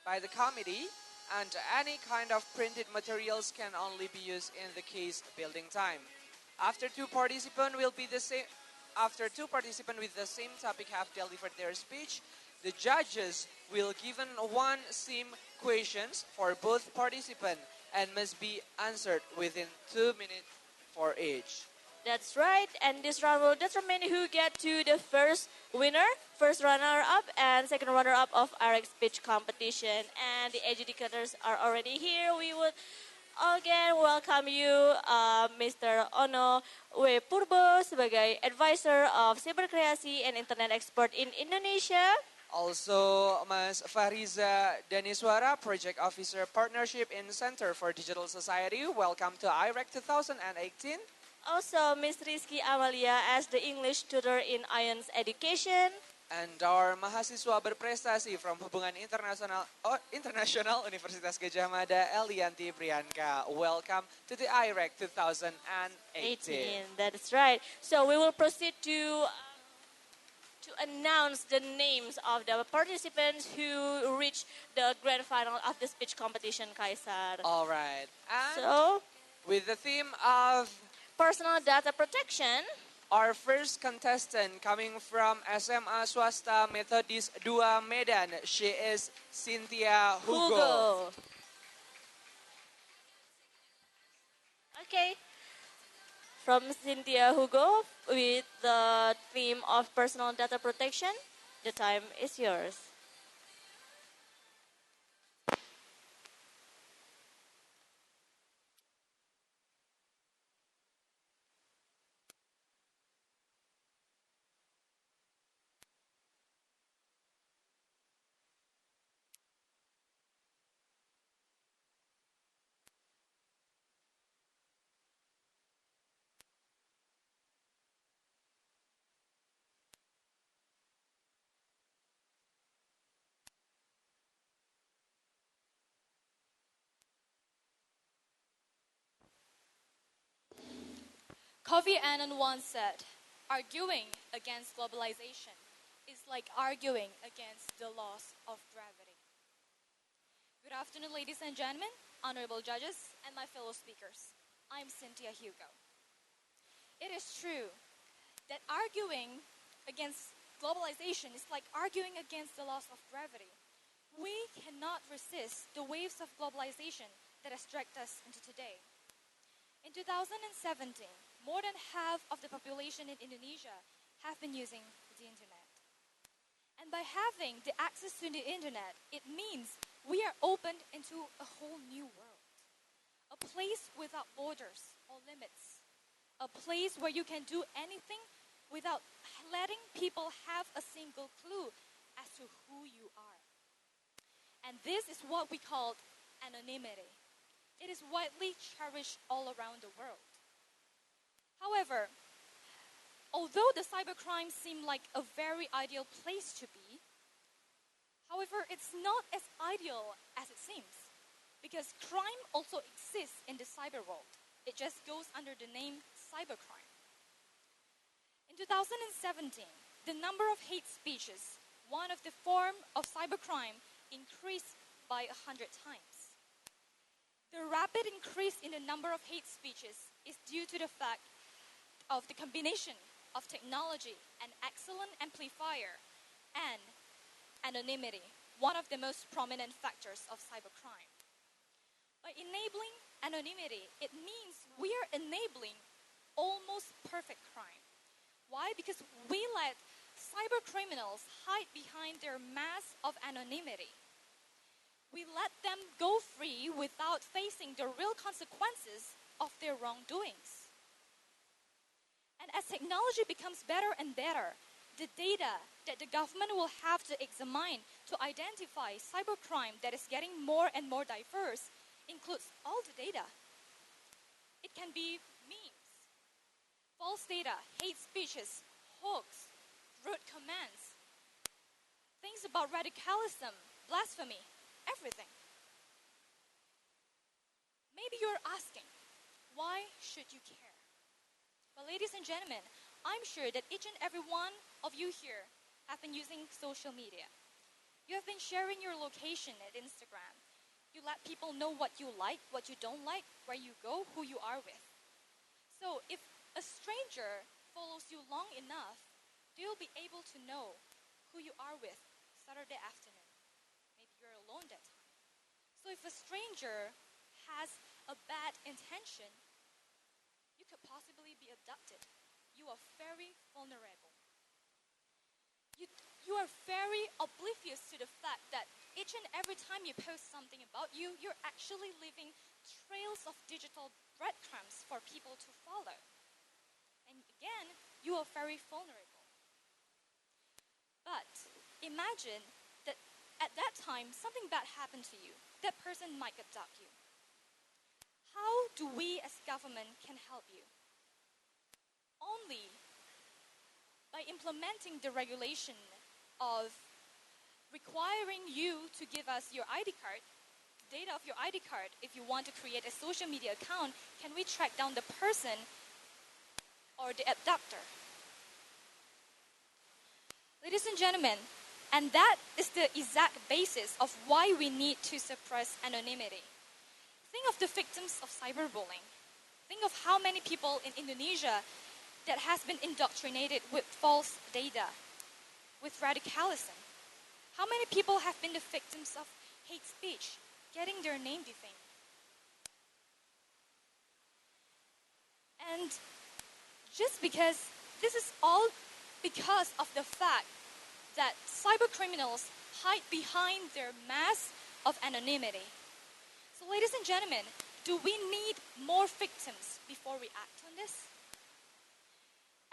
by the committee, and any kind of printed materials can only be used in the case building time. After two participants with the same topic have delivered their speech, the judges will given one same questions for both participants and must be answered within 2 minutes for each. That's right, and this round will determine who get to the first winner, first runner-up, and second runner-up of our speech competition. And the adjudicators are already here. We would again welcome you, Mr. Ono W. Purbo sebagai advisor of cyberkreasi and internet expert in Indonesia. Also, Mas Fahriza Daniswara, Project Officer Partnership in Center for Digital Society. Welcome to IREC 2018. Also, Ms. Rizky Amalia as the English tutor in IONS Education. And our mahasiswa berprestasi from Hubungan Internasional Universitas Gadjah Mada, Elianti Priyanka. Welcome to the IREC 2018. That's right. So we will proceed to announce the names of the participants who reached the grand final of the speech competition, Kaisar. All right. And so, with the theme of personal data protection, our first contestant coming from SMA Swasta Methodis 2 Medan, she is Cynthia Hugo. Okay. From Cynthia Hugo with the theme of personal data protection, the time is yours. Kofi Annan once said, arguing against globalization is like arguing against the laws of gravity. Good afternoon, ladies and gentlemen, honorable judges, and my fellow speakers. I'm Cynthia Hugo. It is true that arguing against globalization is like arguing against the laws of gravity. We cannot resist the waves of globalization that has dragged us into today. In 2017, more than half of the population in Indonesia have been using the internet. And by having the access to the internet, it means we are opened into a whole new world. A place without borders or limits. A place where you can do anything without letting people have a single clue as to who you are. And this is what we call anonymity. It is widely cherished all around the world. However, although the cybercrime seem like a very ideal place to be, however, it's not as ideal as it seems, because crime also exists in the cyber world. It just goes under the name cybercrime. In 2017, the number of hate speeches, one of the form of cybercrime, increased by 100 times. The rapid increase in the number of hate speeches is due to the fact of the combination of technology, an excellent amplifier, and anonymity, one of the most prominent factors of cybercrime. By enabling anonymity, it means we are enabling almost perfect crime. Why? Because we let cyber criminals hide behind their mask of anonymity. We let them go free without facing the real consequences of their wrongdoings. And as technology becomes better and better, the data that the government will have to examine to identify cybercrime that is getting more and more diverse includes all the data. It can be memes, false data, hate speeches, hoax, rude comments, things about radicalism, blasphemy, everything. Maybe you're asking, why should you care? Well, ladies and gentlemen, I'm sure that each and every one of you here have been using social media. You have been sharing your location at Instagram. You let people know what you like, what you don't like, where you go, who you are with. So if a stranger follows you long enough, they'll be able to know who you are with Saturday afternoon. Maybe you're alone that time. So if a stranger has a bad intention, you could possibly be abducted. You are very vulnerable. You are very oblivious to the fact that each and every time you post something about you, you're actually leaving trails of digital breadcrumbs for people to follow. And again, you are very vulnerable. But imagine that at that time, something bad happened to you. That person might abduct you. How do we as government can help you? Only by implementing the regulation of requiring you to give us your ID card, data of your ID card. If you want to create a social media account, can we track down the person or the abductor? Ladies and gentlemen, and that is the exact basis of why we need to suppress anonymity. Think of the victims of cyberbullying. Think of how many people in Indonesia that has been indoctrinated with false data, with radicalism. How many people have been the victims of hate speech, getting their name defamed? And just because this is all because of the fact that cyber criminals hide behind their mask of anonymity. So ladies and gentlemen, do we need more victims before we act on this?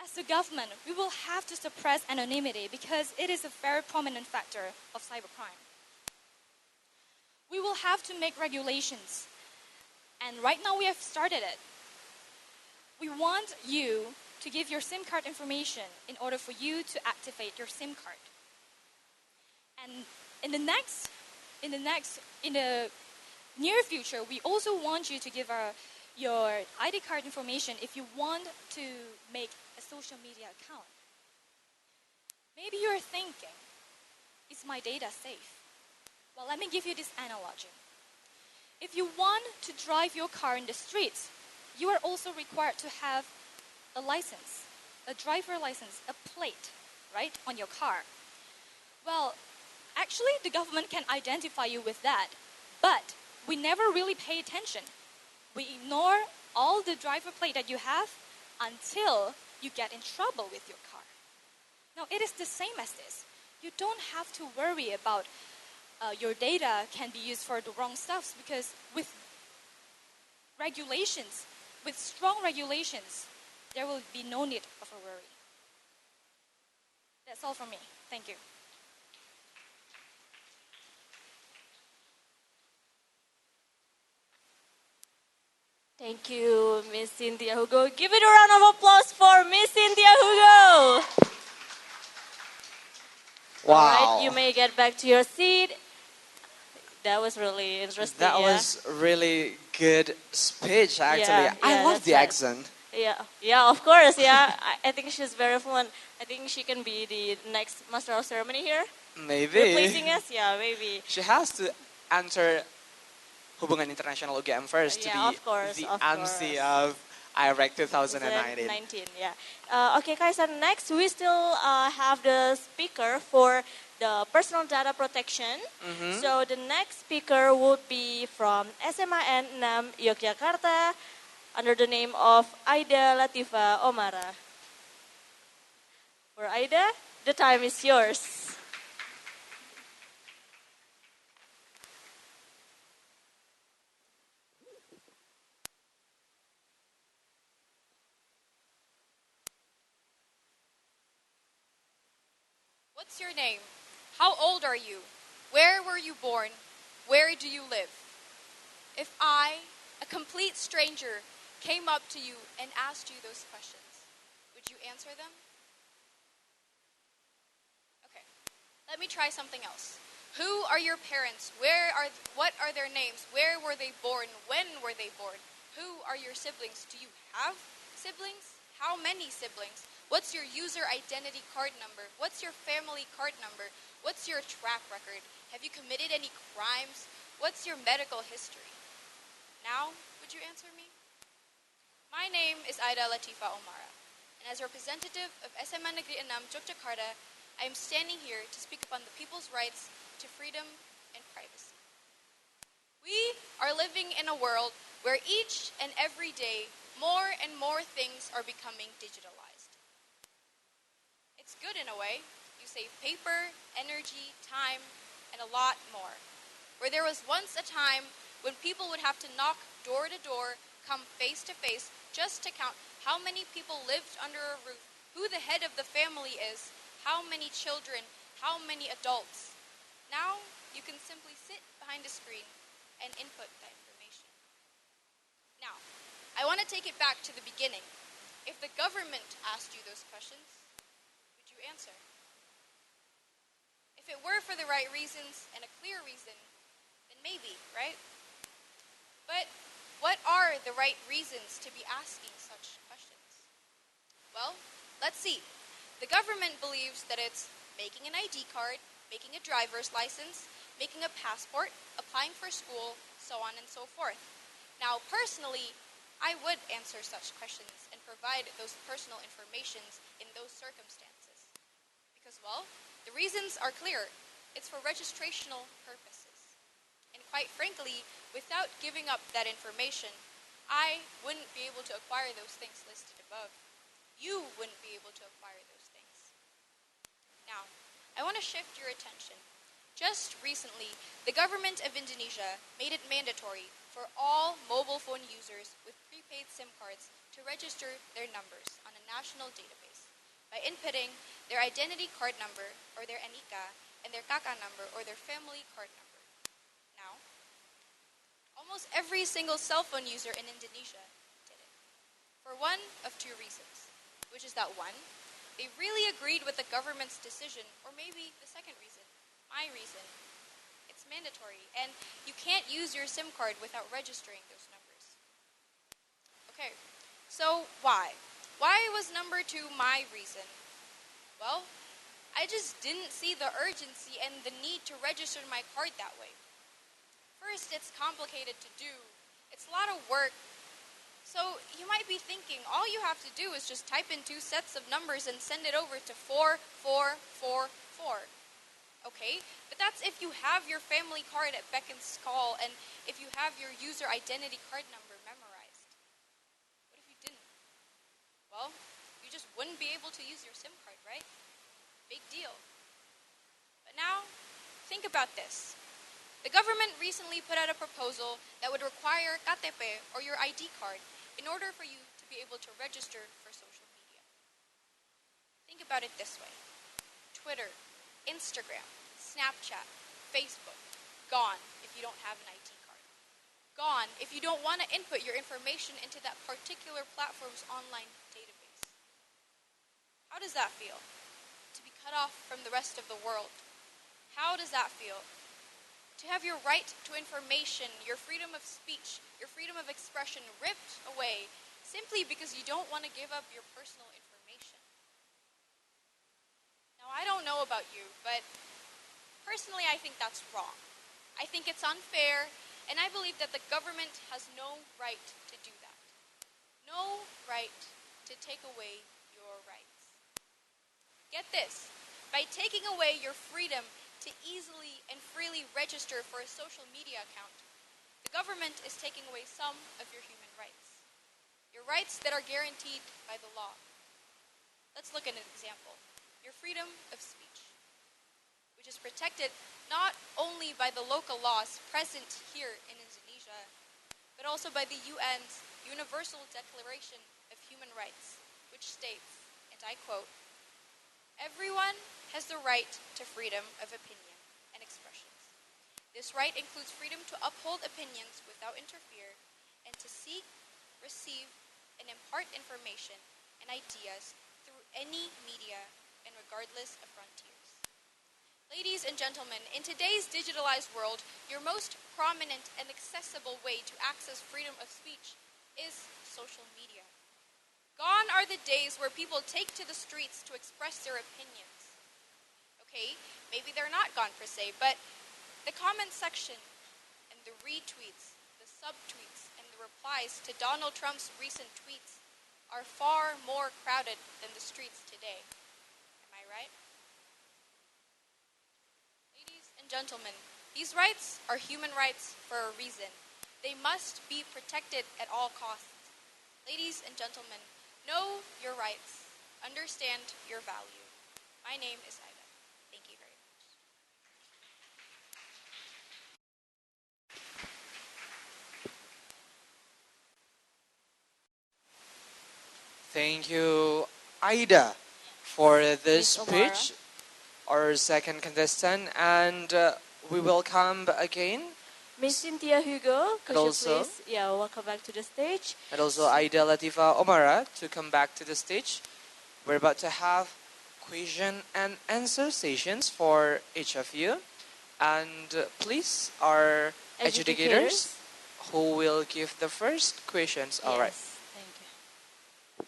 As a government, we will have to suppress anonymity because it is a very prominent factor of cybercrime. We will have to make regulations, and right now we have started it. We want you to give your SIM card information in order for you to activate your SIM card. And in the near future, we also want you to give your ID card information if you want to make a social media account. Maybe you're thinking, is my data safe? Well, let me give you this analogy. If you want to drive your car in the streets, you are also required to have a license, a driver license, a plate, right, on your car. Well, actually, the government can identify you with that, but we never really pay attention. We ignore all the driver plate that you have until you get in trouble with your car. Now, it is the same as this. You don't have to worry about your data can be used for the wrong stuff because with regulations, with strong regulations, there will be no need of a worry. That's all from me. Thank you. Thank you, Miss Cynthia Hugo. Give it a round of applause for Miss Cynthia Hugo. Wow. All right, you may get back to your seat. That was really interesting. That was really good speech, actually. Yeah, I love that's the right. accent. Yeah, of course, yeah. I think she's very fluent. I think she can be the next master of ceremony here. Maybe. Replacing us, yeah, maybe. She has to answer Hubungan International UGM first Yeah, to be of course, the of MC course. of IREC 2019. 19, yeah. Okay, guys, and next we still have the speaker for the personal data protection. So the next speaker would be from SMAN 6 Yogyakarta under the name of Aida Latifa Omara. For Aida, the time is yours. What's your name? How old are you? Where were you born? Where do you live? If I, a complete stranger, came up to you and asked you those questions, would you answer them? Okay, let me try something else. Who are your parents? What are their names? Where were they born? When were they born? Who are your siblings? Do you have siblings? How many siblings? What's your user identity card number? What's your family card number? What's your track record? Have you committed any crimes? What's your medical history? Now, would you answer me? My name is Aida Latifa Omara, and as representative of SMA Negeri 6 Yogyakarta, I am standing here to speak upon the people's rights to freedom and privacy. We are living in a world where each and every day, more and more things are becoming digitalized. It's good in a way. You save paper, energy, time, and a lot more. Where there was once a time when people would have to knock door to door, come face to face, just to count how many people lived under a roof, who the head of the family is, how many children, how many adults. Now, you can simply sit behind a screen and input that information. Now, I want to take it back to the beginning. If the government asked you those questions, would you answer? If it were for the right reasons and a clear reason, then maybe, right? But what are the right reasons to be asking such questions? Well, let's see. The government believes that it's making an ID card, making a driver's license, making a passport, applying for school, so on and so forth. Now, personally, I would answer such questions and provide those personal informations in those circumstances. Because, well, the reasons are clear. It's for registrational purposes. And quite frankly, without giving up that information, I wouldn't be able to acquire those things listed above. You wouldn't be able to acquire those things. Now, I want to shift your attention. Just recently, the government of Indonesia made it mandatory for all mobile phone users with prepaid SIM cards to register their numbers on a national database by inputting their identity card number or their NIK and their KK number or their family card number. Now, almost every single cell phone user in Indonesia did it. For one of two reasons, which is that one, they really agreed with the government's decision, or maybe the second reason, my reason. It's mandatory, and you can't use your SIM card without registering those numbers. Okay, so why? Why was number two my reason? Well, I just didn't see the urgency and the need to register my card that way. First, it's complicated to do. It's a lot of work. So you might be thinking, all you have to do is just type in two sets of numbers and send it over to 4444. Okay, but that's if you have your family card at beck and call and if you have your user identity card number memorized. What if you didn't? Well, you just wouldn't be able to use your SIM card, right? Big deal. But now, think about this. The government recently put out a proposal that would require KTP or your ID card in order for you to be able to register for social media. Think about it this way. Twitter, Instagram, Snapchat, Facebook, gone if you don't have an ID card. Gone if you don't want to input your information into that particular platform's online database. How does that feel? To be cut off from the rest of the world. How does that feel? To have your right to information, your freedom of speech, your freedom of expression ripped away simply because you don't want to give up your personal information. Now, I don't know about you, but personally I think that's wrong. I think it's unfair, and I believe that the government has no right to do that. No right to take away your rights. Get this, by taking away your freedom to easily and freely register for a social media account, the government is taking away some of your human rights. Your rights that are guaranteed by the law. Let's look at an example. Your freedom of speech, which is protected not only by the local laws present here in Indonesia, but also by the UN's Universal Declaration of Human Rights, which states, and I quote, "Everyone has the right to freedom of opinion and expressions. This right includes freedom to uphold opinions without interfere and to seek, receive, and impart information and ideas through any media and regardless of frontiers." Ladies and gentlemen, in today's digitalized world, your most prominent and accessible way to access freedom of speech is social media. Gone are the days where people take to the streets to express their opinions. Okay, maybe they're not gone per se, but the comment section and the retweets, the subtweets, and the replies to Donald Trump's recent tweets are far more crowded than the streets today. Am I right? Ladies and gentlemen, these rights are human rights for a reason. They must be protected at all costs. Ladies and gentlemen, know your rights. Understand your value. My name is Ida. Thank you very much. Thank you, Ida, for this Miss Omara. speech, our second contestant, and we welcome again, Miss Cynthia Hugo, could you also- please, welcome back to the stage. and also Ida Latifa Omara to come back to the stage. We're about to have question and answer sessions for each of you, and please, our educators, who will give the first questions. All right. Yes, thank you.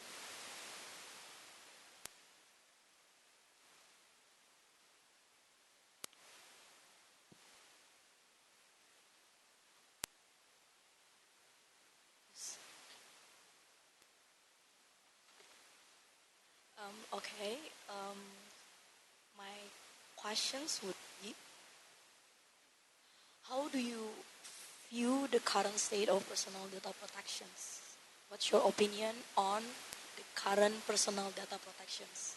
Okay. My questions would be, how do you view the current state of personal data protections? What's your opinion on the current personal data protections?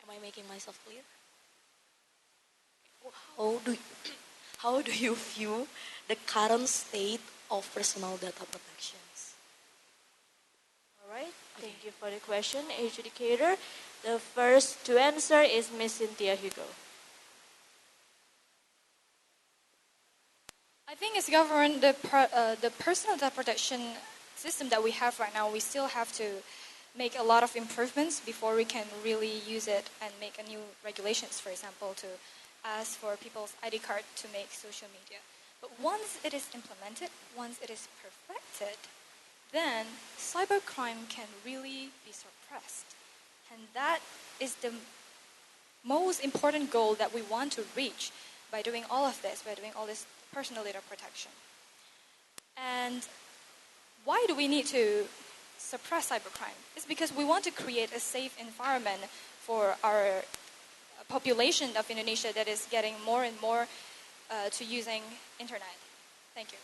Am I making myself clear? How do you view the current state of personal data protections? All right, thank you for the question, educator. The first to answer is Miss Cynthia Hugo. I think as government, the personal data protection system that we have right now, we still have to make a lot of improvements before we can really use it and make a new regulations, for example, to ask for people's ID card to make social media. But once it is implemented, once it is perfected, then cybercrime can really be suppressed. And that is the most important goal that we want to reach by doing all of this, by doing all this personal data protection. And why do we need to suppress cybercrime? It's because we want to create a safe environment for our population of Indonesia that is getting more and more to using internet. Thank you.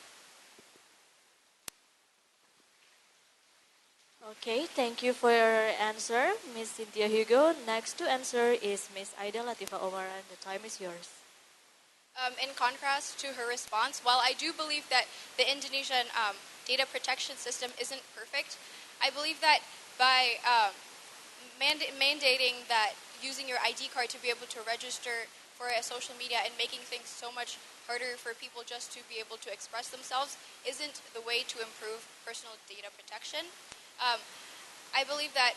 Okay, thank you for your answer, Miss Cynthia Hugo. Next to answer is Miss Aida Latifa Omar, and the time is yours. In contrast to her response, while I do believe that the Indonesian data protection system isn't perfect, I believe that by mandating that using your ID card to be able to register for a social media and making things so much harder for people just to be able to express themselves isn't the way to improve personal data protection. I believe that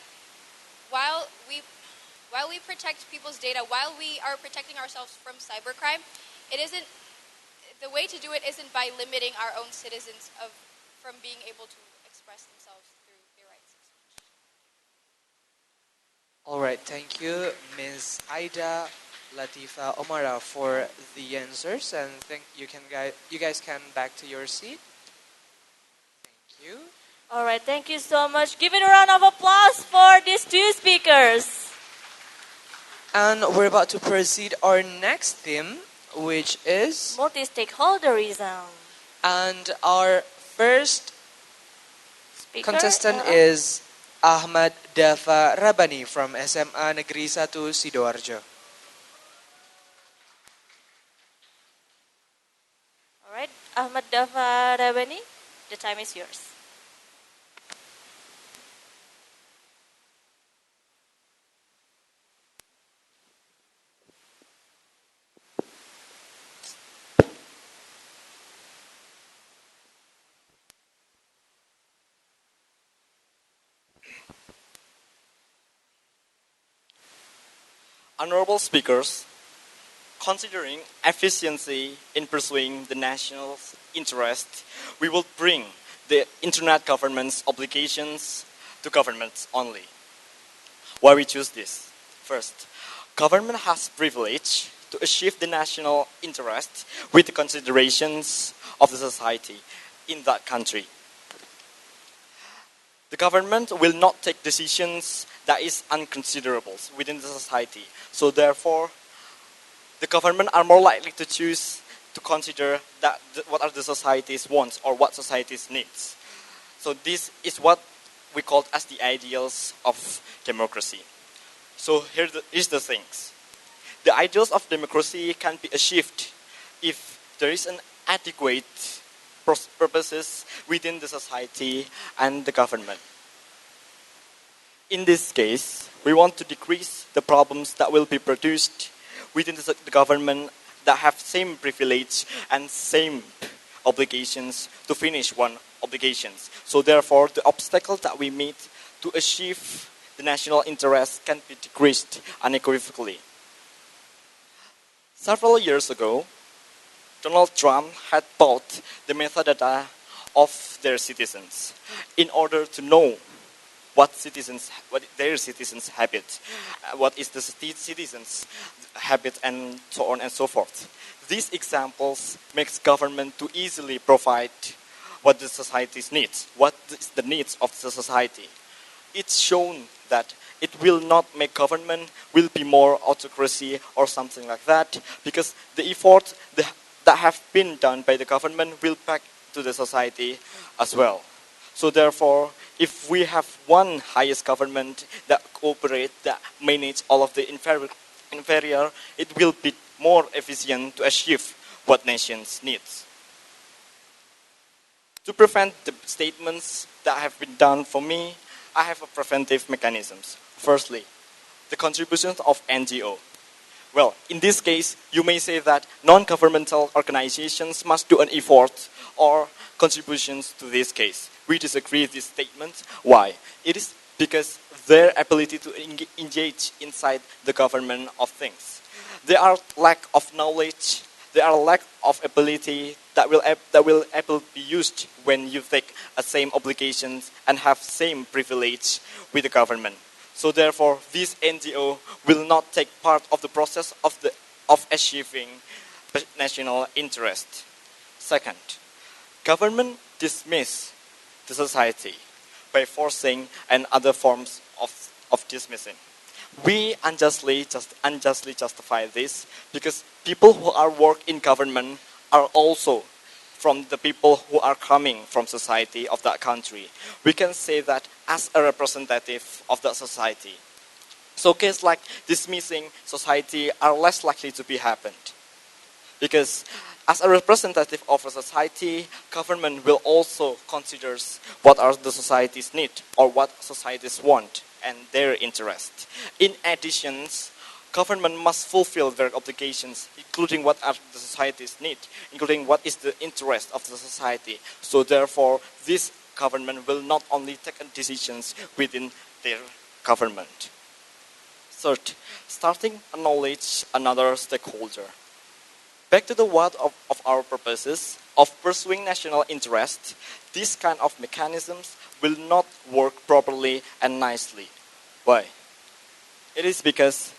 while we protect people's data, while we are protecting ourselves from cybercrime, it isn't the way to do it isn't by limiting our own citizens from being able to express themselves through their rights of speech. All right, thank you, Ms. Aida Latifa Omara, for the answers, and you guys can back to your seat. Thank you. All right, thank you so much. Give it a round of applause for these two speakers. And we're about to proceed our next theme, which is, Multi-stakeholderism. and our first Speaker, contestant is Ahmad Dava Rabani from SMA Negeri 1 Sidoarjo. All right, Ahmad Dava Rabani, the time is yours. Honorable speakers, considering efficiency in pursuing the national interest, we will bring the internet governance obligations to governments only. Why we choose this? First, government has privilege to achieve the national interest with the considerations of the society in that country. The government will not take decisions that is unconsiderable within the society. So therefore, the government are more likely to choose to consider that what are the society's wants or what society's needs. So this is what we call as the ideals of democracy. So here's the things. The ideals of democracy can be achieved if there is an adequate purposes within the society and the government. In this case, we want to decrease the problems that will be produced within the government that have same privilege and same obligations to finish one obligations. So therefore, the obstacle that we meet to achieve the national interest can be decreased unequivocally. Several years ago, Donald Trump had bought the metadata of their citizens in order to know what their citizens' habit, what is the citizens' habit, and so on and so forth. These examples makes government to easily provide what the society's needs, what is the needs of the society. It's shown that it will not make government will be more autocracy or something like that, because the effort that have been done by the government will back to the society as well. So therefore, if we have one highest government that cooperate, that manage all of the inferior, it will be more efficient to achieve what nations needs. To prevent the statements that have been done for me, I have a preventive mechanisms. Firstly, the contributions of NGO. Well, in this case, you may say that non-governmental organizations must do an effort or contributions to this case. We disagree with this statement. Why? It is because their ability to engage inside the government of things. There are lack of knowledge, there are lack of ability that will able be used when you take a same obligations and have same privilege with the government. So therefore, this NGO will not take part of the process of achieving national interest. Second, government dismiss the society by forcing and other forms of dismissing. We unjustly justify this because people who are work in government are also from the people who are coming from society of that country. We can say that as a representative of that society. So cases like dismissing society are less likely to be happened. Because as a representative of a society, government will also consider what are the society's needs or what societies want and their interest. In addition, government must fulfill their obligations, including what are the society's needs, including what is the interest of the society. So therefore, this government will not only take decisions within their government. Third, starting to acknowledge another stakeholder. Back to the what of our purposes of pursuing national interest, this kind of mechanisms will not work properly and nicely. Why? It is because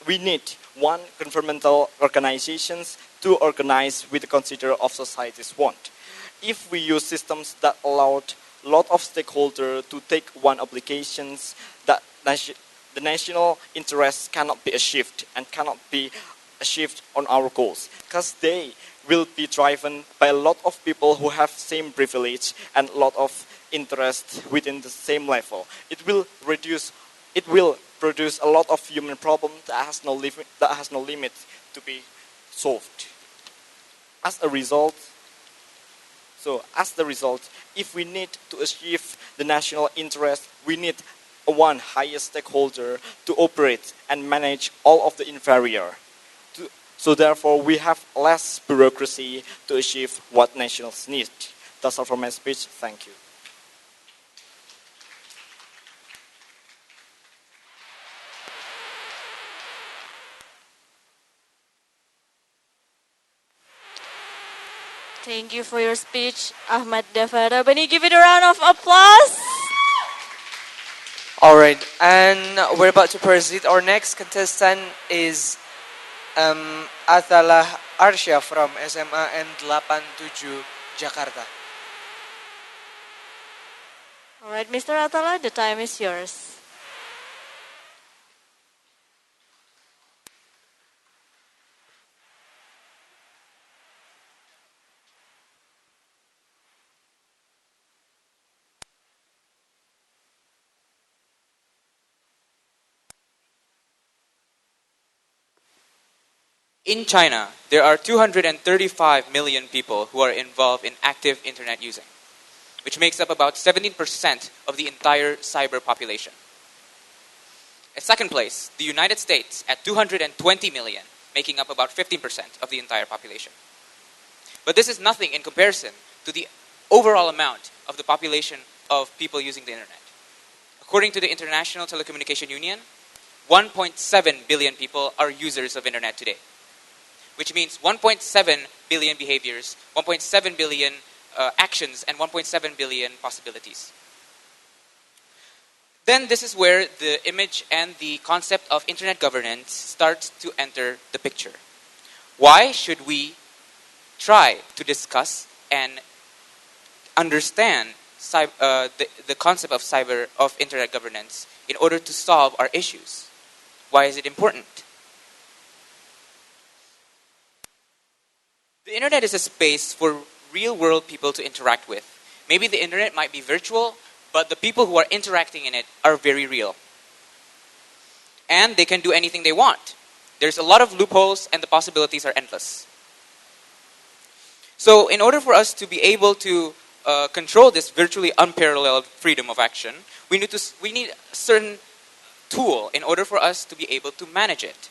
we need one governmental organizations to organize with the consider of society's want. If we use systems that allowed a lot of stakeholders to take one obligations, that the national interest cannot be achieved and cannot be achieved on our goals, because they will be driven by a lot of people who have same privilege and a lot of interest within the same level. It will produce a lot of human problems that has no limit to be solved. As the result, if we need to achieve the national interest, we need one highest stakeholder to operate and manage all of the inferior. So therefore, we have less bureaucracy to achieve what nations need. That's all for my speech. Thank you. Thank you for your speech, Ahmad Dava Rabani. Give it a round of applause. All right, and we're about to proceed. Our next contestant is Atalah Arsya from SMA N87 Jakarta. All right, Mr. Atala, the time is yours. In China, there are 235 million people who are involved in active internet using, which makes up about 17% of the entire cyber population. At second place, the United States at 220 million, making up about 15% of the entire population. But this is nothing in comparison to the overall amount of the population of people using the internet. According to the International Telecommunication Union, 1.7 billion people are users of internet today, which means 1.7 billion behaviors, 1.7 billion actions, and 1.7 billion possibilities. Then this is where the image and the concept of internet governance starts to enter the picture. Why should we try to discuss and understand the concept of internet governance in order to solve our issues? Why is it important? The internet is a space for real-world people to interact with. Maybe the internet might be virtual, but the people who are interacting in it are very real. And they can do anything they want. There's a lot of loopholes and the possibilities are endless. So in order for us to be able to control this virtually unparalleled freedom of action, we need a certain tool in order for us to be able to manage it.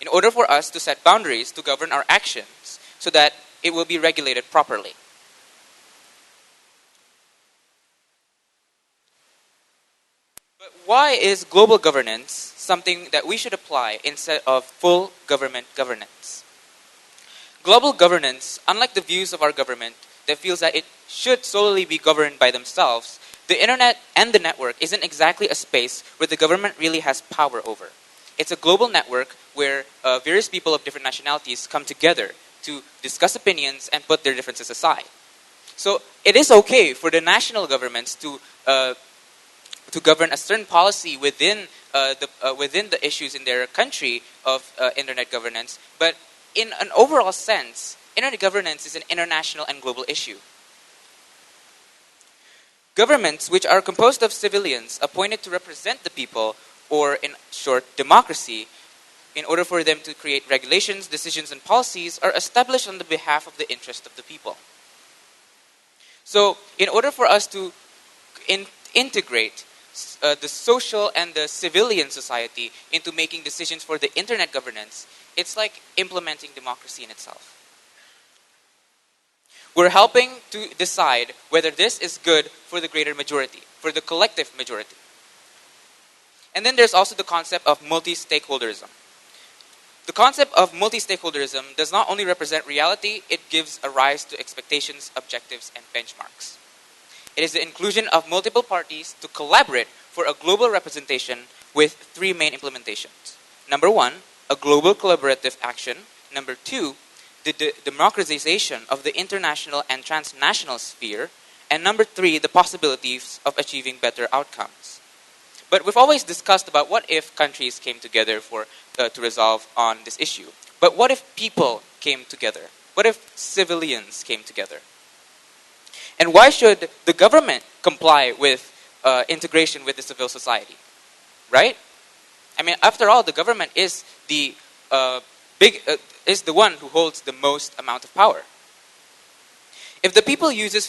In order for us to set boundaries to govern our actions so that it will be regulated properly. But why is global governance something that we should apply instead of full government governance? Global governance, unlike the views of our government that feels that it should solely be governed by themselves, the internet and the network isn't exactly a space where the government really has power over. It's a global network where various people of different nationalities come together to discuss opinions and put their differences aside. So it is okay for the national governments to govern a certain policy within the issues in their country of internet governance, but in an overall sense, internet governance is an international and global issue. Governments, which are composed of civilians appointed to represent the people, or in short, democracy, in order for them to create regulations, decisions, and policies, are established on the behalf of the interest of the people. So, in order for us to integrate the social and the civilian society into making decisions for the internet governance, it's like implementing democracy in itself. We're helping to decide whether this is good for the greater majority, for the collective majority. And then there's also the concept of multi-stakeholderism. The concept of multi-stakeholderism does not only represent reality, it gives a rise to expectations, objectives, and benchmarks. It is the inclusion of multiple parties to collaborate for a global representation with three main implementations. Number one, a global collaborative action. Number two, the democratization of the international and transnational sphere. And number three, the possibilities of achieving better outcomes. But we've always discussed about what if countries came together to resolve on this issue. But what if people came together? What if civilians came together? And why should the government comply with integration with the civil society? Right? I mean, after all, the government is the one who holds the most amount of power. If the people uses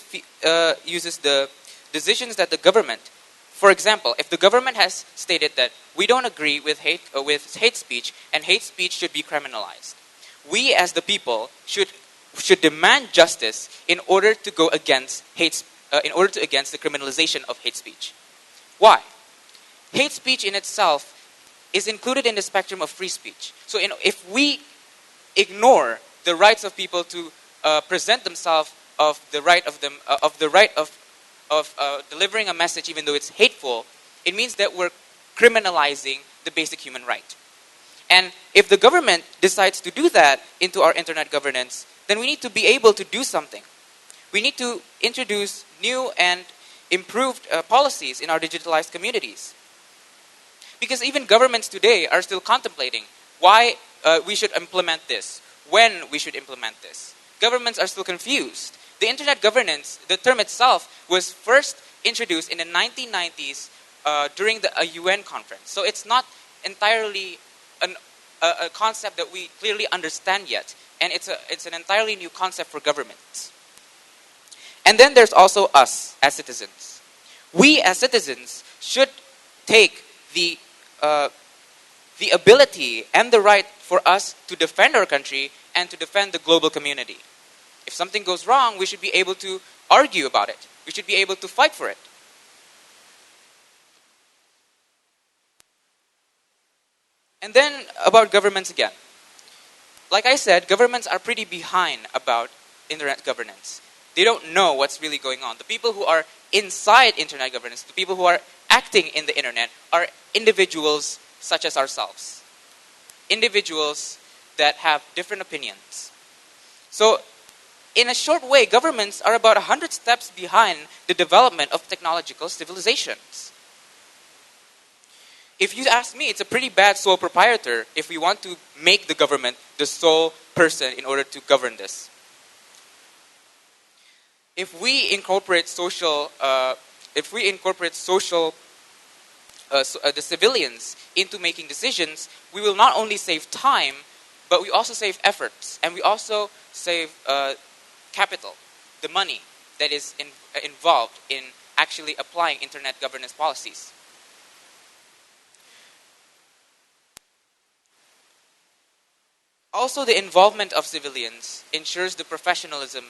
the decisions that the government, for example, if the government has stated that we don't agree with hate speech and hate speech should be criminalized, we as the people should demand justice in order to go against against the criminalization of hate speech. Why? Hate speech in itself is included in the spectrum of free speech. So if we ignore the rights of people to present themselves of delivering a message even though it's hateful, it means that we're criminalizing the basic human right. And if the government decides to do that into our internet governance, then we need to be able to do something. We need to introduce new and improved policies in our digitalized communities. Because even governments today are still contemplating why we should implement this, when we should implement this. Governments are still confused. The internet governance, the term itself, was first introduced in the 1990s during a UN conference. So it's not entirely a concept that we clearly understand yet. And it's an entirely new concept for governments. And then there's also us as citizens. We as citizens should take the ability and the right for us to defend our country and to defend the global community. If something goes wrong, we should be able to argue about it. We should be able to fight for it. And then about governments again. Like I said, governments are pretty behind about internet governance. They don't know what's really going on. The people who are inside internet governance, the people who are acting in the internet, are individuals such as ourselves. Individuals that have different opinions. So, in a short way, governments are about 100 steps behind the development of technological civilizations. If you ask me, it's a pretty bad sole proprietor if we want to make the government the sole person in order to govern this. If we incorporate the civilians into making decisions, we will not only save time, but we also save efforts, and we also save capital, the money that is involved in actually applying internet governance policies. Also, the involvement of civilians ensures the professionalism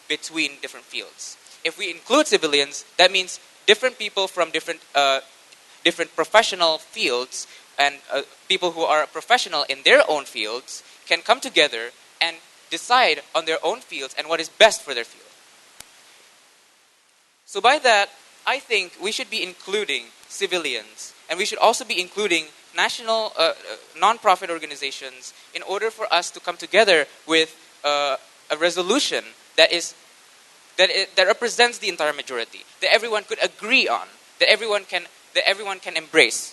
between different fields. If we include civilians, that means different people from different professional fields and people who are professional in their own fields can come together and decide on their own fields and what is best for their field. So by that, I think we should be including civilians, and we should also be including national non-profit organizations in order for us to come together with a resolution that represents the entire majority, that everyone could agree on, that everyone can embrace.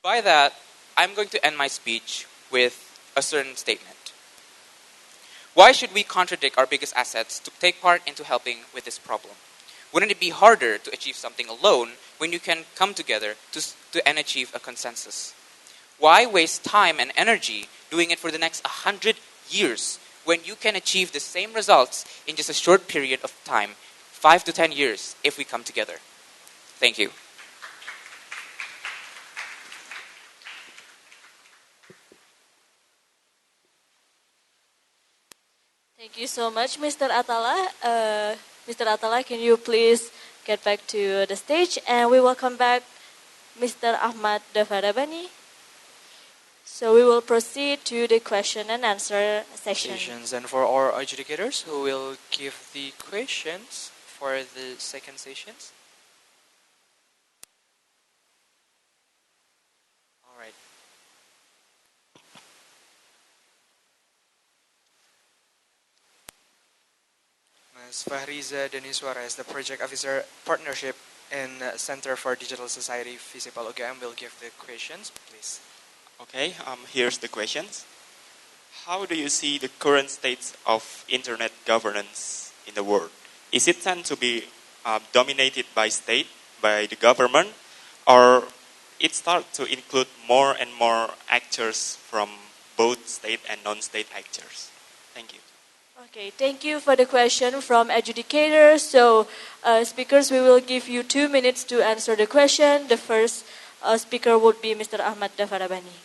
By that, I'm going to end my speech with a certain statement. Why should we contradict our biggest assets to take part into helping with this problem? Wouldn't it be harder to achieve something alone when you can come together and achieve a consensus? Why waste time and energy doing it for the next 100 years when you can achieve the same results in just a short period of time, 5 to 10 years, if we come together? Thank you. Thank you so much, Mr. Atala. Mr. Atala, can you please get back to the stage? And we welcome back Mr. Ahmad Davarabani. So we will proceed to the question and answer session. And for our adjudicators who will give the questions for the second sessions. All right. Ms. Fahriza Deniswara is the Project Officer Partnership in Center for Digital Society, Fisipol UGM, will give the questions, please. Okay, here's the questions. How do you see the current state of internet governance in the world? Is it tend to be dominated by the government, or it start to include more and more actors from both state and non-state actors? Thank you. Okay, thank you for the question from adjudicators. So, speakers, we will give you 2 minutes to answer the question. The first speaker would be Mr. Ahmad Davarabani.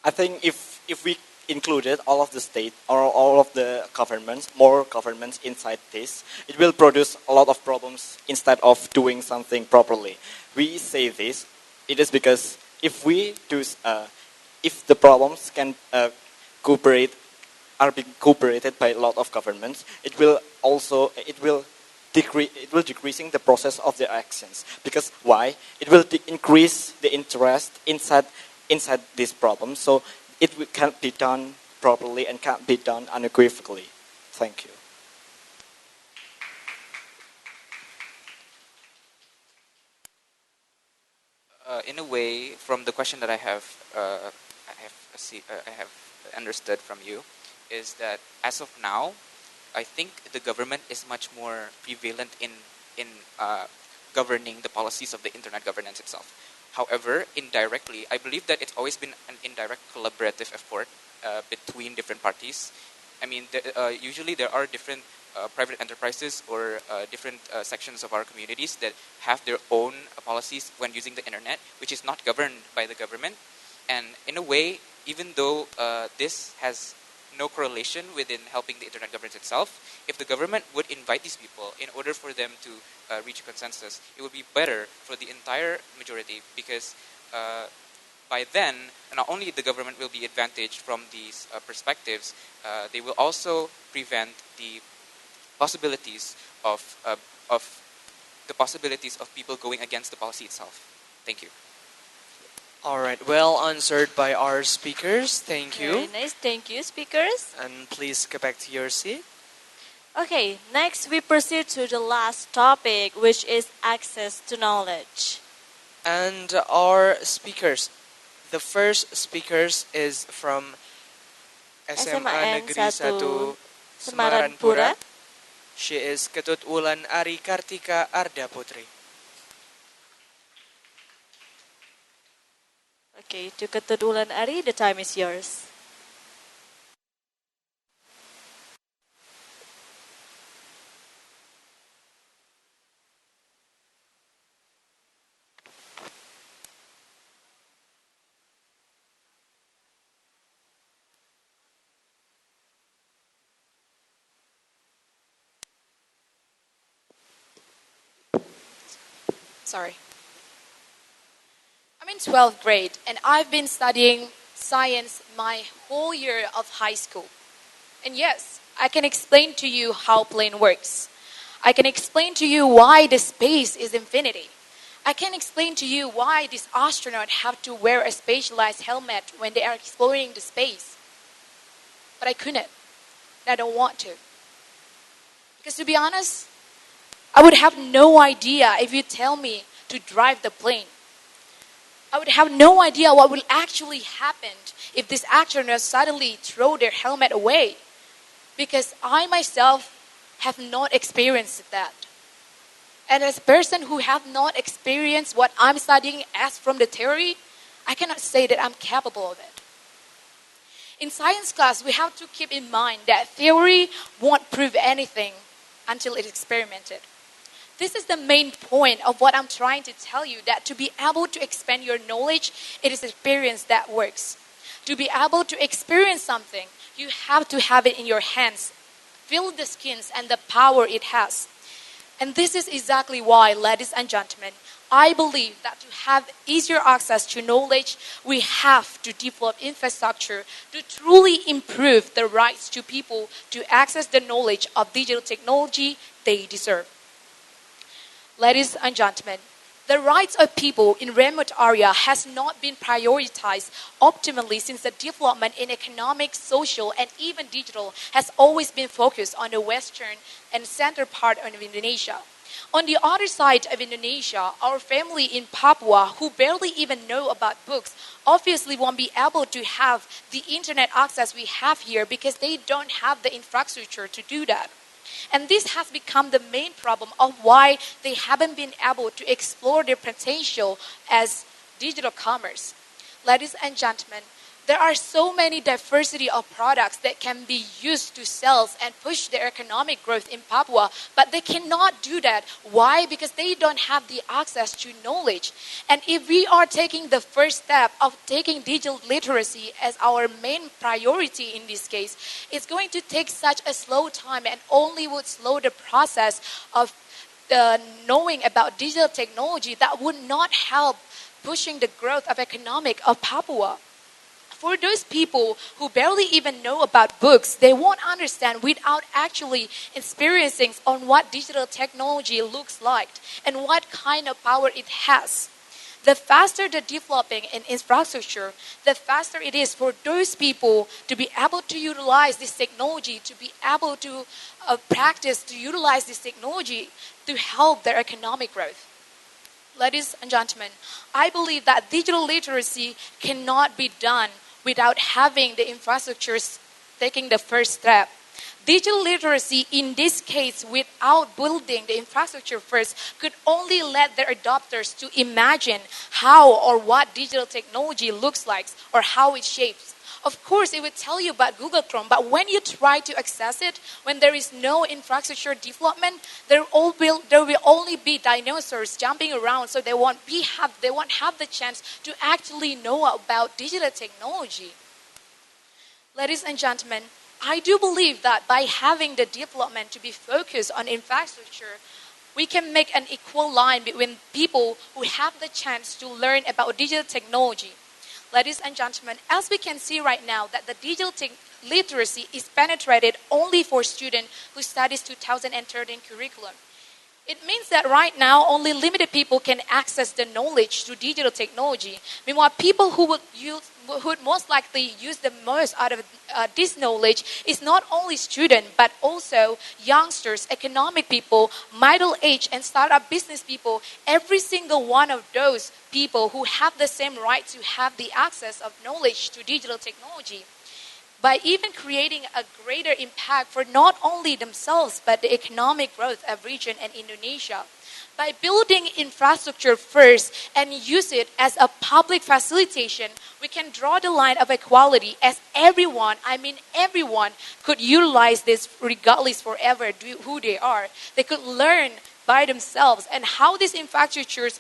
I think if we included all of the state or all of the governments, more governments inside this, it will produce a lot of problems instead of doing something properly. We say this, it is because if we do, if the problems can cooperate are being cooperated by a lot of governments, it will decreasing the process of their actions. Because why? It will increase the interest inside this problem. So can't be done properly and can't be done unequivocally. Thank you. In a way, from the question that I have understood from you, is that as of now, I think the government is much more prevalent in governing the policies of the internet governance itself. However, indirectly, I believe that it's always been an indirect collaborative effort between different parties. I mean, usually there are different private enterprises or different sections of our communities that have their own policies when using the internet, which is not governed by the government. And in a way, even though this has no correlation within helping the internet governance itself, if the government would invite these people in order for them to reach a consensus, it would be better for the entire majority, because by then, not only the government will be advantaged from these perspectives, they will also prevent the possibilities of people going against the policy itself. Thank you. All right, well answered by our speakers. Thank you. Very nice. Thank you, speakers. And please get back to your seat. Okay, next we proceed to the last topic, which is access to knowledge. And our speakers, the first speakers is from SMA Negeri 1 Semarang Pura. She is Ketut Wulan Ari Kartika Arda Putri. Okay, to Ketut Wulan Ari, the time is yours. Sorry. I'm in 12th grade and I've been studying science my whole year of high school. And yes, I can explain to you how plane works. I can explain to you why the space is infinity. I can explain to you why these astronauts have to wear a specialized helmet when they are exploring the space. But I couldn't. And I don't want to. Because to be honest, I would have no idea if you tell me to drive the plane. I would have no idea what will actually happen if these astronauts suddenly throw their helmet away. Because I myself have not experienced that. And as a person who have not experienced what I'm studying as from the theory, I cannot say that I'm capable of it. In science class, we have to keep in mind that theory won't prove anything until it's experimented. This is the main point of what I'm trying to tell you, that to be able to expand your knowledge, it is experience that works. To be able to experience something, you have to have it in your hands, feel the skins and the power it has. And this is exactly why, ladies and gentlemen, I believe that to have easier access to knowledge, we have to develop infrastructure to truly improve the rights to people to access the knowledge of digital technology they deserve. Ladies and gentlemen, the rights of people in remote area has not been prioritized optimally since the development in economic, social, and even digital has always been focused on the western and center part of Indonesia. On the other side of Indonesia, our family in Papua who barely even know about books obviously won't be able to have the internet access we have here because they don't have the infrastructure to do that. And this has become the main problem of why they haven't been able to explore their potential as digital commerce. Ladies and gentlemen, there are so many diversity of products that can be used to sell and push their economic growth in Papua, but they cannot do that. Why? Because they don't have the access to knowledge. And if we are taking the first step of taking digital literacy as our main priority in this case, it's going to take such a slow time and only would slow the process of knowing about digital technology that would not help pushing the growth of economic of Papua. For those people who barely even know about books, they won't understand without actually experiencing on what digital technology looks like and what kind of power it has. The faster the developing in infrastructure, the faster it is for those people to be able to utilize this technology, to be able to practice, to utilize this technology to help their economic growth. Ladies and gentlemen, I believe that digital literacy cannot be done without having the infrastructures taking the first step. Digital literacy, in this case, without building the infrastructure first, could only let their adopters to imagine how or what digital technology looks like or how it shapes. Of course, it would tell you about Google Chrome, but when you try to access it, when there is no infrastructure development, there will only be dinosaurs jumping around, so they won't have the chance to actually know about digital technology. Ladies and gentlemen, I do believe that by having the development to be focused on infrastructure, we can make an equal line between people who have the chance to learn about digital technology. Ladies and gentlemen, as we can see right now that the digital literacy is penetrated only for students who studies 2013 curriculum. It means that right now only limited people can access the knowledge through digital technology. Meanwhile, people who would most likely use the most out of this knowledge is not only students but also youngsters, economic people, middle age and startup business people. Every single one of those people who have the same right to have the access of knowledge to digital technology. By even creating a greater impact for not only themselves but the economic growth of region and Indonesia. By building infrastructure first and use it as a public facilitation, we can draw the line of equality as everyone could utilize this regardless forever who they are. They could learn by themselves and how these infrastructures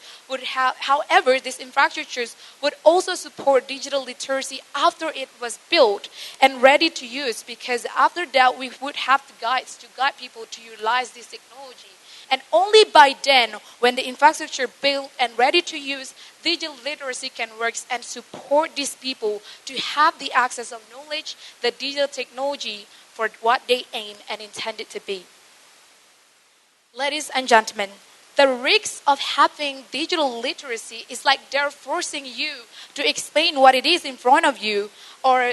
would also support digital literacy after it was built and ready to use, because after that we would have the guides to guide people to utilize this technology. And only by then, when the infrastructure built and ready to use, digital literacy can work and support these people to have the access of knowledge, the digital technology for what they aim and intend it to be. Ladies and gentlemen, the risks of having digital literacy is like they're forcing you to explain what it is in front of you, or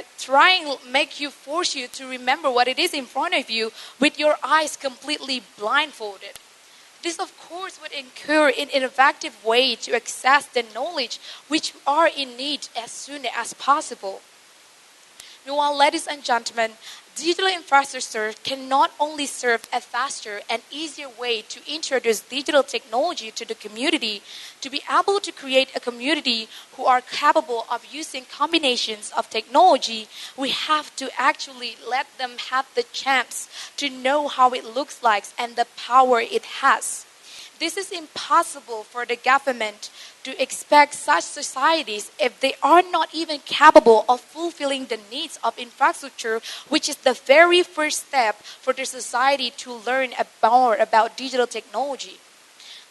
force you to remember what it is in front of you with your eyes completely blindfolded. This, of course, would incur an innovative way to access the knowledge which are in need as soon as possible. Meanwhile, ladies and gentlemen, digital infrastructure can not only serve a faster and easier way to introduce digital technology to the community, to be able to create a community who are capable of using combinations of technology, we have to actually let them have the chance to know how it looks like and the power it has. This is impossible for the government to expect such societies if they are not even capable of fulfilling the needs of infrastructure, which is the very first step for the society to learn more about digital technology.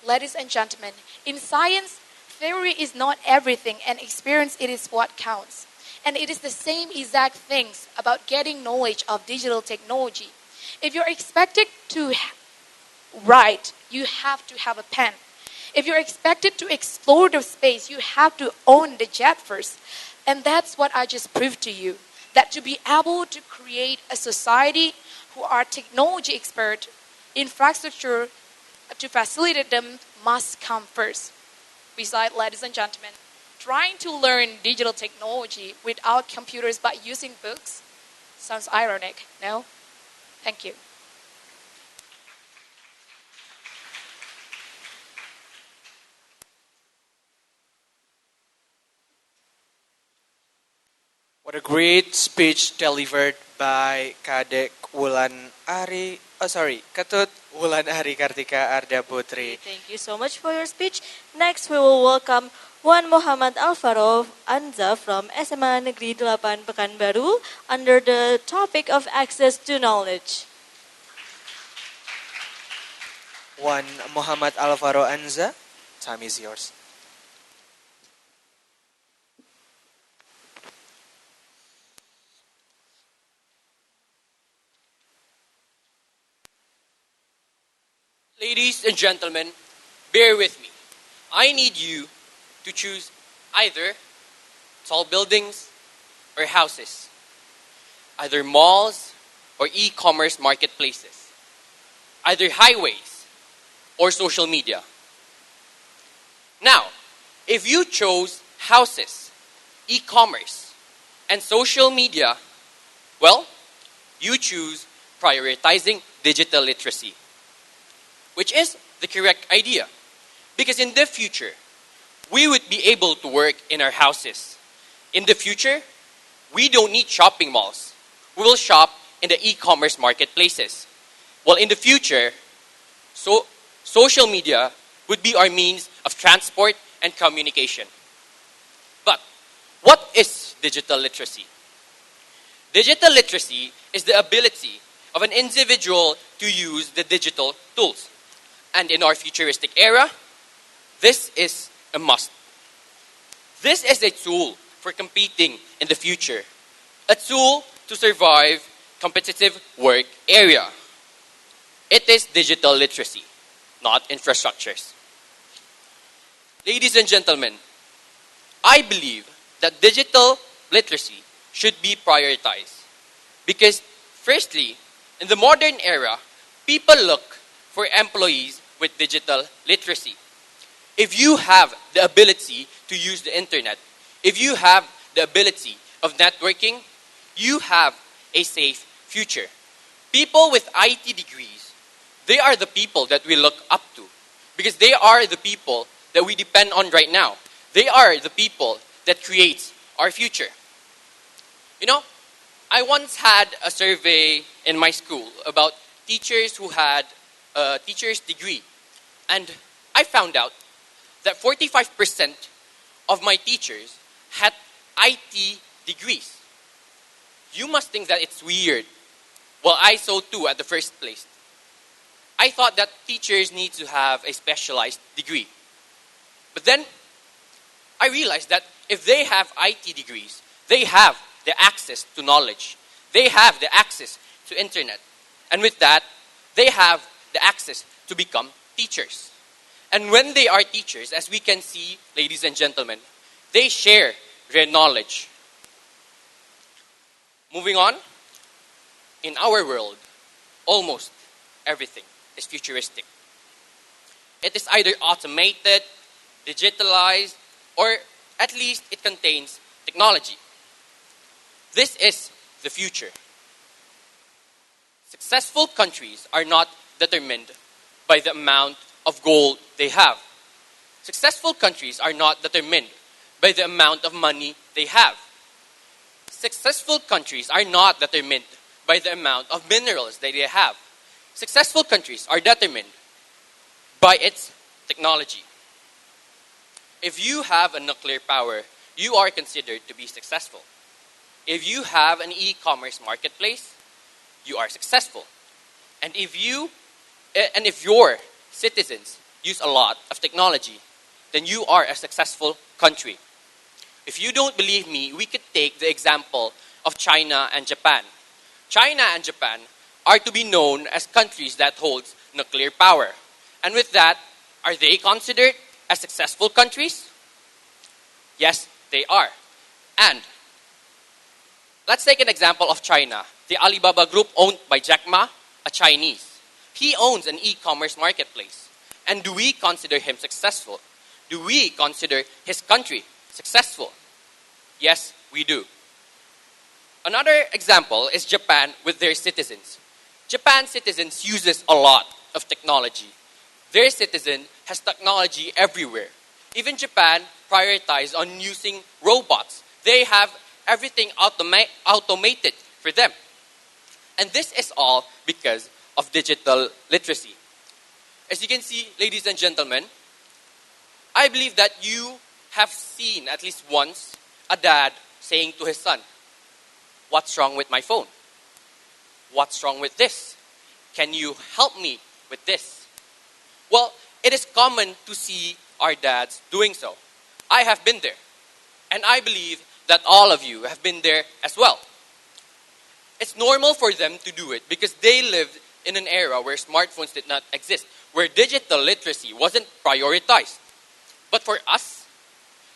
Ladies and gentlemen, in science, theory is not everything and experience it is what counts. And it is the same exact things about getting knowledge of digital technology. If you're expected to write, you have to have a pen. If you're expected to explore the space, you have to own the jet first. And that's what I just proved to you. That to be able to create a society who are technology expert, infrastructure to facilitate them must come first. Besides, ladies and gentlemen, trying to learn digital technology without computers but using books sounds ironic, no? Thank you. What a great speech delivered by Kadek Ketut Wulan Ari Kartika Arda Putri. Thank you so much for your speech. Next, we will welcome Wan Muhammad Alvaro Anza from SMA Negeri 8 Pekanbaru under the topic of access to knowledge. Wan Muhammad Alvaro Anza, time is yours. Ladies and gentlemen, bear with me. I need you to choose either tall buildings or houses, either malls or e-commerce marketplaces, either highways or social media. Now, if you chose houses, e-commerce, and social media, well, you choose prioritizing digital literacy, which is the correct idea. Because in the future, we would be able to work in our houses. In the future, we don't need shopping malls. We will shop in the e-commerce marketplaces. Well, in the future, social media would be our means of transport and communication. But what is digital literacy? Digital literacy is the ability of an individual to use the digital tools. And in our futuristic era, this is a must. This is a tool for competing in the future. A tool to survive competitive work area. It is digital literacy, not infrastructures. Ladies and gentlemen, I believe that digital literacy should be prioritized. Because firstly, in the modern era, people look for employees with digital literacy. If you have the ability to use the internet, if you have the ability of networking, you have a safe future. People with IT degrees, they are the people that we look up to because they are the people that we depend on right now. They are the people that create our future. You know, I once had a survey in my school about teachers who had a teacher's degree, and I found out that 45% of my teachers had IT degrees. You must think that it's weird. Well, I so too at the first place. I thought that teachers need to have a specialized degree. But then I realized that if they have IT degrees, they have the access to knowledge. They have the access to internet. And with that, they have the access to become teachers. And when they are teachers, as we can see, ladies and gentlemen, they share their knowledge. Moving on, in our world, almost everything is futuristic. It is either automated, digitalized, or at least it contains technology. This is the future. Successful countries are not determined by the amount of gold they have. Successful countries are not determined by the amount of money they have. Successful countries are not determined by the amount of minerals that they have. Successful countries are determined by its technology. If you have a nuclear power, you are considered to be successful. If you have an e-commerce marketplace, you are successful. And if your citizens use a lot of technology, then you are a successful country. If you don't believe me, we could take the example of China and Japan. China and Japan are to be known as countries that hold nuclear power. And with that, are they considered as successful countries? Yes, they are. And let's take an example of China. The Alibaba Group, owned by Jack Ma, a Chinese. He owns an e-commerce marketplace. And do we consider him successful? Do we consider his country successful? Yes, we do. Another example is Japan with their citizens. Japan's citizens uses a lot of technology. Their citizen has technology everywhere. Even Japan prioritizes on using robots. They have everything automated for them. And this is all because of digital literacy. As you can see, ladies and gentlemen, I believe that you have seen at least once a dad saying to his son, "What's wrong with my phone? What's wrong with this? Can you help me with this?" Well, it is common to see our dads doing so. I have been there. And I believe that all of you have been there as well. It's normal for them to do it because they lived in an era where smartphones did not exist, where digital literacy wasn't prioritized. But for us,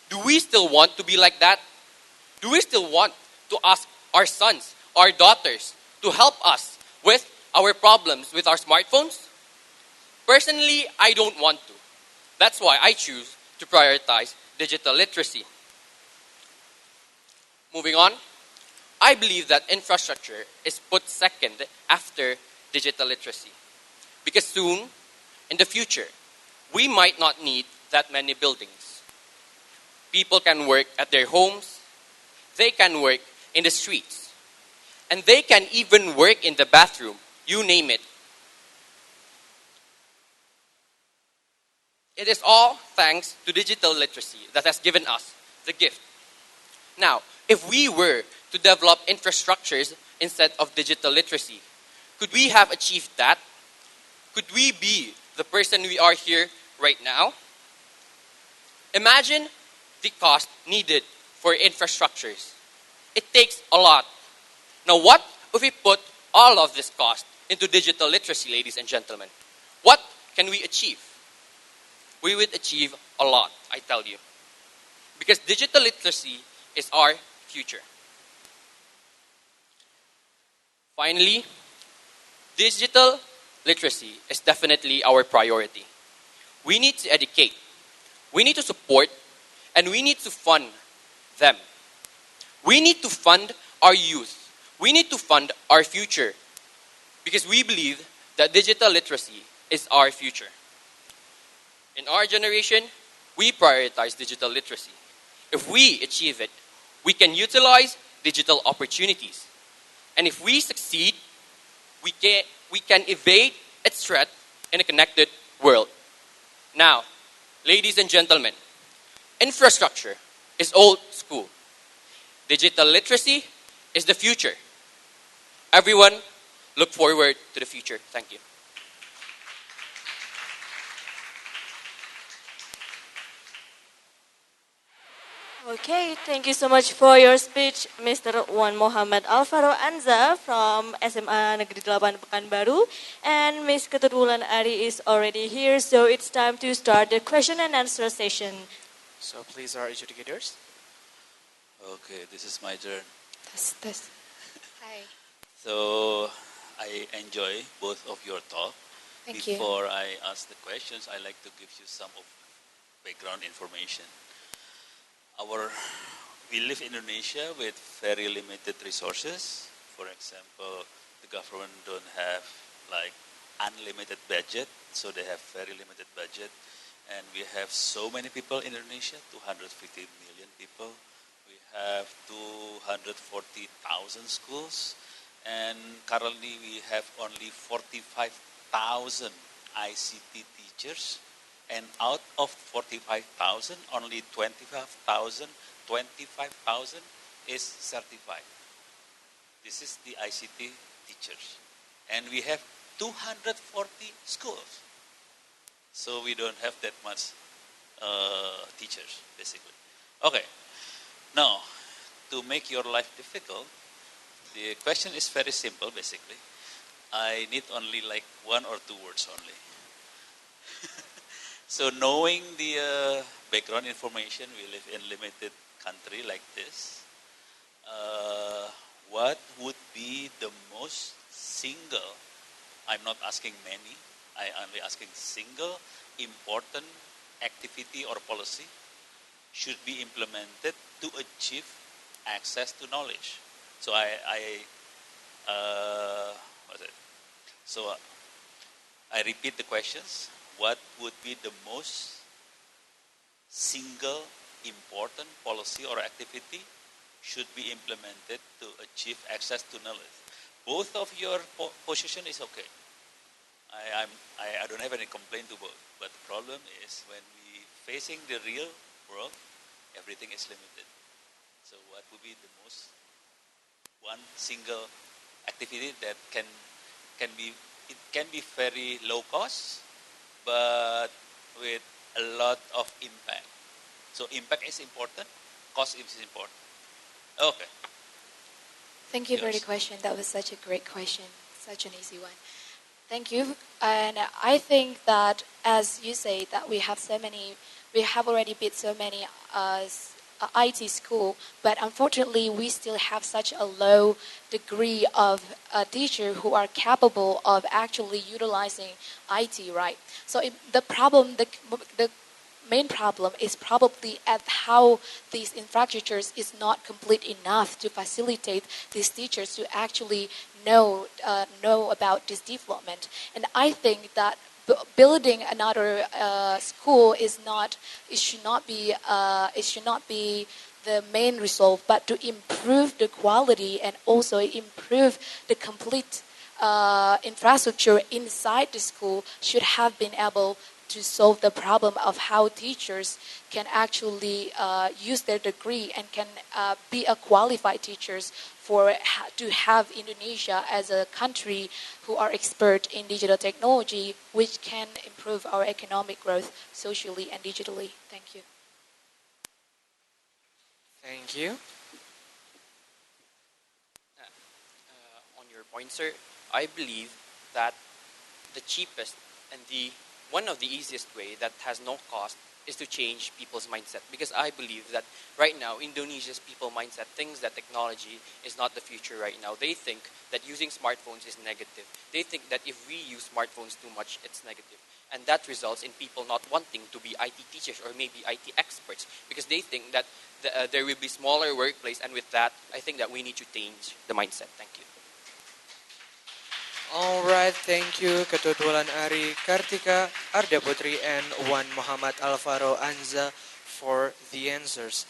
do we still want to be like that? Do we still want to ask our sons, our daughters, to help us with our problems with our smartphones? Personally, I don't want to. That's why I choose to prioritize digital literacy. Moving on, I believe that infrastructure is put second after digital literacy. Because soon, in the future, we might not need that many buildings. People can work at their homes, they can work in the streets, and they can even work in the bathroom, you name it. It is all thanks to digital literacy that has given us the gift. Now, if we were to develop infrastructures instead of digital literacy, could we have achieved that? Could we be the person we are here right now? Imagine the cost needed for infrastructures. It takes a lot. Now, what if we put all of this cost into digital literacy, ladies and gentlemen? What can we achieve? We would achieve a lot, I tell you. Because digital literacy is our future. Finally, digital literacy is definitely our priority. We need to educate, we need to support, and we need to fund them. We need to fund our youth. We need to fund our future. Because we believe that digital literacy is our future. In our generation, we prioritize digital literacy. If we achieve it, we can utilize digital opportunities. And if we succeed, we can evade its threat in a connected world. Now, ladies and gentlemen, infrastructure is old school. Digital literacy is the future. Everyone, look forward to the future. Thank you. Okay, thank you so much for your speech, Mr. Wan Muhammad Alvaro Anza from SMA Negeri 8 Pekanbaru. And Ms. Ketut Wulan Ari is already here, so it's time to start the question and answer session. So please, our educators. Okay, this is my turn. Test. Hi. So I enjoy both of your talk. Thank you. Before I ask the questions, I like to give you some of background information. We live in Indonesia with very limited resources. For example, the government don't have like unlimited budget, so they have very limited budget. And we have so many people in Indonesia, 250 million people. We have 240,000 schools. And currently we have only 45,000 ICT teachers. And out of 45,000, only 25,000 is certified. This is the ICT teachers. And we have 240 schools. So we don't have that much teachers, basically. Okay, now, to make your life difficult, the question is very simple, basically. I need only like 1 or 2 words only. So knowing the background information, we live in limited country like this. What would be the most single, I'm not asking many, I only asking single important activity or policy should be implemented to achieve access to knowledge. So I repeat the questions. What would be the most single important policy or activity should be implemented to achieve access to knowledge? Both of your position is okay. I don't have any complaint to both. But the problem is when we facing the real world, everything is limited. So what would be the most one single activity that can be very low cost, but with a lot of impact. So impact is important, cost is important. Okay. Thank you for the question. That was such a great question. Such an easy one. Thank you. And I think that, as you say, that we have already built so many IT school, but unfortunately, we still have such a low degree of teacher who are capable of actually utilizing IT, right? So the main problem is probably at how these infrastructures is not complete enough to facilitate these teachers to actually know about this development. And I think that building another school is not it should not be the main result, but to improve the quality and also improve the complete infrastructure inside the school should have been able to solve the problem of how teachers can actually use their degree and can be a qualified teachers to have Indonesia as a country who are expert in digital technology, which can improve our economic growth socially and digitally. Thank you. Thank you. On your point, sir, I believe that the cheapest and the one of the easiest way that has no cost is to change people's mindset, because I believe that right now Indonesia's people mindset thinks that technology is not the future right now. They think that using smartphones is negative. They think that if we use smartphones too much, it's negative. And that results in people not wanting to be IT teachers or maybe IT experts, because they think that there will be smaller workplace, and with that, I think that we need to change the mindset. Thank you. Alright, thank you Ketua Dualan Ari Kartika, Arda Putri, and Wan Muhammad Alvaro Anza for the answers.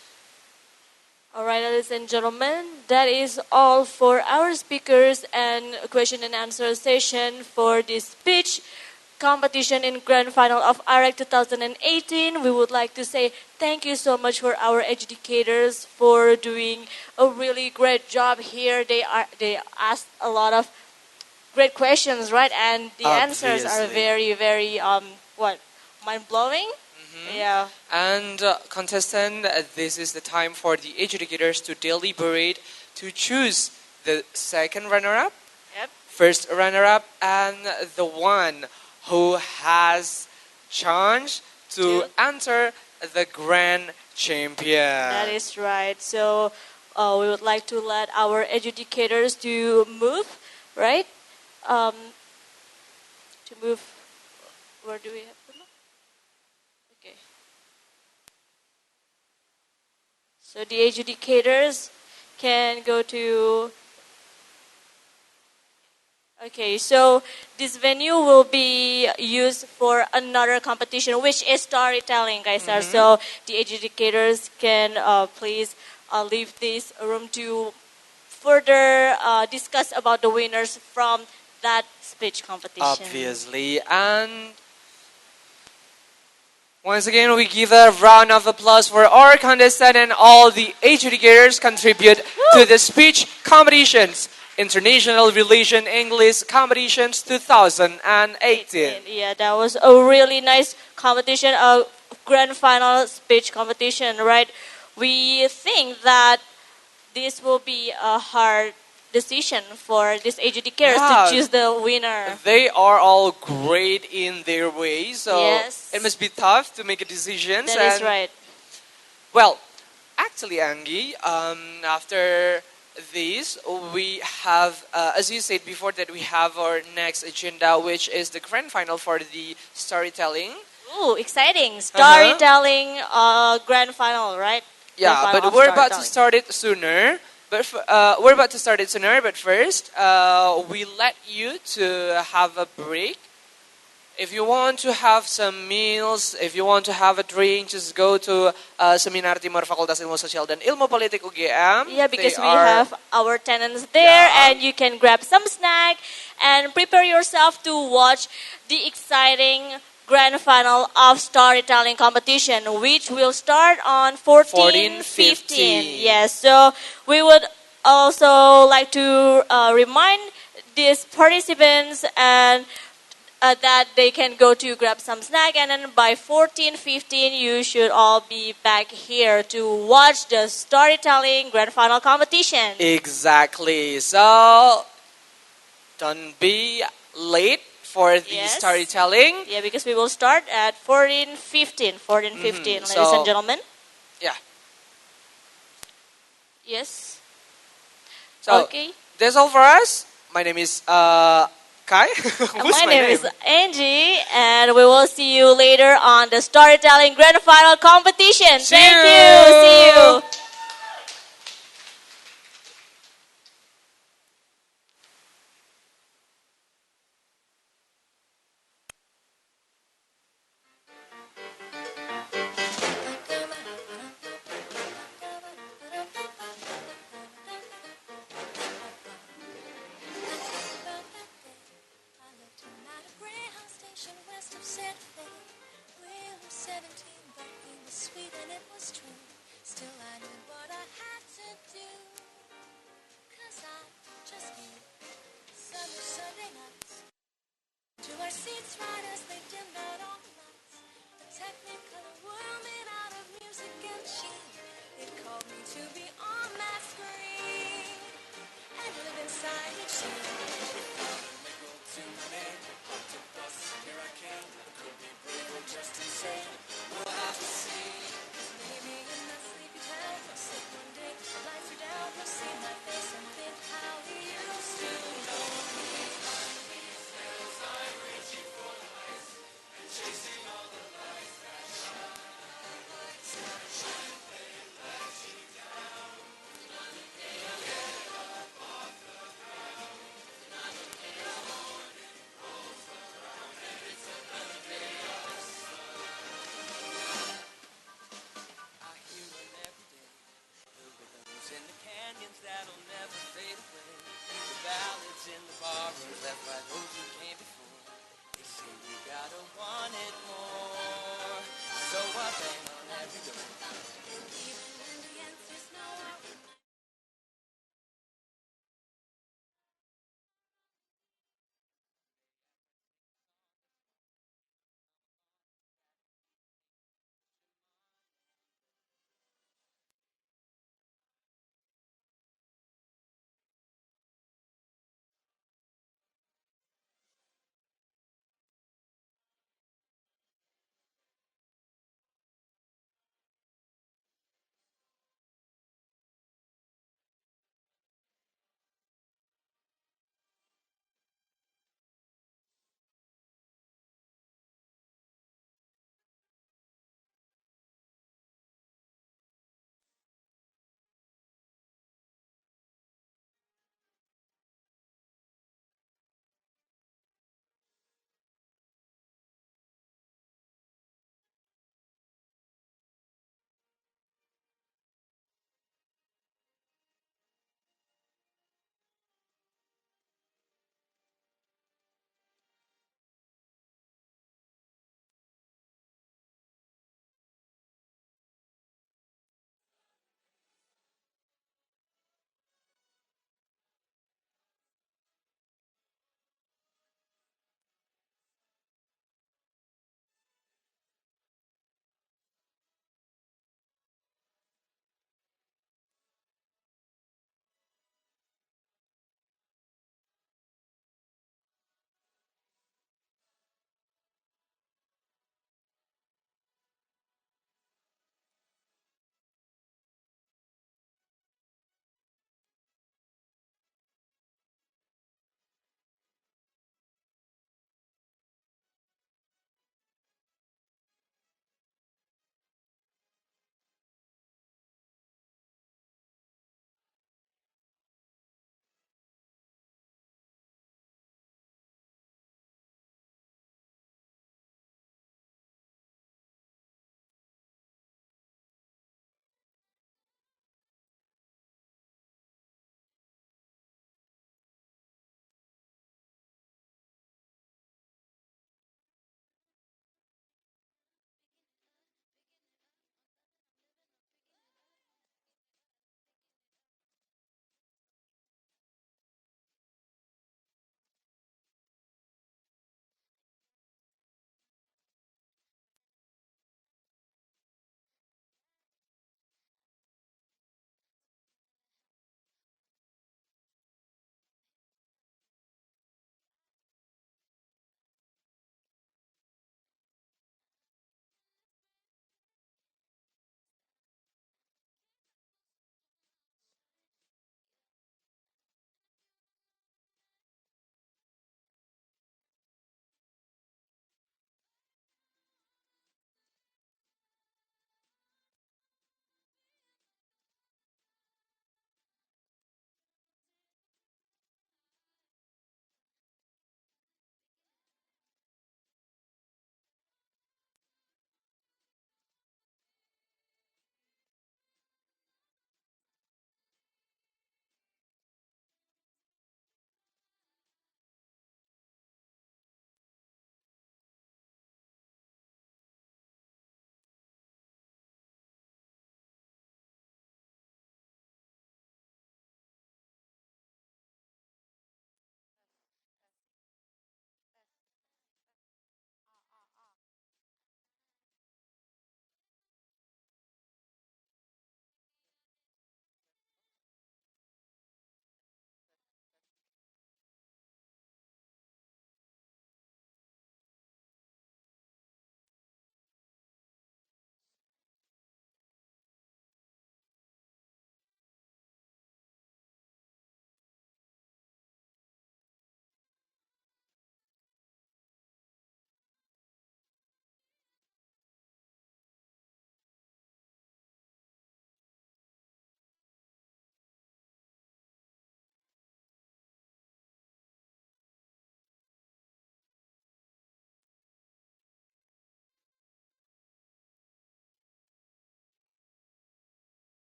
Alright, ladies and gentlemen, that is all for our speakers and question and answer session for this speech competition in grand final of IREC 2018. We would like to say thank you so much for our educators for doing a really great job here. They asked a lot of great questions, right? And the answers are very, very mind-blowing. Yeah. And contestant, this is the time for the educators to deliberate to choose the second runner-up, first runner-up, and the one who has chance to enter the grand champion. That is right. So we would like to let our educators to move, right? To move, where do we have to look? Okay. So the adjudicators can go to. Okay, so this venue will be used for another competition, which is storytelling, guys. So the adjudicators can please leave this room to further discuss about the winners from that speech competition. Obviously. And once again, we give a round of applause for our contestant and all the adjudicators contribute to the speech competitions. International Relation English Competitions 2018. Yeah, that was a really nice competition, a grand final speech competition, right? We think that this will be a hard decision for these adjudicators to choose the winner. They are all great in their way, so yes, it must be tough to make a decision. That is right. Well, actually, Angie, after this, we have, as you said before, that we have our next agenda, which is the grand final for the storytelling. Ooh, exciting. Storytelling grand final, right? Yeah, but we're about to start it sooner. But first, we let you to have a break. If you want to have some meals, if you want to have a drink, just go to Seminar Timur Fakultas Ilmu Sosial dan Ilmu Politik UGM. Yeah, because we have our tenants there, and you can grab some snack and prepare yourself to watch the exciting grand final of storytelling competition, which will start on 14-15. Yes, so we would also like to remind these participants and that they can go to grab some snack, and then by 14-15 you should all be back here to watch the storytelling grand final competition. Exactly. So don't be late for the Yes. storytelling. Yeah, because we will start at 14:15. 14:15, ladies So- and gentlemen. Yeah. Yes. So Okay. that's all for us. My name is Kai. Who's My name is Angie, and we will see you later on the storytelling grand final competition. See Thank you. you. See you. I left him at a Greyhound station west of Santa Fe. We were 17, but he was sweet and it was true. Still, I knew what I had to do. 'Cause I just knew summer Sunday nights. To our seats right as they dimmed out all the lights. A technicolor world made out of music and sheen. It called me to be on that screen and live inside each scene. To my name, octopus, here I came. Could be brave or just insane. We'll have to see. 'Cause maybe in that sleepy town, I'll sleep one day. The lights are down, you'll see my face and think how he used to know me. These hills I'm reaching for the lights and chasing all the lights that shine. Lights that shine, they let you down. Get up off the ground. The morning rolls around and it's another day of sun. I hear them every day. The rhythms in the canyons that'll never fade away. The ballads in the bars left by those who came before. They say we gotta want it more. So I bang on every door. And even when the answer's no, I'll remind.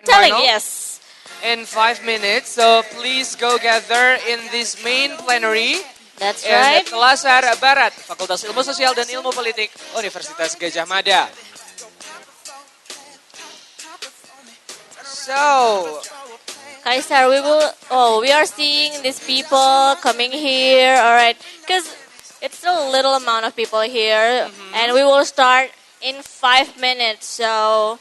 Telling, Final yes. in 5 minutes. So please go gather in this main plenary That's in right. Telasar Barat, Fakultas Ilmu Sosial dan Ilmu Politik, Universitas Gajah Mada. So, Kaisar, we are seeing these people coming here, alright, because it's a little amount of people here, and we will start in 5 minutes, so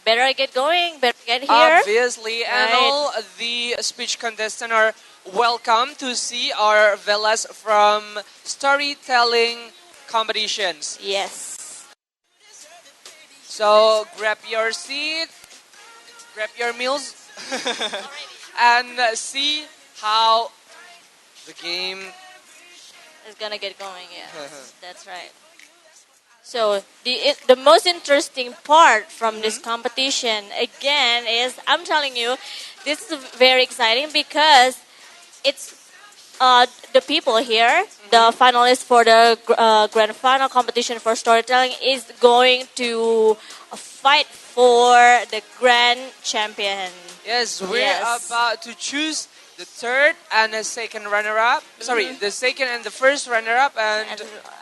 better get going, better get here. obviously, and Right. all the speech contestants are welcome to see our velas from storytelling competitions. Yes. So grab your seat, grab your meals, and see how the game. It's gonna get going, yes. That's right. So the most interesting part from this competition again is I'm telling you, this is very exciting because it's the people here, the finalists for the grand final competition for storytelling is going to fight for the grand champion. Yes, we're Yes. about to choose the third and the second runner-up. Sorry, the second and the first runner-up,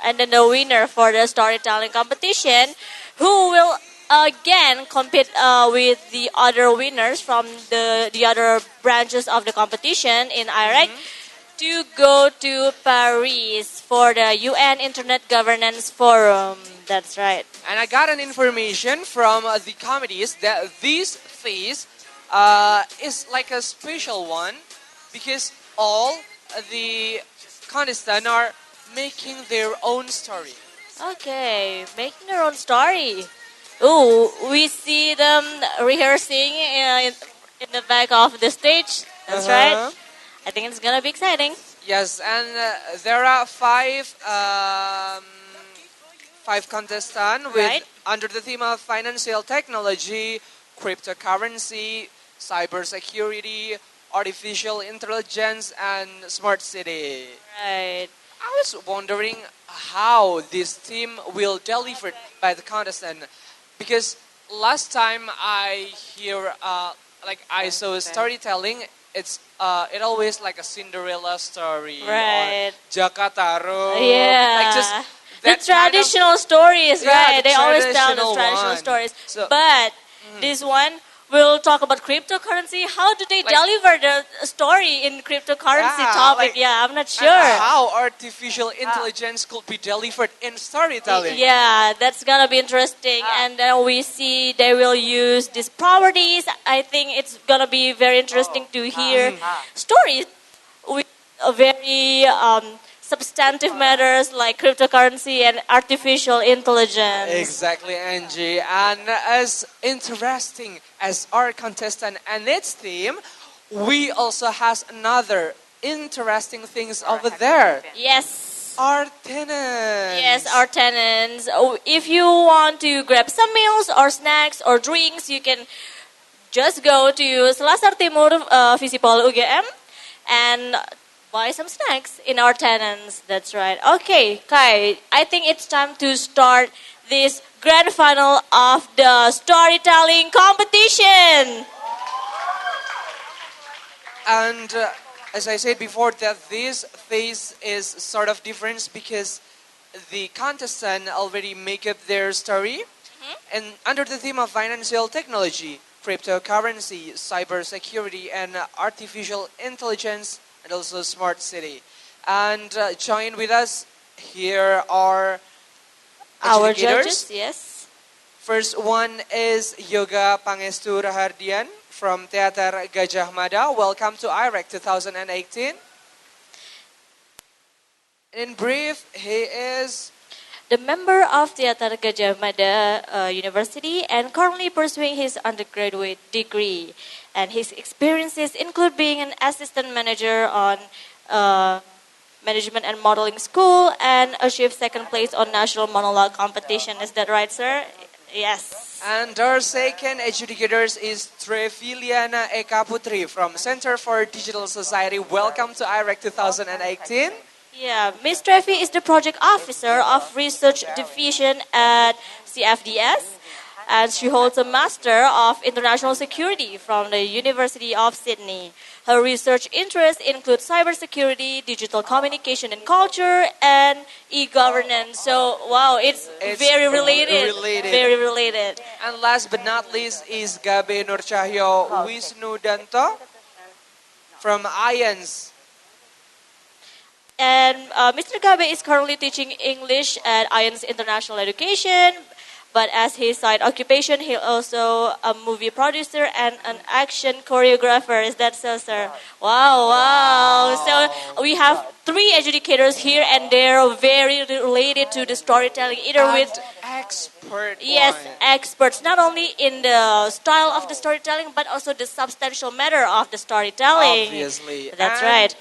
And then the winner for the storytelling competition, who will again compete with the other winners from the other branches of the competition in Iraq to go to Paris for the UN Internet Governance Forum. That's right. And I got an information from the committees that this phase is like a special one because all the contestants are making their own story. Okay, making their own story. Oh, we see them rehearsing in the back of the stage. That's right. Uh-huh. I think it's gonna be exciting. Yes, and there are five contestants Right. with under the theme of financial technology, cryptocurrency, cybersecurity, artificial intelligence, and smart city. Right. I was wondering how this team will deliver by the contestant because last time I hear I saw storytelling, it always like a Cinderella story Right. or Jakarta. Yeah. Like just The that kind of- traditional stories, Yeah, right? the They always tell the traditional traditional one. stories. So- But this one will talk about cryptocurrency. How do they Like- deliver the story in cryptocurrency Yeah, topic? like- Yeah, I'm not and sure. how artificial intelligence could be delivered in storytelling. Yeah, that's gonna be interesting. And then we see they will use these properties. I think it's gonna be very interesting to hear stories with a very substantive matters like cryptocurrency and artificial intelligence. Exactly, Angie. And as interesting as our contestant and its team, we also has another interesting things over there. Yes. Our tenants. Yes, our tenants. Oh, if you want to grab some meals or snacks or drinks, you can just go to Selasar Timur Fisipol UGM and buy some snacks in our tenants. That's right. Okay, Kai, I think it's time to start this grand final of the storytelling competition. And as I said before, that this phase is sort of different because the contestant already make up their story, and under the theme of financial technology, cryptocurrency, cybersecurity, and artificial intelligence, and also smart city. And join with us here are Our adjudicators. judges, yes. First one is Yoga Pangestu Rahardian from Teater Gajah Mada. Welcome to IREC 2018. In brief, he is The member of Teater Gajah Mada University and currently pursuing his undergraduate degree. And his experiences include being an assistant manager on management and modeling school and achieved second place on national monologue competition. Is that right, sir? Yes. And our second adjudicators is Treviliana Eka Putri from Center for Digital Society. Welcome to IREC 2018. Yeah, Ms. Trevi is the project officer of research division at CFDS. and she holds a Master of International Security from the University of Sydney. Her research interests include cybersecurity, digital communication and culture, and e-governance. So, wow, it's very related. Very related. And last but not least is Gabe Nurcahyo Wisnudanto from IANS. And Mr. Gabe is currently teaching English at IANS International Education. But as his side occupation, he also a movie producer and an action choreographer. Is that so, sir? Wow, wow. So we have three educators here, and they're very related to the storytelling, either with expert. Yes, experts, not only in the style of the storytelling, but also the substantial matter of the storytelling. Obviously. That's And right.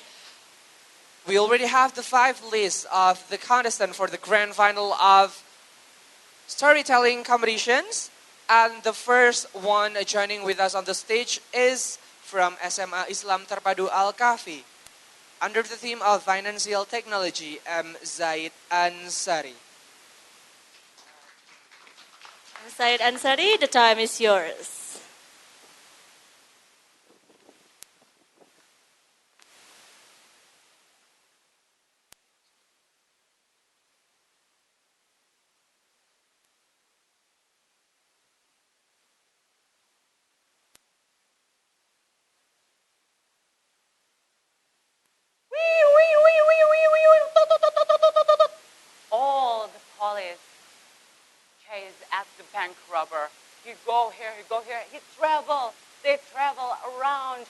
we already have the 5 lists of the contestants for the grand final of storytelling competitions. And the first one joining with us on the stage is from SMA Islam Terpadu Al-Kafi, under the theme of financial technology, M. Zaid Ansari. Said Ansari, the time is yours. All the police chase at the bank robber. He go here, he go here. They travel around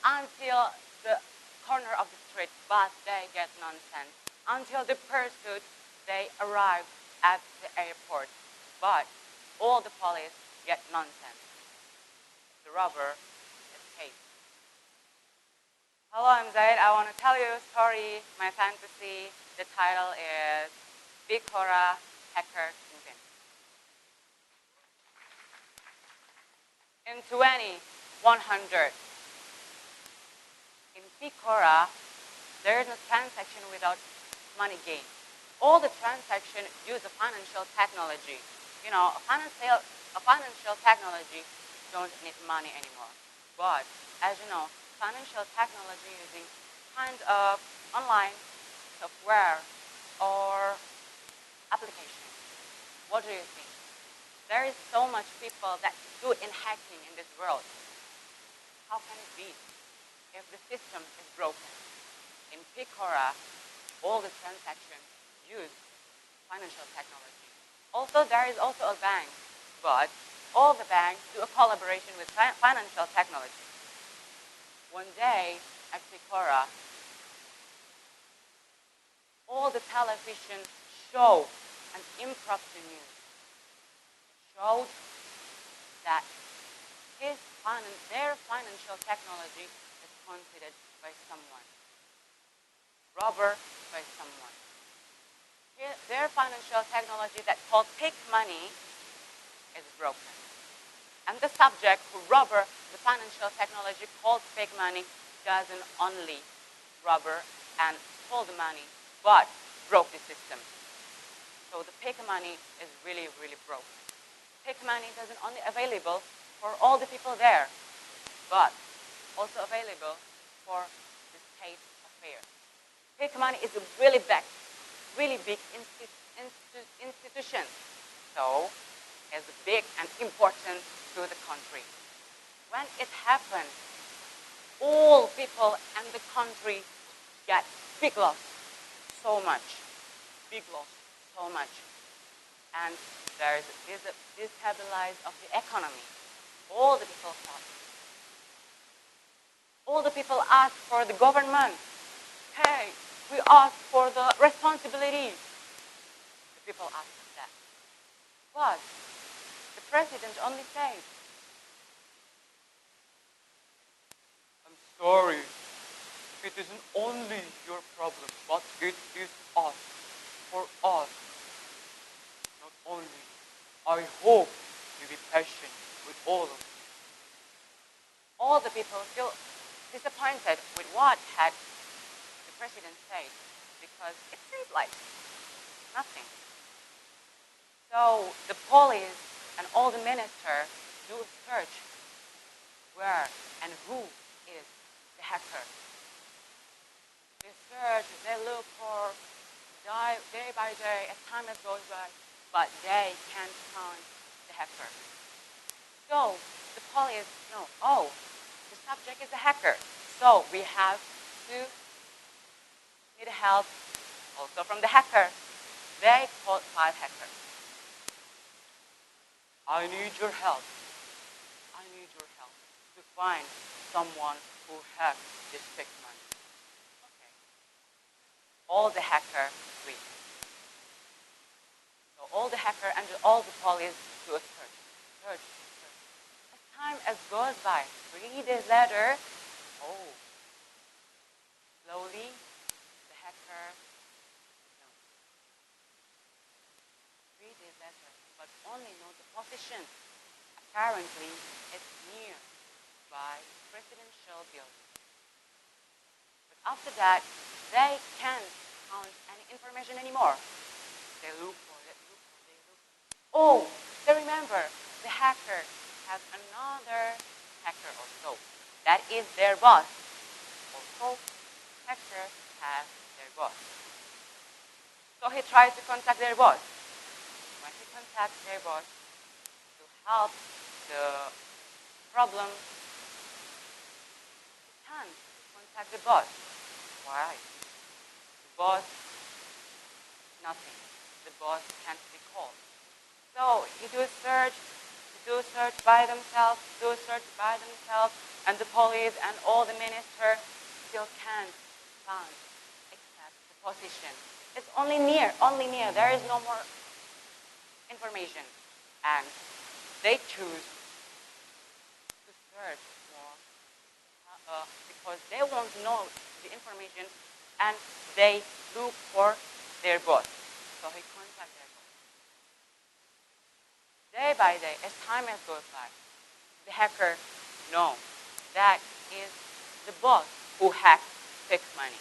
until the corner of the street, but they get nonsense. Until the pursuit, they arrive at the airport, but all the police get nonsense. The robber escapes. Hello, I'm Zaid. I want to tell you a story, my fantasy. The title is Big Hora Hacker Kingpin. In 2100, in Picora, there is no transaction without money gain. All the transactions use a financial technology. You know, a financial technology don't need money anymore. But as you know, financial technology using kind of online software or application. What do you think? There is so much people that good in hacking in this world. How can it be if the system is broken? In Picora, all the transactions use financial technology. Also, there is also a bank, but all the banks do a collaboration with financial technology. One day at Picora, all the television show an impromptu news. Showed that their financial technology is considered by someone, robber by someone. Their financial technology that called pick money is broken. And the subject who robber the financial technology called pick money doesn't only robber and stole the money, but broke the system. So the pick money is really, really broke. Pick money isn't only available for all the people there, but also available for the state affairs. Pick money is a really big institution, so it's big and important to the country. When it happened, all people and the country get big loss, so much, big loss, so much. And there is a destabilize of the economy. All the people thought. All the people ask for the government. Hey, we ask for the responsibility. The people ask that. But the president only says, I'm sorry, it isn't only your problem, but it is us, for us. Not only, I hope you be patient with all of us. All the people feel disappointed with what had the president said, because it seems like nothing. So the police and all the ministers do a search where and who is the hacker. They search, they look for day by day as time as goes by, but they can't find the hacker. So the police know, oh, the subject is a hacker. So we have to need help also from the hacker. They called 5 hackers. I need your help. I need your help to find someone who hacked this fake money. Okay. All the hackers agreed. So all the hacker and all the police do a search. As time as goes by, 3 days later, oh, slowly the hacker, no, 3 days later, but only know the position. Apparently, it's near by presidential building. But after that, they can't find any information anymore. They look for it, they look. Oh, they remember the hacker has another hacker also. That is their boss. Also, hacker has their boss. So he tried to contact their boss. When he contacts their boss to help the problem, he can't contact the boss. Why? The boss, nothing. The boss can't be called. So he do a search by themselves, and the police and all the ministers still can't find except the position. It's only near. There is no more information. And they choose to search more because they want to know the information, and they look for their boss. So he contacts their boss. Day by day, as time has gone by, the hacker knows that is the boss who hacked fake money.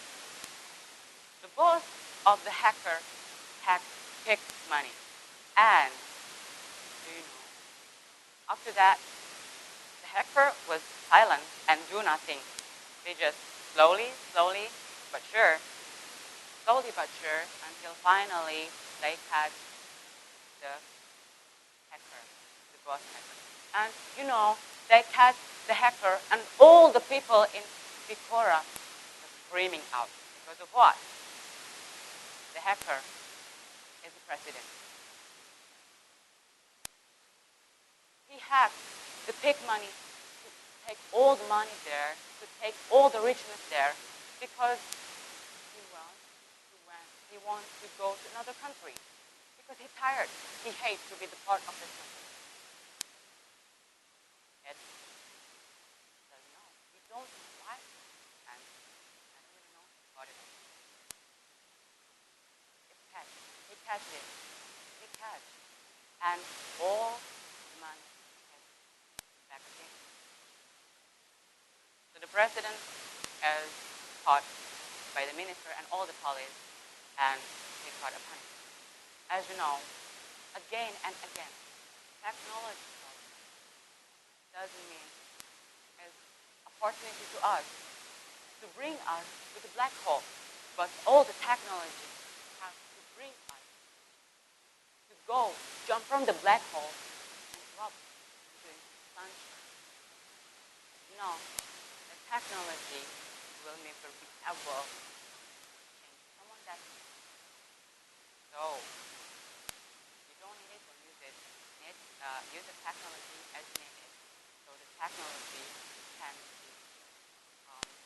The boss of the hacker hacked fake money. And, after that, the hacker was silent and do nothing. They just slowly but sure, until finally they catch the hacker, the boss hacker. And they catch the hacker, and all the people in Picora were screaming out. Because of what? The hacker is the president. He hacked the pig money to take all the money there, to take all the richness there, because he wants to go to another country. Because he's tired. He hates to be the part of this country. It says no. We don't why? And I don't really know what it is. He catches it. And all the money is back again. So the president is caught by the minister and all the police, and he got a punishment. As you know, again and again, technology doesn't mean is opportunity to us to bring us to the black hole, but all the technology has to bring us to jump from the black hole and drop into the sunshine. The technology will never be able to change someone that. So you don't need it or use it. Use the technology as needed. So the technology can be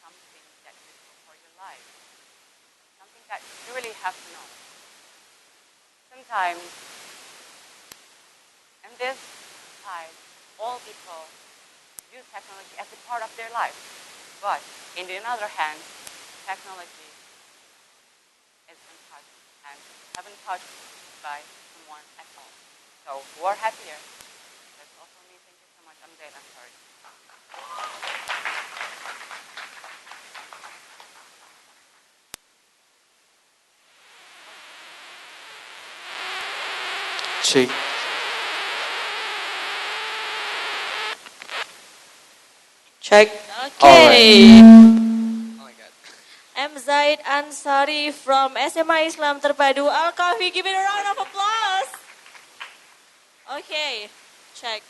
something that's useful for your life. Something that you really have to know. Sometimes, in this side, all people use technology as a part of their life. But in the other hand, technology is untouched and haven't touched by someone at all. So who are happier? That's all for me. Thank you so much. I'm dead. I'm sorry. Chi. Check. Okay. Oh my god. M. Zaid Ansari from SMA Islam Terpadu Al-Kafi. Give it a round of applause. Okay, check.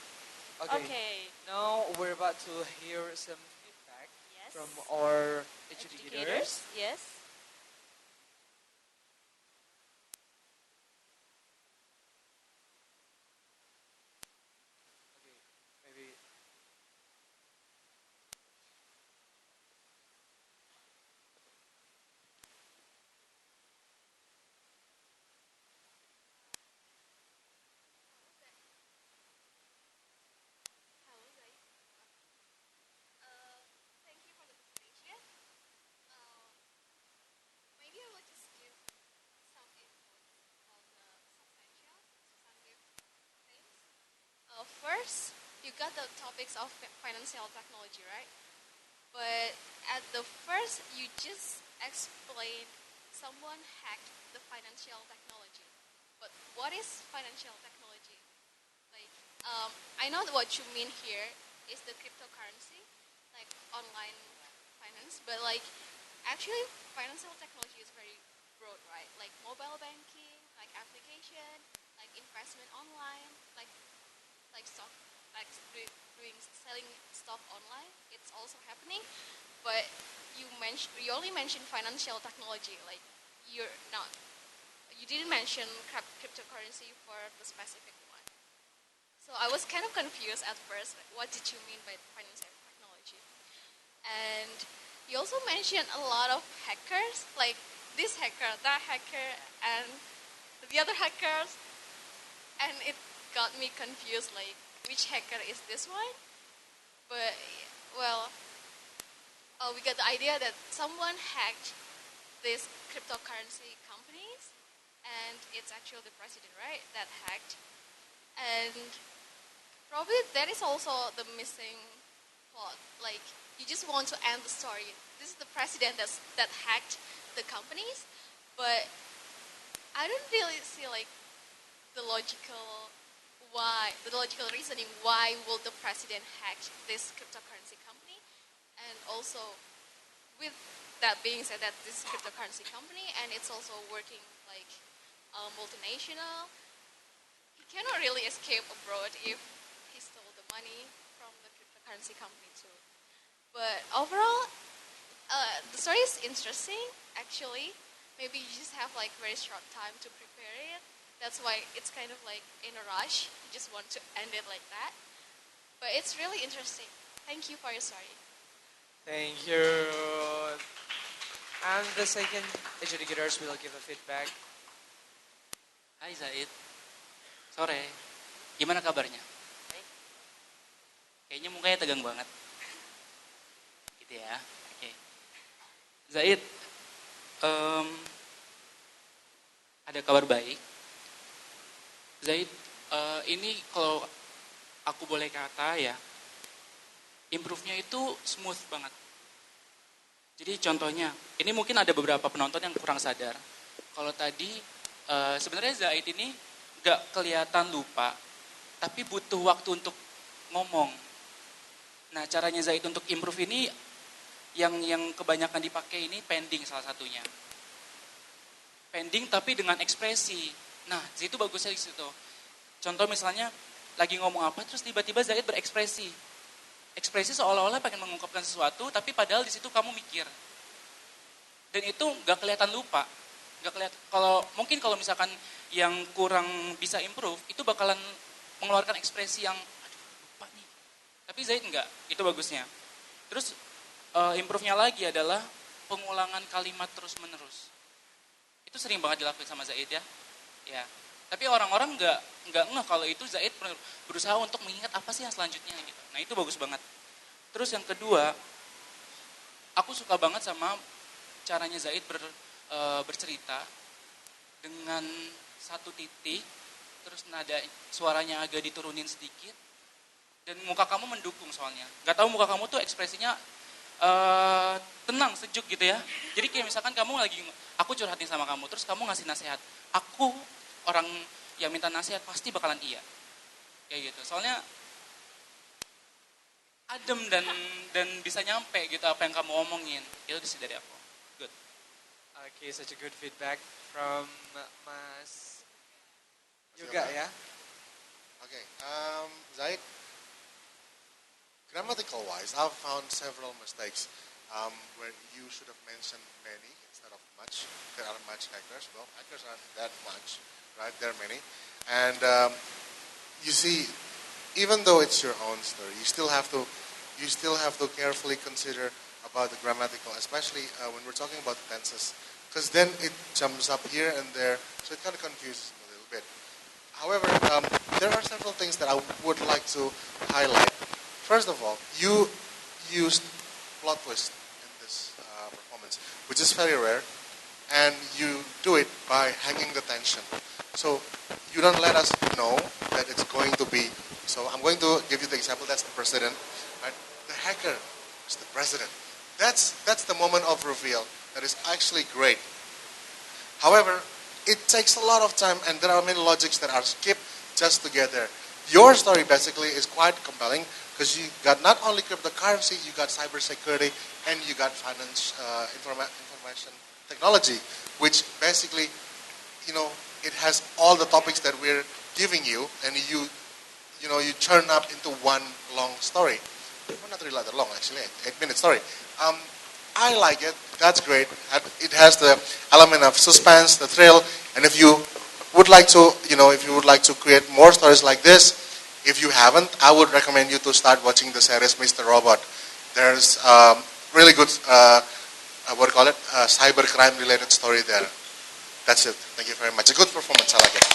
Okay. Okay. Now we're about to hear some feedback Yes. from our Educators. educators. Yes. Okay, maybe. Thank you for the presentation. Maybe I will just give some input on the substantive things. First, you got the topics of financial technology, right? But at the first, you just explained someone hacked the financial technology. But what is financial technology? Like, I know that what you mean here is the cryptocurrency, like online finance. But like, actually, financial technology is very broad, right? Like mobile banking, like application, like investment online, like stock, like doing selling stock online. It's also happening. But you only mentioned financial technology. Like, you're not you didn't mention cryptocurrency for the specific one. So I was kind of confused at first. Like, what did you mean by financial technology? And you also mentioned a lot of hackers, like this hacker, that hacker, and the other hackers. And it got me confused, like, which hacker is this one? But, well, we got the idea that someone hacked these cryptocurrency companies, and it's actually the president, right, that hacked. And probably that is also the missing plot. Like, you just want to end the story. This is the president that hacked the companies, but I don't really see like the logical reasoning why will the president hack this cryptocurrency company. And also, with that being said, that this is a cryptocurrency company and it's also working like multinational, he cannot really escape abroad if he stole the money from the cryptocurrency company too. But overall, the story is interesting, actually. Maybe you just have like very short time to prepare it. That's why it's kind of like in a rush. You just want to end it like that. But it's really interesting. Thank you for your story. Thank you. And the second educators will give a feedback. Hai Zaid, sore. Gimana kabarnya? Kayaknya mukanya tegang banget. Gitu ya. Oke. Zaid, ada kabar baik. Zaid, ini kalau aku boleh kata ya, improve-nya itu smooth banget. Jadi contohnya, ini mungkin ada beberapa penonton yang kurang sadar. Kalau tadi sebenarnya Zaid ini gak kelihatan lupa, tapi butuh waktu untuk ngomong. Nah, caranya Zaid untuk improve ini yang kebanyakan dipakai ini pending salah satunya. Pending tapi dengan ekspresi. Nah, itu bagusnya di situ. Contoh misalnya lagi ngomong apa terus tiba-tiba Zaid berekspresi. Ekspresi seolah-olah pengen mengungkapkan sesuatu tapi padahal di situ kamu mikir. Dan itu nggak kelihatan lupa. Nggak kelihatan. Kalau misalkan yang kurang bisa improve itu bakalan mengeluarkan ekspresi yang aduh lupa nih. Tapi Zaid enggak, itu bagusnya. Terus improve-nya lagi adalah pengulangan kalimat terus-menerus. Itu sering banget dilakukan sama Zaid ya. Ya. Tapi orang-orang nggak ngeh kalau itu Zaid berusaha untuk mengingat apa sih yang selanjutnya gitu. Nah, itu bagus banget. Terus yang kedua, aku suka banget sama caranya Zaid bercerita dengan satu titik, terus nada suaranya agak diturunin sedikit, dan muka kamu mendukung soalnya. Gak tahu muka kamu tuh ekspresinya tenang, sejuk gitu ya. Jadi kayak misalkan kamu aku curhatin sama kamu, terus kamu ngasih nasihat. Aku orang yang minta nasihat pasti bakalan iya. Kayak gitu. Soalnya adem dan bisa nyampe gitu apa yang kamu omongin. Itu sih dari aku. Good. Okay, such a good feedback from Mas Yoga ya. Okay, Zaid, grammatical wise, I've found several mistakes where you should have mentioned many instead of much. There are much hackers. Well, hackers aren't that much, right? There are many. And you see, even though it's your own story, you still have to carefully consider about the grammatical, especially when we're talking about tenses, because then it jumps up here and there, so it kind of confuses me a little bit. However, there are several things that I would like to highlight. First of all, you used plot twist in this performance, which is very rare, and you do it by hanging the tension. So you don't let us know that it's going to be. So I'm going to give you the example. That's the president, right? The hacker is the president. That's the moment of reveal. That is actually great. However, it takes a lot of time, and there are many logics that are skipped just to get there. Your story basically is quite compelling because you got not only cryptocurrency, you got cybersecurity, and you got finance, information technology, which basically, it has all the topics that we're giving you, and you churn up into one long story. Well, not really that long, actually, 8-minute story. I like it. That's great. It has the element of suspense, the thrill, and if you would like to create more stories like this, if you haven't, I would recommend you to start watching the series Mr. Robot. There's really good, cybercrime related story there. That's it. Thank you very much. A good performance. I like it.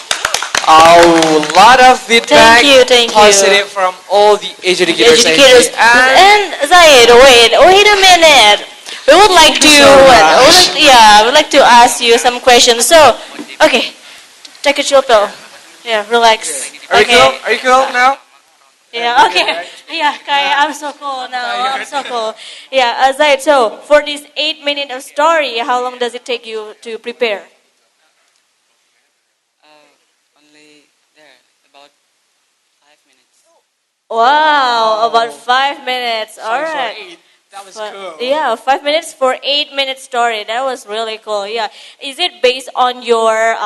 A lot of feedback. Thank you. Positive from all the educators. And Zaid, wait a minute. We would like to, we'd like to ask you some questions. So, okay, take a chill pill. Yeah, relax. Are you cool now? Yeah, okay. Yeah, Kai, I'm so cool now. I'm so cool. Yeah, Zaid, so for this 8 minute of story, how long does it take you to prepare? Only there about 5 minutes. Wow, about 5 minutes. All Five for right. 8. That was cool. Yeah, 5 minutes for 8 minute story. That was really cool. Yeah, is it based on your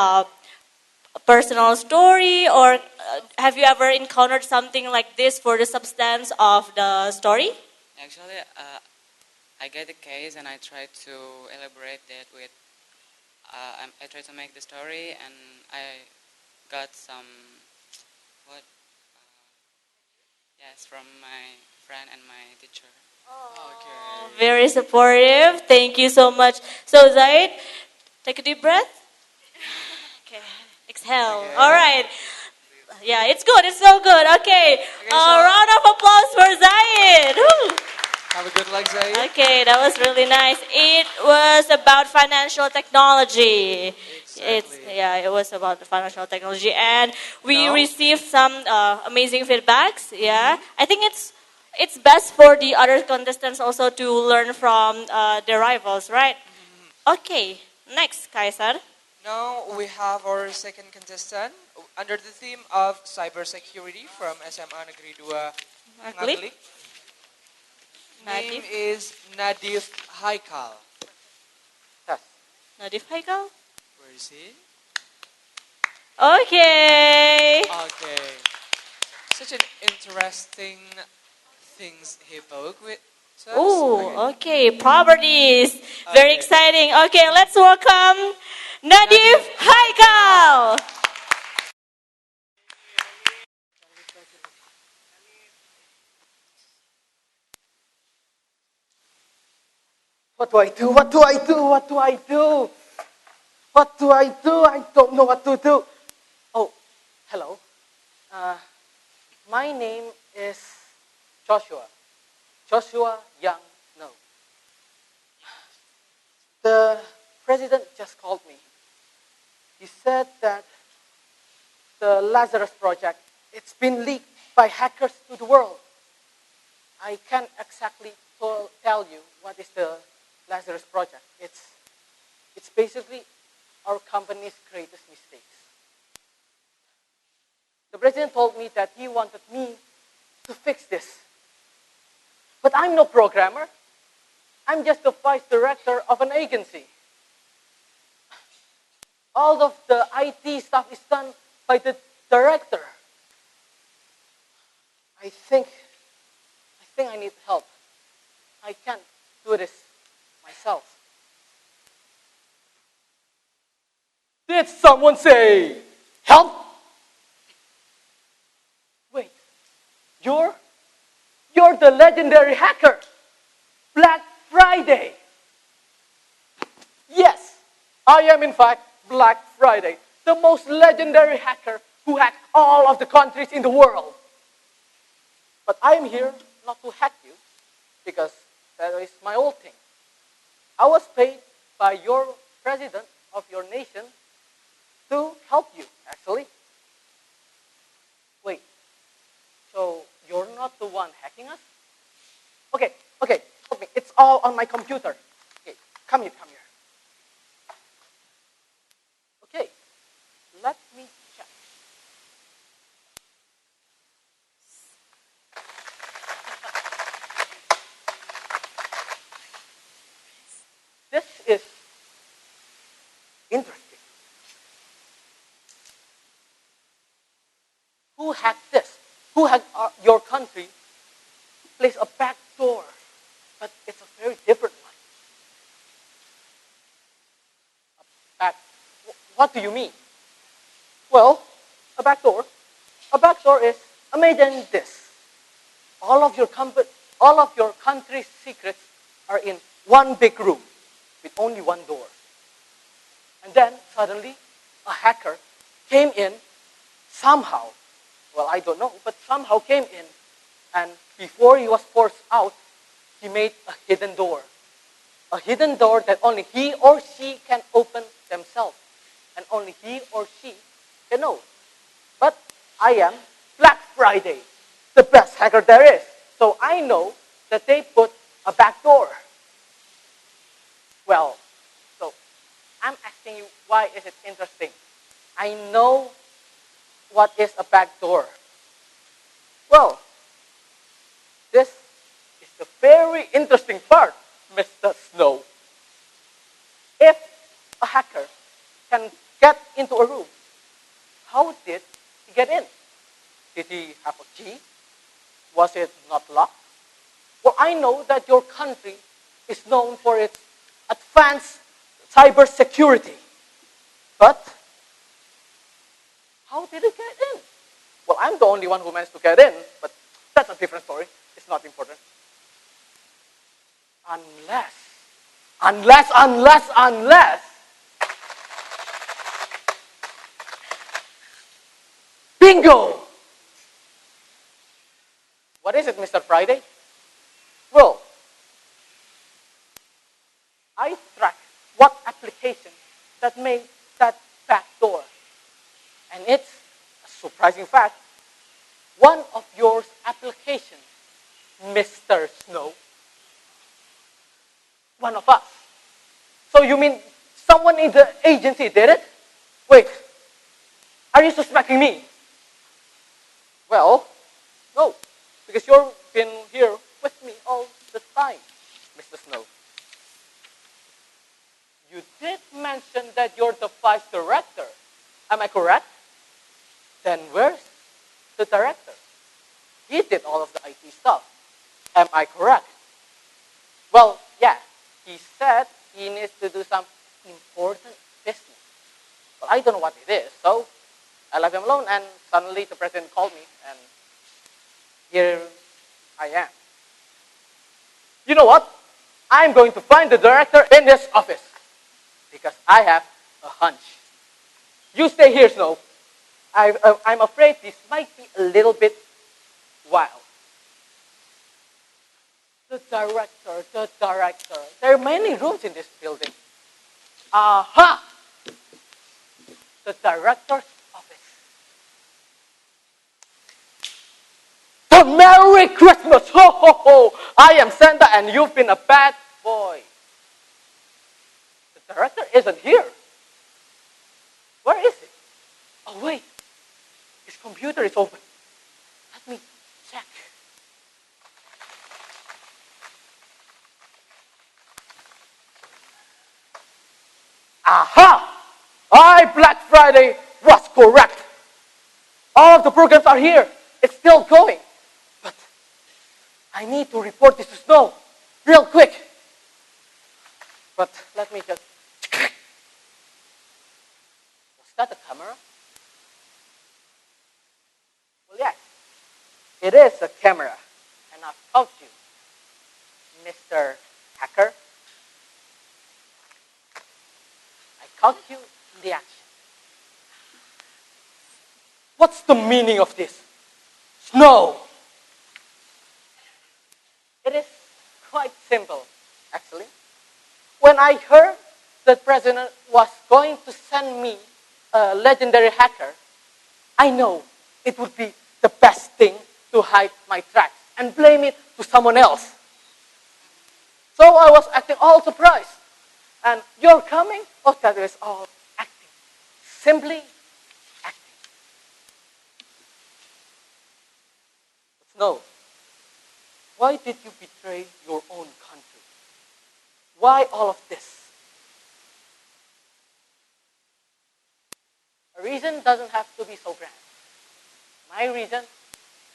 personal story, or have you ever encountered something like this for the substance of the story? Actually, I get the case and I try to elaborate that with. I try to make the story and I got some what? Yes, from my friend and my teacher. Very supportive. Thank you so much. So Zaid, take a deep breath. Okay, exhale. All right. Yeah, it's good. It's so good. Okay, round of applause for Zaid. Woo. Have a good luck, Zaid. Okay, that was really nice. It was about financial technology. It was about the financial technology, and we received some amazing feedbacks. Yeah, I think it's best for the other contestants also to learn from their rivals, right? Okay, next, Kaisar. Now we have our second contestant under the theme of cybersecurity from SMA Negeri 2 Ngaglik. Name is Nadif Haikal. Nadif Haikal? Where is he? Okay. Okay. Such an interesting things he spoke with. Oh, okay. Properties. Very exciting. Okay, let's welcome Nadif Haikal. What do I do? What do I do? What do I do? What do I do? I don't know what to do. Oh, hello. My name is Joshua. Joshua Young No. The president just called me. He said that the Lazarus Project, it's been leaked by hackers to the world. I can't exactly tell you what is the Lazarus Project. It's basically our company's greatest mistakes. The president told me that he wanted me to fix this. But I'm no programmer. I'm just the vice director of an agency. All of the IT stuff is done by the director. I think I need help. I can't do this myself. Did someone say help? Wait, you're the legendary hacker, Black Friday. Yes, I am in fact Black Friday, the most legendary hacker who hacked all of the countries in the world. But I am here not to hack you, because that is my old thing. I was paid by your president of your nation to help you, actually. Wait, so you're not the one hacking us? Okay, help me. It's all on my computer. Okay, come here. Okay, let me check. This is interesting. Who hacked this? Who hacked your country? Place a back door, but it's a very different one. What do you mean? Well, a back door is imagine this. All of your country's secrets are in one big room with only one door. And then suddenly a hacker came in somehow. Well, I don't know, but somehow came in, and before he was forced out, he made a hidden door. A hidden door that only he or she can open themselves. And only he or she can know. But I am Black Friday, the best hacker there is. So I know that they put a back door. Well, so I'm asking you, why is it interesting? I know what is a back door. Well, this is the very interesting part, Mr. Snow. If a hacker can get into a room, how did he get in? Did he have a key? Was it not locked? Well, I know that your country is known for its advanced cybersecurity. But how did it get in? Well, I'm the only one who managed to get in, but that's a different story. It's not important. Unless. Bingo! What is it, Mr. Friday? Well, I tracked what application that made that back door. And it's a surprising fact. One of your applications, Mr. Snow, one of us. So you mean someone in the agency did it? Wait, are you suspecting me? Well, no, because you've been here with me all the time, Mr. Snow. You did mention that you're the vice director. Am I correct? Then where's the director? He did all of the IT stuff. Am I correct? Well, yeah, he said he needs to do some important business. But I don't know what it is, so I left him alone, and suddenly the president called me, and here I am. You know what? I'm going to find the director in this office, because I have a hunch. You stay here, Snow. I'm afraid this might be a little bit wild. The director. There are many rooms in this building. Aha! The director's office. The Merry Christmas! Ho, ho, ho! I am Santa and you've been a bad boy. The director isn't here. Where is he? Oh, wait. His computer is open. Let me check. Aha! Black Friday was correct. All of the programs are here. It's still going. But I need to report this to Snow real quick. But let me just... Was that a camera? Well, yes. It is a camera. And I've caught you, Mr. Hacker. I caught you in the action. What's the meaning of this? Snow. It is quite simple, actually. When I heard the president was going to send me a legendary hacker, I know it would be the best thing to hide my tracks and blame it to someone else. So I was acting all surprised. And you're coming? Oh, that is all acting. Simply acting. No. Why did you betray your own country? Why all of this? A reason doesn't have to be so grand. My reason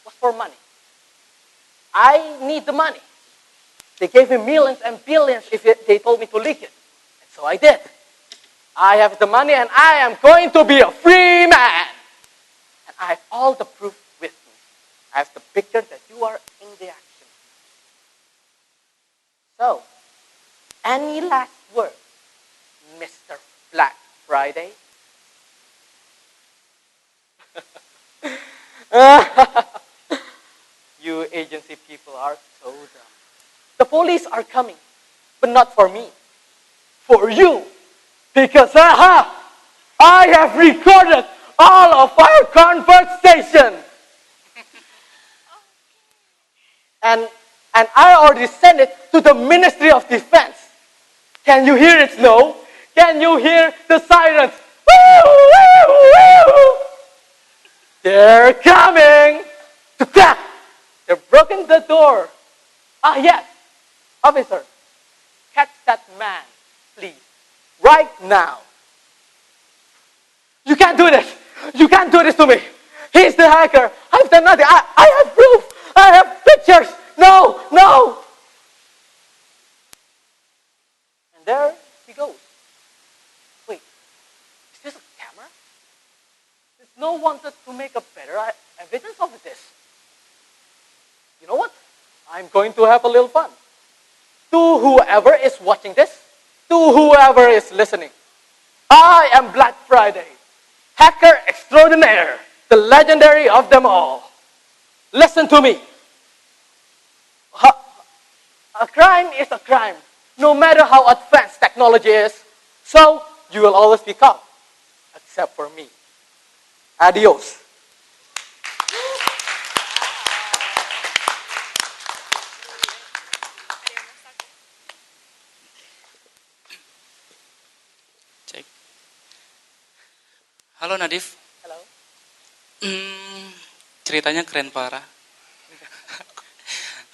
was for money. I need the money. They gave me millions and billions if they told me to leak it. And so I did. I have the money and I am going to be a free man. And I have all the proof with me. I have the picture that you are in the action. So, any last word, Mr. Black Friday? You agency people are so dumb. The police are coming, but not for me. For you. Because, I have recorded all of our conversation. And I already sent it to the Ministry of Defense. Can you hear it, Snow? Can you hear the sirens? Woo, woo, woo. They're coming. They've broken the door. Yes. Officer, catch that man, please. Right now. You can't do this. You can't do this to me. He's the hacker. I've done nothing. I have proof. I have pictures. No, no. And there he goes. Wait, is this a camera? There's no one to make a better evidence of this. You know what? I'm going to have a little fun. To whoever is watching this, to whoever is listening, I am Black Friday, hacker extraordinaire, the legendary of them all. Listen to me. A crime is a crime, no matter how advanced technology is. So, you will always be caught, except for me. Adios. Halo Nadif. Halo. Ceritanya keren parah.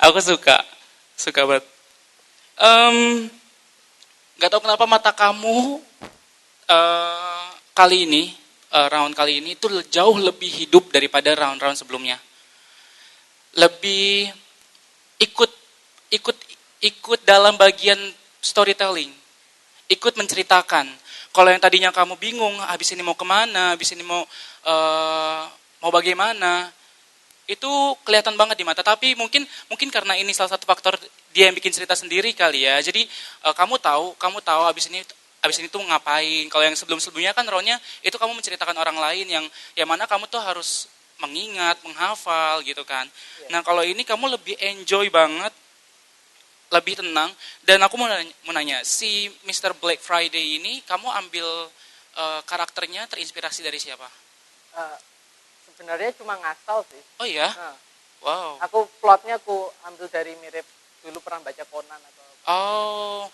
Aku suka banget. Gak tau kenapa mata kamu kali ini, round kali ini itu jauh lebih hidup daripada round-round sebelumnya. Lebih ikut dalam bagian storytelling, ikut menceritakan. Kalau yang tadinya kamu bingung, habis ini mau kemana, habis ini mau bagaimana, itu kelihatan banget di mata. Tapi mungkin karena ini salah satu faktor dia yang bikin cerita sendiri kali ya. Jadi kamu tahu habis ini tuh ngapain. Kalau yang sebelumnya kan roundnya itu kamu menceritakan orang lain yang mana kamu tuh harus mengingat, menghafal gitu kan. Nah kalau ini kamu lebih enjoy banget, lebih tenang. Dan aku mau nanya, si Mr. Black Friday ini kamu ambil karakternya terinspirasi dari siapa? Sebenarnya cuma ngasal sih. Oh iya? Wow. Plotnya aku ambil dari mirip dulu pernah baca Conan atau. Oh.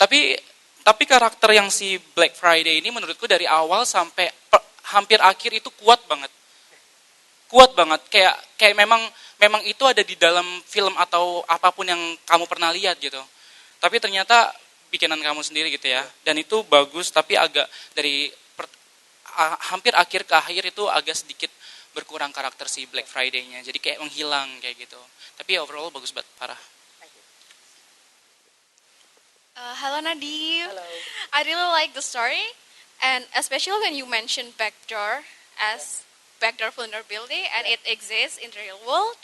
Tapi karakter yang si Black Friday ini menurutku dari awal sampai hampir akhir itu kuat banget. Kuat banget. Kayak memang itu ada di dalam film atau apapun yang kamu pernah lihat gitu. Tapi ternyata bikinan kamu sendiri gitu ya. Dan itu bagus, tapi agak dari hampir akhir ke akhir itu agak sedikit berkurang karakter si Black Friday-nya. Jadi kayak menghilang kayak gitu. Tapi overall bagus banget, parah. Hello Nadine. Hello. I really like the story, and especially when you mentioned backdoor as backdoor vulnerability, and it exists in the real world.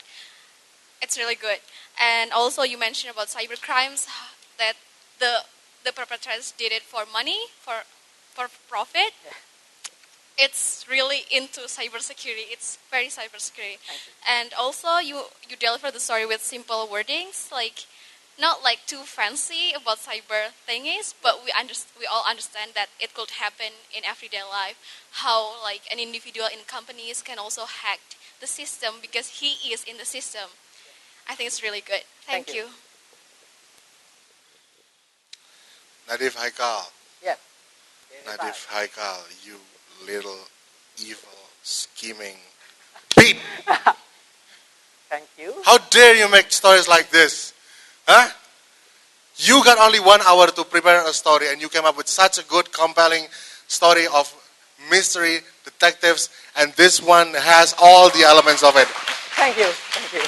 It's really good. And also you mentioned about cyber crimes, that the perpetrators did it for money, for profit. It's really into cybersecurity. It's very cybersecurity. And also you deliver the story with simple wordings, like not like too fancy about cyber thingies, but we all understand that it could happen in everyday life. How like an individual in companies can also hack the system because he is in the system. I think it's really good. Thank you. Nadif Haikal. Yes. Nadif Haikal, you little evil scheming beat. Thank you. How dare you make stories like this? Huh? You got only 1 hour to prepare a story and you came up with such a good, compelling story of mystery, detectives, and this one has all the elements of it. Thank you. Thank you.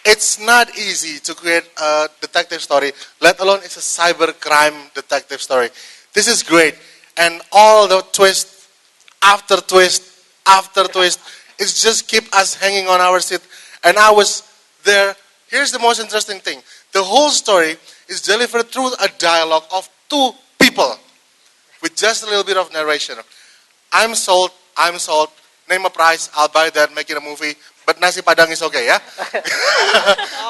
It's not easy to create a detective story, let alone it's a cyber crime detective story. This is great. And all the twist after twist after twist, it just keep us hanging on our seat. And I was there. Here's the most interesting thing. The whole story is delivered through a dialogue of 2 people with just a little bit of narration. I'm sold, name a price, I'll buy that, make it a movie. But nasi padang is okay, yeah?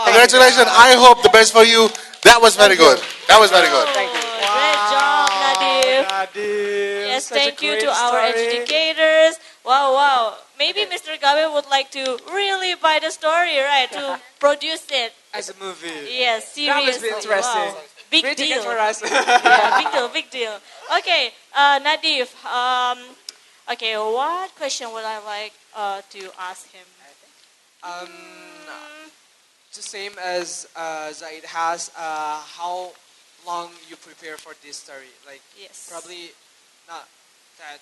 Congratulations. I hope the best for you. That was very good. That was very good. Thank you. Great job, Nadif. Yes, thank you to our educators. Wow. Maybe Mr. Gabe would like to really buy the story, right? To produce it. As a movie. Yes, seriously. That must be interesting. Wow. Big Free ticket deal. for us. Yeah, big deal. Okay, Nadif. Okay, what question would I like to ask him? The same as Zaid has. How long you prepare for this story? Like, yes. Probably not that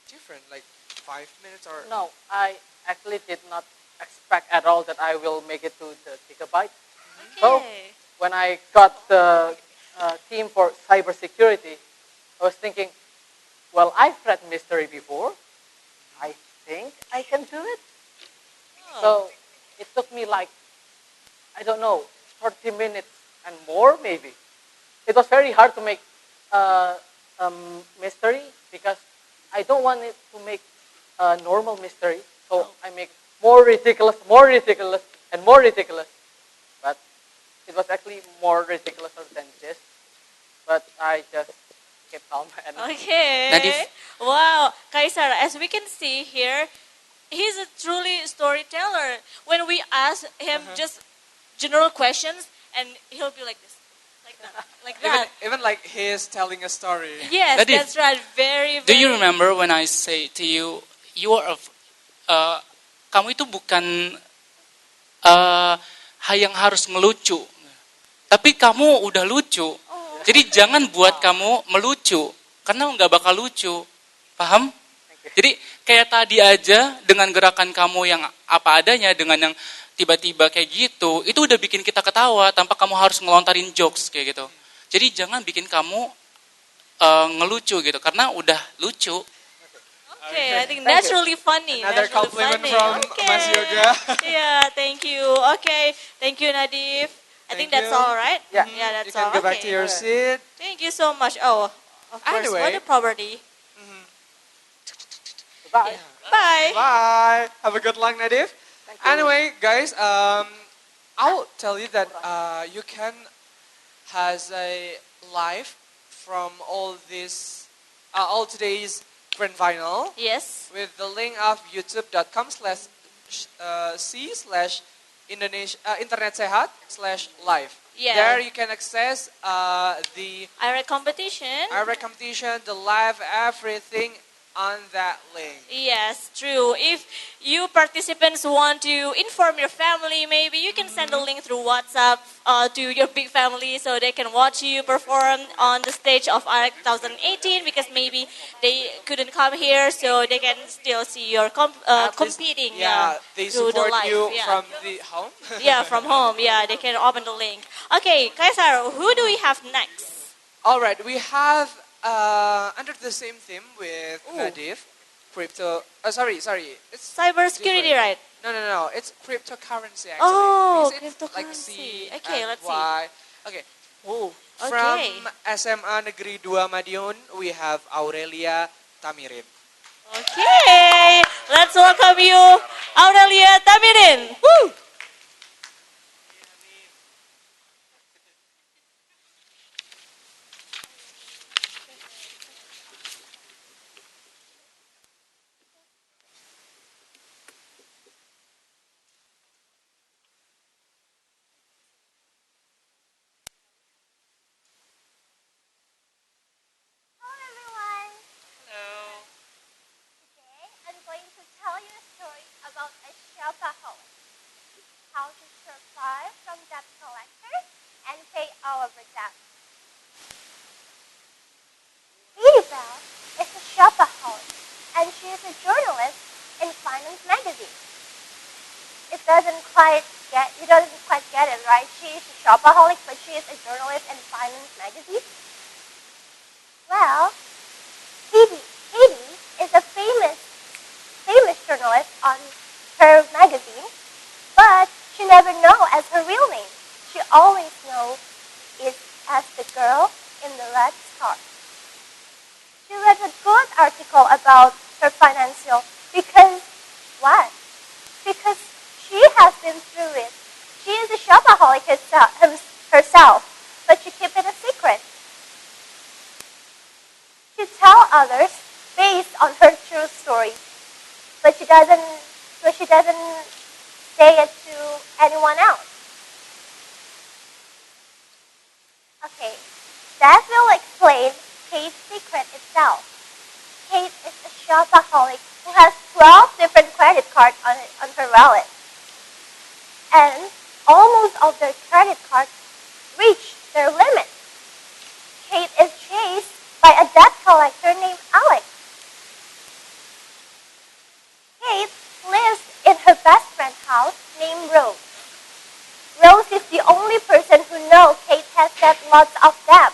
different. Like 5 minutes or No, I actually did not expect at all that I will make it to the gigabyte. So when I got the team for cybersecurity, I was thinking, well, I've read mystery before. I think I can do it. So it took me like, I don't know, 30 minutes and more maybe. It was very hard to make mystery because I don't want it to make a normal mystery. So I make more ridiculous, and more ridiculous. But it was actually more ridiculous than this. But I just kept calm. And Okay. Nadif. Wow, Kaisar, as we can see here, he's a truly storyteller. When we ask him just general questions, and he'll be like this, like that, like that. Even like he is telling a story. Yes, Nadif, that's right. Very, very. Do you remember when I say to you, you are kamu itu bukan yang harus ngelucu, tapi kamu udah lucu. Jadi jangan buat kamu melucu, karena nggak bakal lucu, paham? Jadi kayak tadi aja dengan gerakan kamu yang apa adanya, dengan yang tiba-tiba kayak gitu, itu udah bikin kita ketawa tanpa kamu harus ngelontarin jokes kayak gitu. Jadi jangan bikin kamu ngelucu gitu, karena udah lucu. Okay, I think that's really funny. Another That's really compliment funny. from Mas Yoga. Yeah, thank you. Okay, thank you, Nadif. I think that's all, right? Yeah, that's you can all. go back to your seat. Thank you so much. Oh, of course, Anyway. what a property. Bye. Bye. Bye. Have a good luck, Nadif. Anyway, guys, I'll tell you that you can has a live from all today's grand final. Yes. With the link of youtube.com/c/Internet Sehat/live. Yeah. There you can access the IREC competition. the live everything on that link. Yes, true. If you participants want to inform your family, maybe you can send a link through WhatsApp to your big family so they can watch you perform on the stage of ARC 2018 because maybe they couldn't come here, so they can still see your At least, competing yeah, they through the support live. you Yeah. from the home. Yeah, from home. Yeah, they can open the link. Okay, Kaisar, who do we have next? All right, we have under the same theme with Ooh. Nadif, crypto. Sorry, it's Cybersecurity, different. right? No. It's cryptocurrency actually. Oh, Because it's like cryptocurrency. C Okay, and let's see. Y. Okay. Oh, From okay. SMA Negeri 2 Madiun, we have Aurelia Tamirin. Okay, let's welcome you, Aurelia Tamirin. Woo! Today, I'm going to tell you a story about a shopaholic. How to survive from debt collectors and pay all of our debt. Fisipol is a shopaholic, and she is a journalist in Finance magazine. You doesn't quite get it, right? She is a shopaholic, but she is a journalist in Finance magazine. Well, Katie is a famous journalist on her magazine, but she never knows as her real name. She always knows it as the girl in the red scarf. She read a good article about her financial because what? Because she has been through it. She is a shopaholic herself, but she keeps it a secret. She tells others based on her true story, but she doesn't say it to anyone else. Okay, that will explain Kate's secret itself. Kate is a shopaholic who has 12 different credit cards on her wallet, and almost all their credit cards reach their limit. Kate is chased by a debt collector named Alex. Kate lives in her best friend's house named Rose. Rose is the only person who knows Kate has got lots of debt.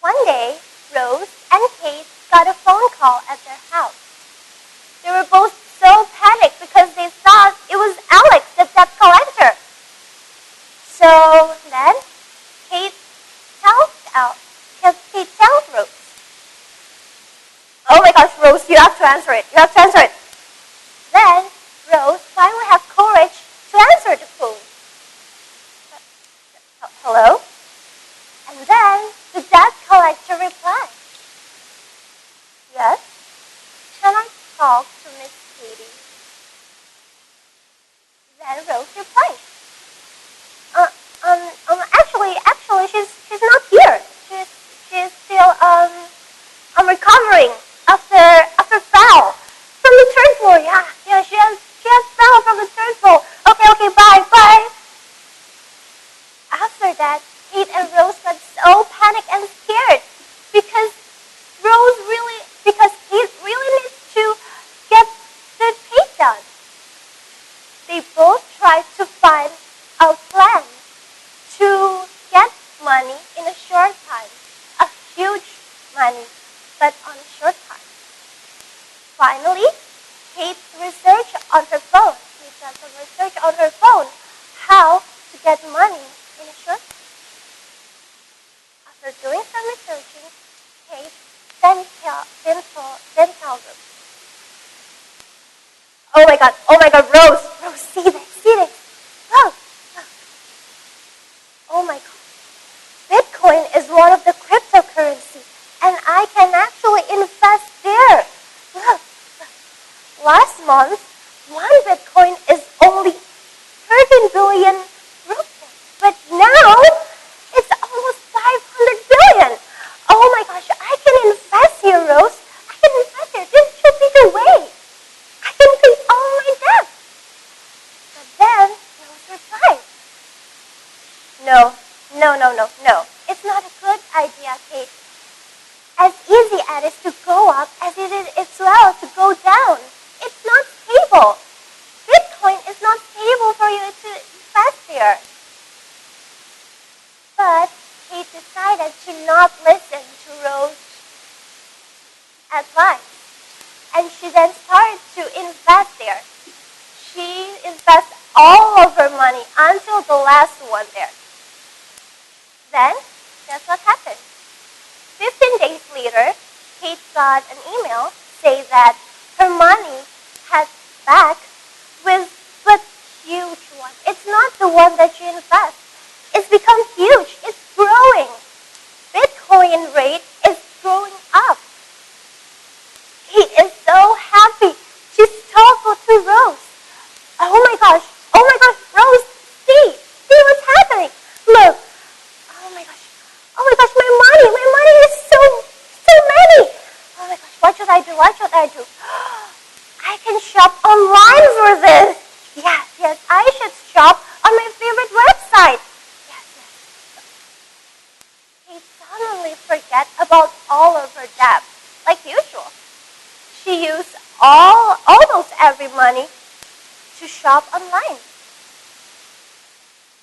One day, Rose and Kate got a phone call at their house. They were both so panicked because they thought it was Alex, the debt collector. So then, Kate tells Rose, "Oh my gosh, Rose, you have to answer it. Then Rose finally has courage to answer the phone. Hello? And then the debt collector replied, "Yes, can I talk to Miss Katie?" Then Rose replied, actually, she's not here. She's still recovering after fell from the third floor. Yeah, she has fell from the third floor. Okay, bye. After that, Kate and Rose got so panicked and scared because Kate really needs to get the pay done. They both tried to find a plan to get money in a short time, a huge money, but on a short time. Finally, Kate researched on her phone. She did some research on her phone how to get money in a short time. After doing some researching, Kate then tell Rose, Oh my God, Rose, see this. Rose. Oh my God. Bitcoin is one of the cryptocurrency, and I can actually invest there. Look. Last month, one Bitcoin is only 13 billion rupees, but now it's almost 500 billion. Oh my gosh, I can invest No, no, no, no, no. It's not a good idea, Kate. As easy as it is to go up as it is as well to go down. It's not stable. Bitcoin is not stable for you to invest there. But Kate decided to not listen to Rose's advice. And she then started to invest there. She invested all of her money until the last one there. Then, guess what happened? 15 days later, Kate got an email saying that her money had back with but huge one. It's not the one that you invest. It's become huge. It's growing. Bitcoin rate is growing up. Kate is so happy. She's talking to Rose. Oh my gosh, Rose, see what's happening. Look, oh my gosh, my money is so many. Oh my gosh, what should I do? I can shop online for this. Yes, I should shop on my favorite website. Yes. Kate suddenly forget about all of her debt, like usual. She used almost every money to shop online.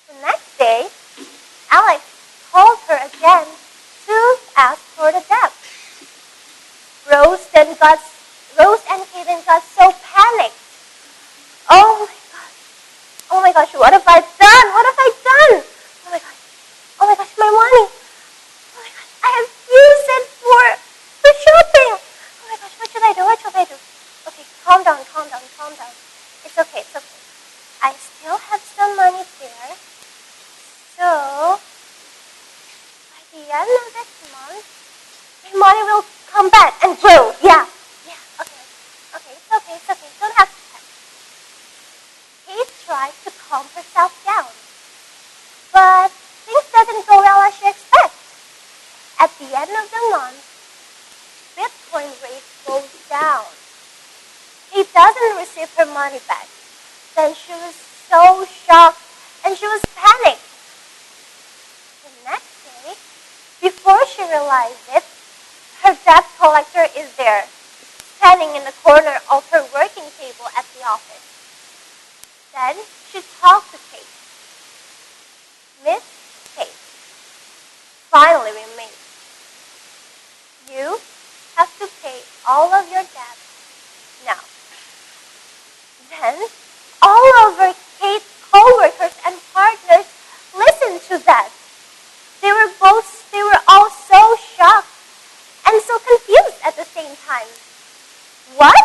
The next day, Alex called her again to ask for the debt. Rose and Kaden got so panicked. Oh my gosh, what have I done? Oh my gosh, my money. Oh my gosh, I have used it for shopping. Oh my gosh, what should I do? Okay, calm down. It's okay. I still have some money there. So, by the end of this month, my money will come back and grow. Yeah, okay, it's okay. Don't have to panic. Kate tried to calm herself down, but things doesn't go well as she expects. At the end of the month, Bitcoin rate goes down. Kate doesn't receive her money back. Then she was so shocked and she was panicked. The next day, before she realized it, her debt collector is there, standing in the corner of her working table at the office. Then she talked to Kate. Miss Kate, finally we meet. You have to pay all of your debt now. Then all of her Kate's co-workers and partners listened to that. They were all so shocked and so confused at the same time. What?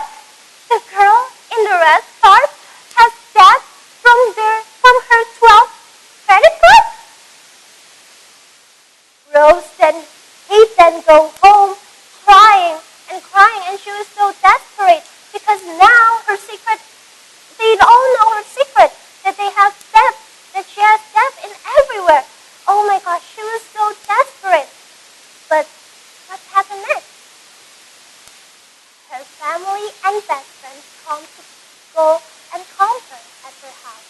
The girl in the red scarf has debt from her 12 credit card? Kate then go home crying, and she was so desperate because now they all know her secret, that they have debt, that she has debt in everywhere. Oh my gosh, she was so desperate. But what happened next? Her family and best friends come to go and call her at her house.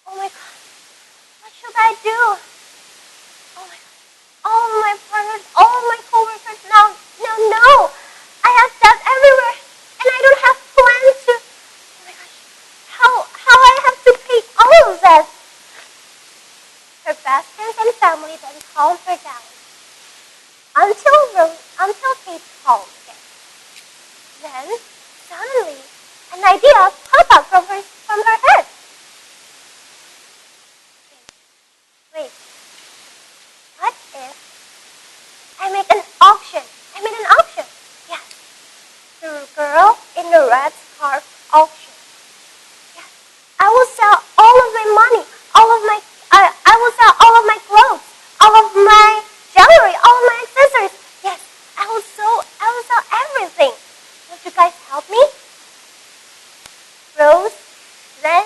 Oh my God, what should I do? Oh my God, all my partners, all my coworkers now know I have debt everywhere, and I don't have plans to. Oh my gosh, how I have to pay all of that? Her best friends and family then calmed her down until Kate calmed again. Then suddenly an idea popped up from her head. Wait, what if I make an auction? Yes, the girl in the red scarf auction. Yes, I will sell all of my money, I will sell all of my clothes, all of my jewelry, all of my accessories. Yes, I will sell everything. Would you guys help me? Rose then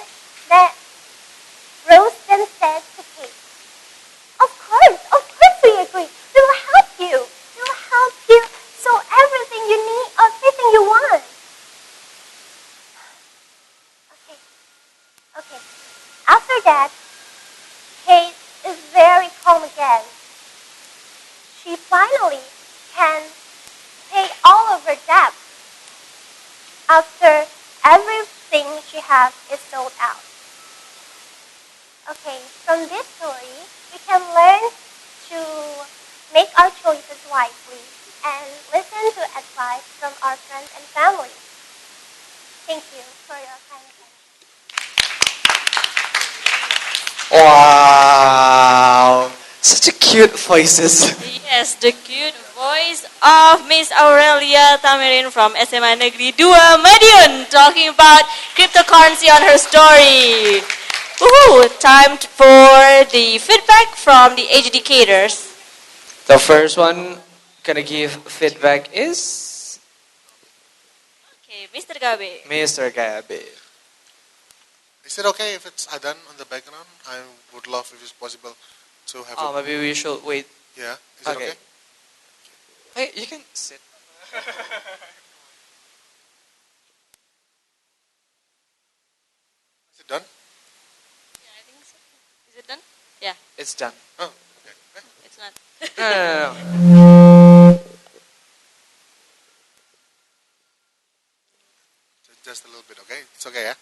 that Kate is very calm again. She finally can pay all of her debt after everything she has is sold out. Okay, from this story, we can learn to make our choices wisely and listen to advice from our friends and family. Thank you for your kind attention. Wow, such a cute voices. Yes, the cute voice of Miss Aurelia Tamirin from SMA Negeri 2 Madiun talking about cryptocurrency on her story. Woohoo! Time for the feedback from the educators. The first one gonna give feedback is Okay, Mr. Gabe. Mr. Gabi. Is it okay if it's Adan on the background? I would love if it's possible to have Oh, maybe we should wait. Yeah, is it okay? Hey, you can sit. Is it done? Yeah, I think so. Is it done? Yeah. It's done. Oh, okay. It's not. No. Just a little bit, okay? It's okay, yeah?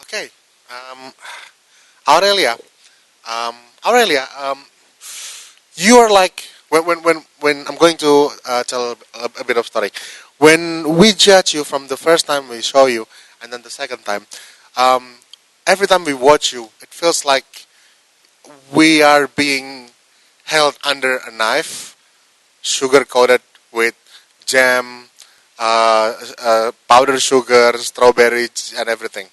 Okay. Aurelia, Aurelia, you are like when I'm going to tell a bit of story. When we judge you from the first time we show you, and then the second time, um, every time we watch you, it feels like we are being held under a knife, sugar coated with jam, powdered sugar, strawberries, and everything.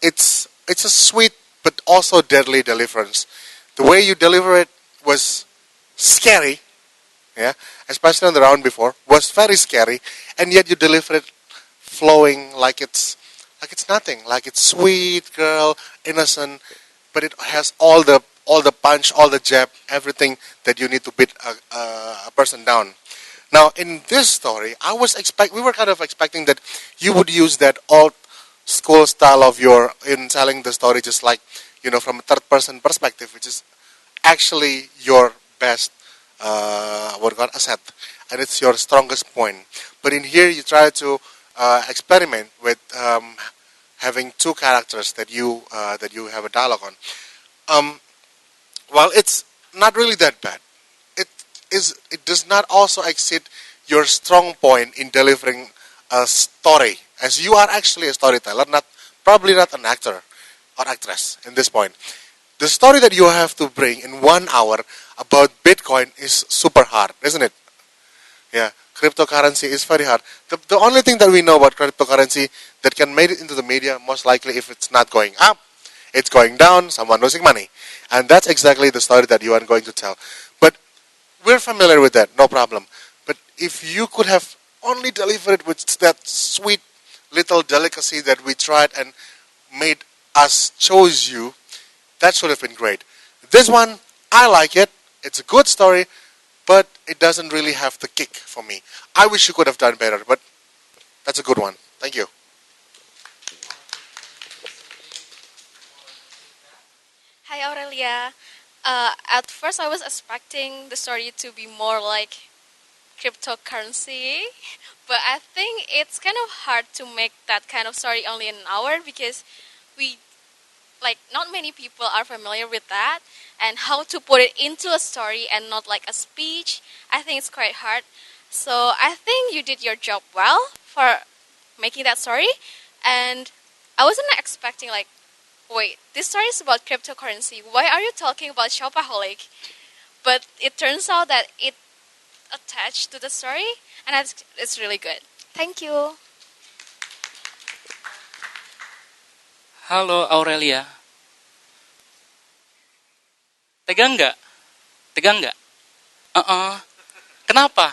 It's a sweet but also deadly deliverance. The way you deliver it was scary, yeah, especially on the round before, was very scary, and yet you deliver it flowing like it's nothing, like it's sweet, girl, innocent, but it has all the punch, all the jab, everything that you need to beat a person down. Now, in this story, we were kind of expecting that you would use that old school style of your in telling the story, just like from a third person perspective, which is actually your best asset, and it's your strongest point. But in here, you try to experiment with having two characters that you have a dialogue on. Well, it's not really that bad. It It does not also exceed your strong point in delivering a story, as you are actually a storyteller, probably not an actor or actress in this point. The story that you have to bring in 1 hour about Bitcoin is super hard, isn't it? Yeah, cryptocurrency is very hard. The only thing that we know about cryptocurrency that can make it into the media, most likely if it's not going up, it's going down, someone losing money. And that's exactly the story that you are going to tell. But we're familiar with that, no problem. But if you could have only delivered with that sweet little delicacy that we tried and made us chose you, that should have been great. This one, I like it. It's a good story, but it doesn't really have the kick for me. I wish you could have done better, but that's a good one. Thank you. Hi Aurelia. At first, I was expecting the story to be more like cryptocurrency, but I think it's kind of hard to make that kind of story only in an hour because we not many people are familiar with that and how to put it into a story and not like a speech. I think it's quite hard. So I think you did your job well for making that story, and I wasn't expecting wait, this story is about cryptocurrency. Why are you talking about shopaholic? But it turns out that it attached to the story, and it's really good. Thank you. Halo Aurelia. Tegang nggak? Tegang nggak? Kenapa?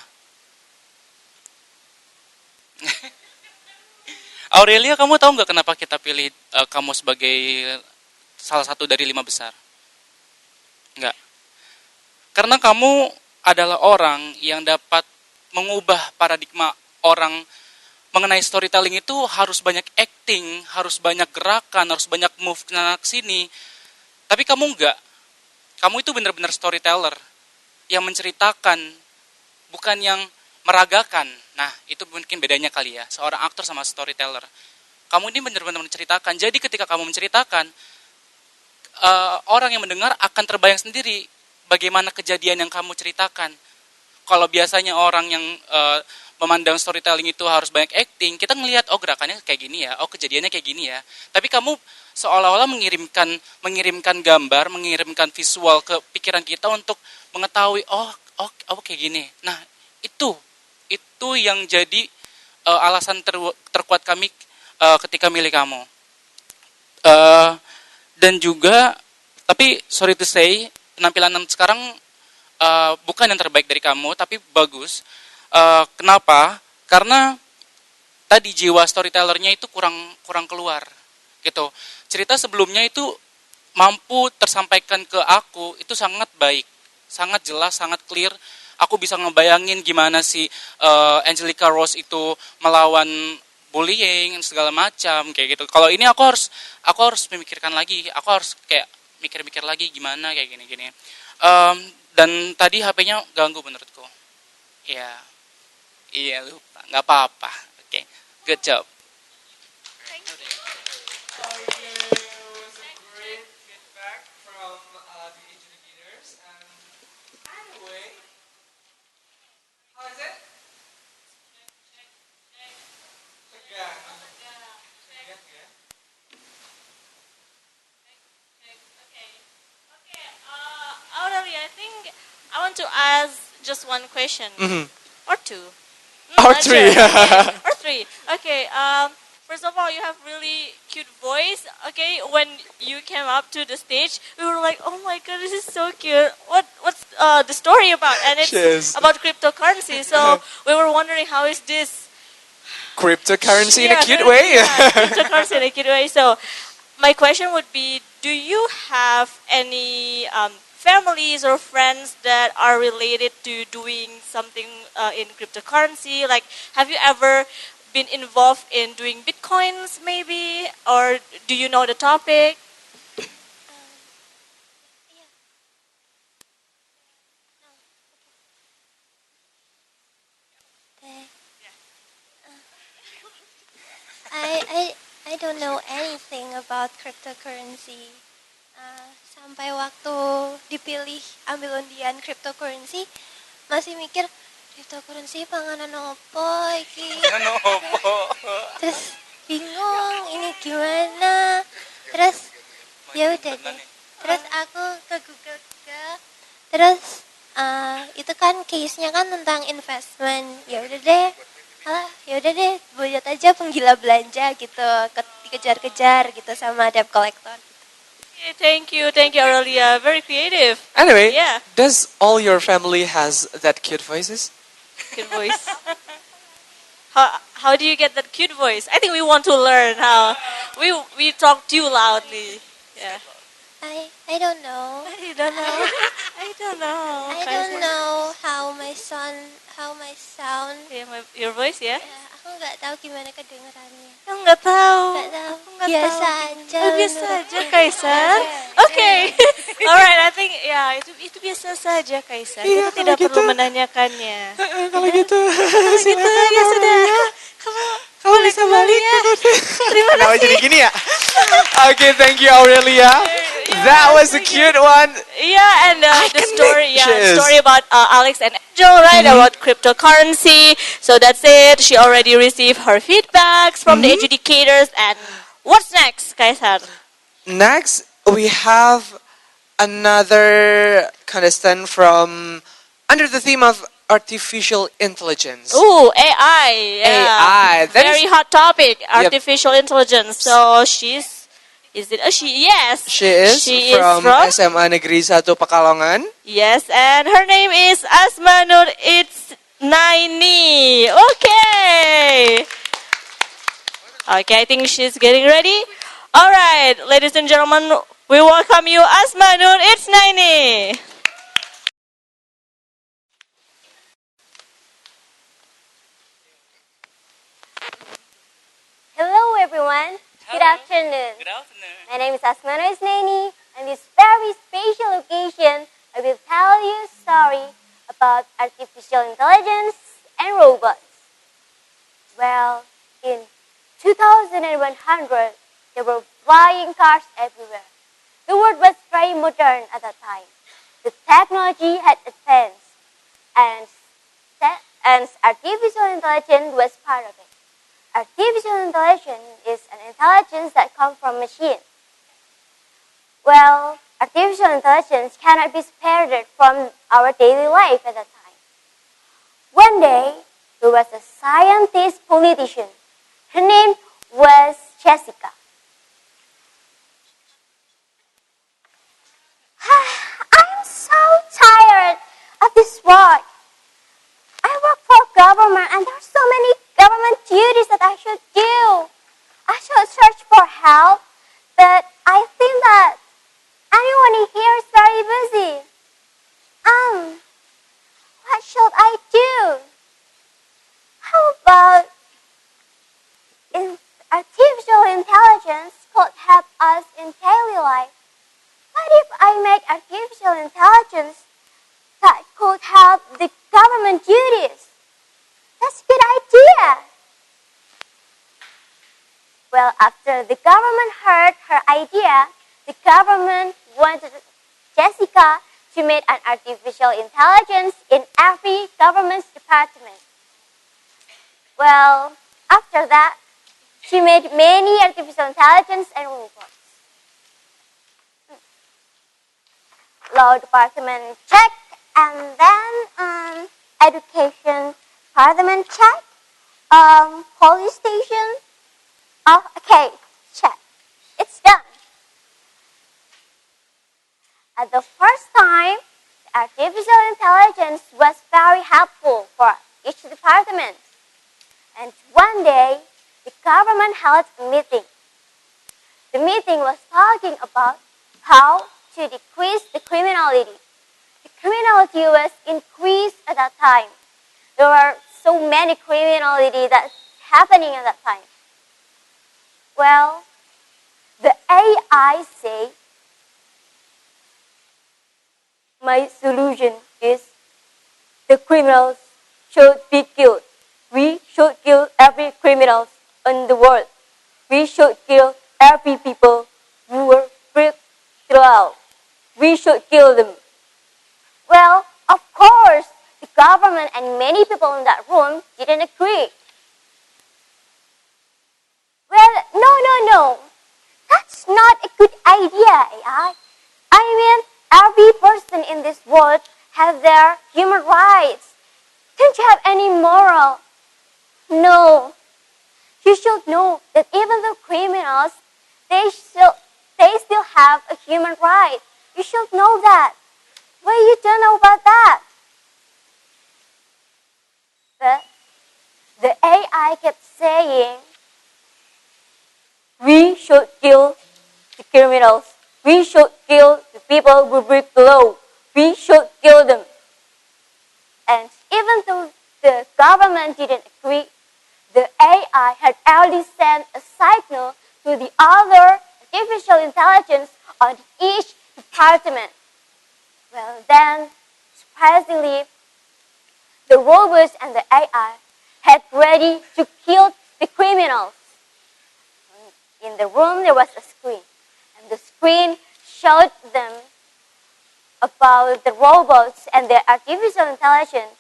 Aurelia, kamu tahu nggak kenapa kita pilih kamu sebagai salah satu dari 5 besar? Nggak. Karena kamu adalah orang yang dapat mengubah paradigma orang mengenai storytelling itu harus banyak acting, harus banyak gerakan, harus banyak move ke sini. Tapi kamu enggak. Kamu itu benar-benar storyteller yang menceritakan, bukan yang meragakan. Nah, itu mungkin bedanya kali ya, seorang aktor sama storyteller. Kamu ini benar-benar menceritakan. Jadi ketika kamu menceritakan, orang yang mendengar akan terbayang sendiri bagaimana kejadian yang kamu ceritakan. Kalau biasanya orang yang memandang storytelling itu harus banyak acting, kita ngelihat gerakannya kayak gini ya, kejadiannya kayak gini ya. Tapi kamu seolah-olah mengirimkan gambar, mengirimkan visual ke pikiran kita untuk mengetahui kayak gini. Nah, itu yang jadi alasan terkuat kami ketika milih kamu. Dan juga, tapi sorry to say, penampilan sekarang bukan yang terbaik dari kamu, tapi bagus. Kenapa? Karena tadi jiwa storytellernya itu kurang keluar, gitu. Cerita sebelumnya itu mampu tersampaikan ke aku, itu sangat baik, sangat jelas, sangat clear. Aku bisa ngebayangin gimana si Angelica Rose itu melawan bullying segala macam kayak gitu. Kalau ini aku harus memikirkan lagi, aku harus kayak mikir-mikir lagi gimana kayak gini-gini. Dan tadi HP-nya ganggu menurutku. Iya lupa, nggak apa-apa. Oke, good job. Aurelia, I think I want to ask just one question. Or two. Or Not three. sure. Okay. Or three. Okay. First of all, you have really cute voice. Okay. When you came up to the stage, we were like, "Oh my god, this is so cute. What's the story about?" And it's Cheers. about cryptocurrency. So we were wondering, how is this Cryptocurrency in a cute very- way. cryptocurrency in a cute way. So my question would be, do you have any families or friends that are related to doing something in cryptocurrency? Like, have you ever been involved in doing bitcoins maybe? Or do you know the topic? I don't know anything about cryptocurrency. Sampai waktu dipilih ambil undian cryptocurrency, masih mikir cryptocurrency panganan opo iki. Terus bingung ini gimana. Terus ya udah deh. Terus aku ke Google juga. Terus Itu kan case-nya kan tentang investment. Ya udah deh. Buat aja penggila belanja gitu, dikejar-kejar gitu sama debt collector. Okay, thank you, Aurelia. Very creative. Anyway, Yeah. does all your family has that cute voices? Cute voice. How do you get that cute voice? I think we want to learn how. We talk too loudly. Yeah. I don't know. I don't know. I don't know. I don't know how my sound. Yeah, your voice, ya? Ya, aku nggak tahu gimana kedengarannya. Nggak tahu. Nggak tahu. Nggak Biasa tahu. aja. Oh, biasa menurut aja, aku. Kaisar. Okay. Alright, I think ya itu biasa saja, Kaisar. Iya, Kita tidak kalau perlu gitu. menanyakannya. Kalau gitu, Kalau gitu ya sudah. kamu bisa balik. Terima Kenapa kasih. jadi gini ya? Okay, thank you, Aurelia. That was a cute one. Yeah, and the story, connections. story about Alex and Angel, right? About cryptocurrency. So that's it. She already received her feedbacks from the educators. And what's next, Kaisar? Next, we have another contestant from under the theme of artificial intelligence. Ooh, AI. Yeah. AI. That Very is- hot topic. Artificial intelligence. So is it a she? Yes. She is from SMA Negeri 1 Pekalongan. Yes, and her name is Asma Nur. It's Naini. Okay. Okay, I think she's getting ready. All right, ladies and gentlemen, we welcome you, Asma Nur. It's Naini. Hello everyone. Good afternoon. Good afternoon. My name is Asmana Isnaini, and this very special occasion, I will tell you a story about artificial intelligence and robots. Well, in 2100, there were flying cars everywhere. The world was very modern at that time. The technology had advanced, and artificial intelligence was part of it. Artificial intelligence is an intelligence that comes from machines. Well, artificial intelligence cannot be spared from our daily life at that time. One day, there was a scientist politician. Her name was Jessica. I'm so tired of this work. I work for government and there are so many government duties that I should do. I should search for help, but I think that anyone here is very busy. What should I do? How about artificial intelligence could help us in daily life? What if I make artificial intelligence that could help the government duties? That's a good idea. Well, after the government heard her idea, the government wanted Jessica to make an artificial intelligence in every government department. Well, after that, she made many artificial intelligence and robots. Law department check, and then education department check, police station. Oh, okay, check. It's done. At the first time, the artificial intelligence was very helpful for each department. And one day, the government held a meeting. The meeting was talking about how to decrease the criminality. The criminality was increased at that time. There were so many criminality that's happening at that time. Well, the AI say, my solution is the criminals should be killed. We should kill every criminal in the world. We should kill every people who were freaked out. We should kill them. Well, of course, the government and many people in that room didn't agree. Well, no. That's not a good idea, AI. I mean, every person in this world have their human rights. Don't you have any moral? No. You should know that even the criminals, they still have a human right. You should know that. Why you don't know about that? But the AI kept saying, we should kill the criminals. We should kill the people who break the law. We should kill them. And even though the government didn't agree, the AI had already sent a signal to the other artificial intelligence on each department. Well, then, surprisingly, the robots and the AI had ready to kill the criminals. In the room, there was a screen, and the screen showed them about the robots and the artificial intelligence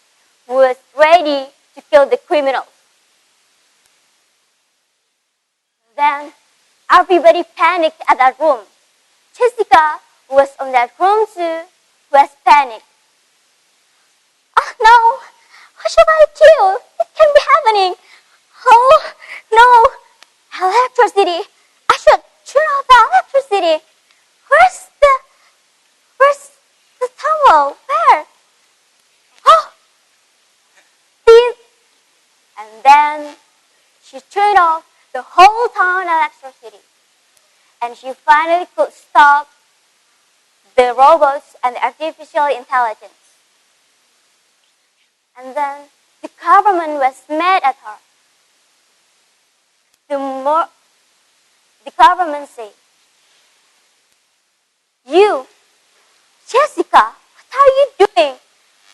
who was ready to kill the criminals. Then everybody panicked at that room. Jessica, who was on that room too, was panicked. Oh no, what should I do? It can't be happening. Oh no, electricity. I should turn off the electricity. Where's the towel? Where? Oh, beep. And then she turned off the whole town electricity. And she finally could stop the robots and the artificial intelligence. And then the government was mad at her. The government said, you, Jessica, what are you doing?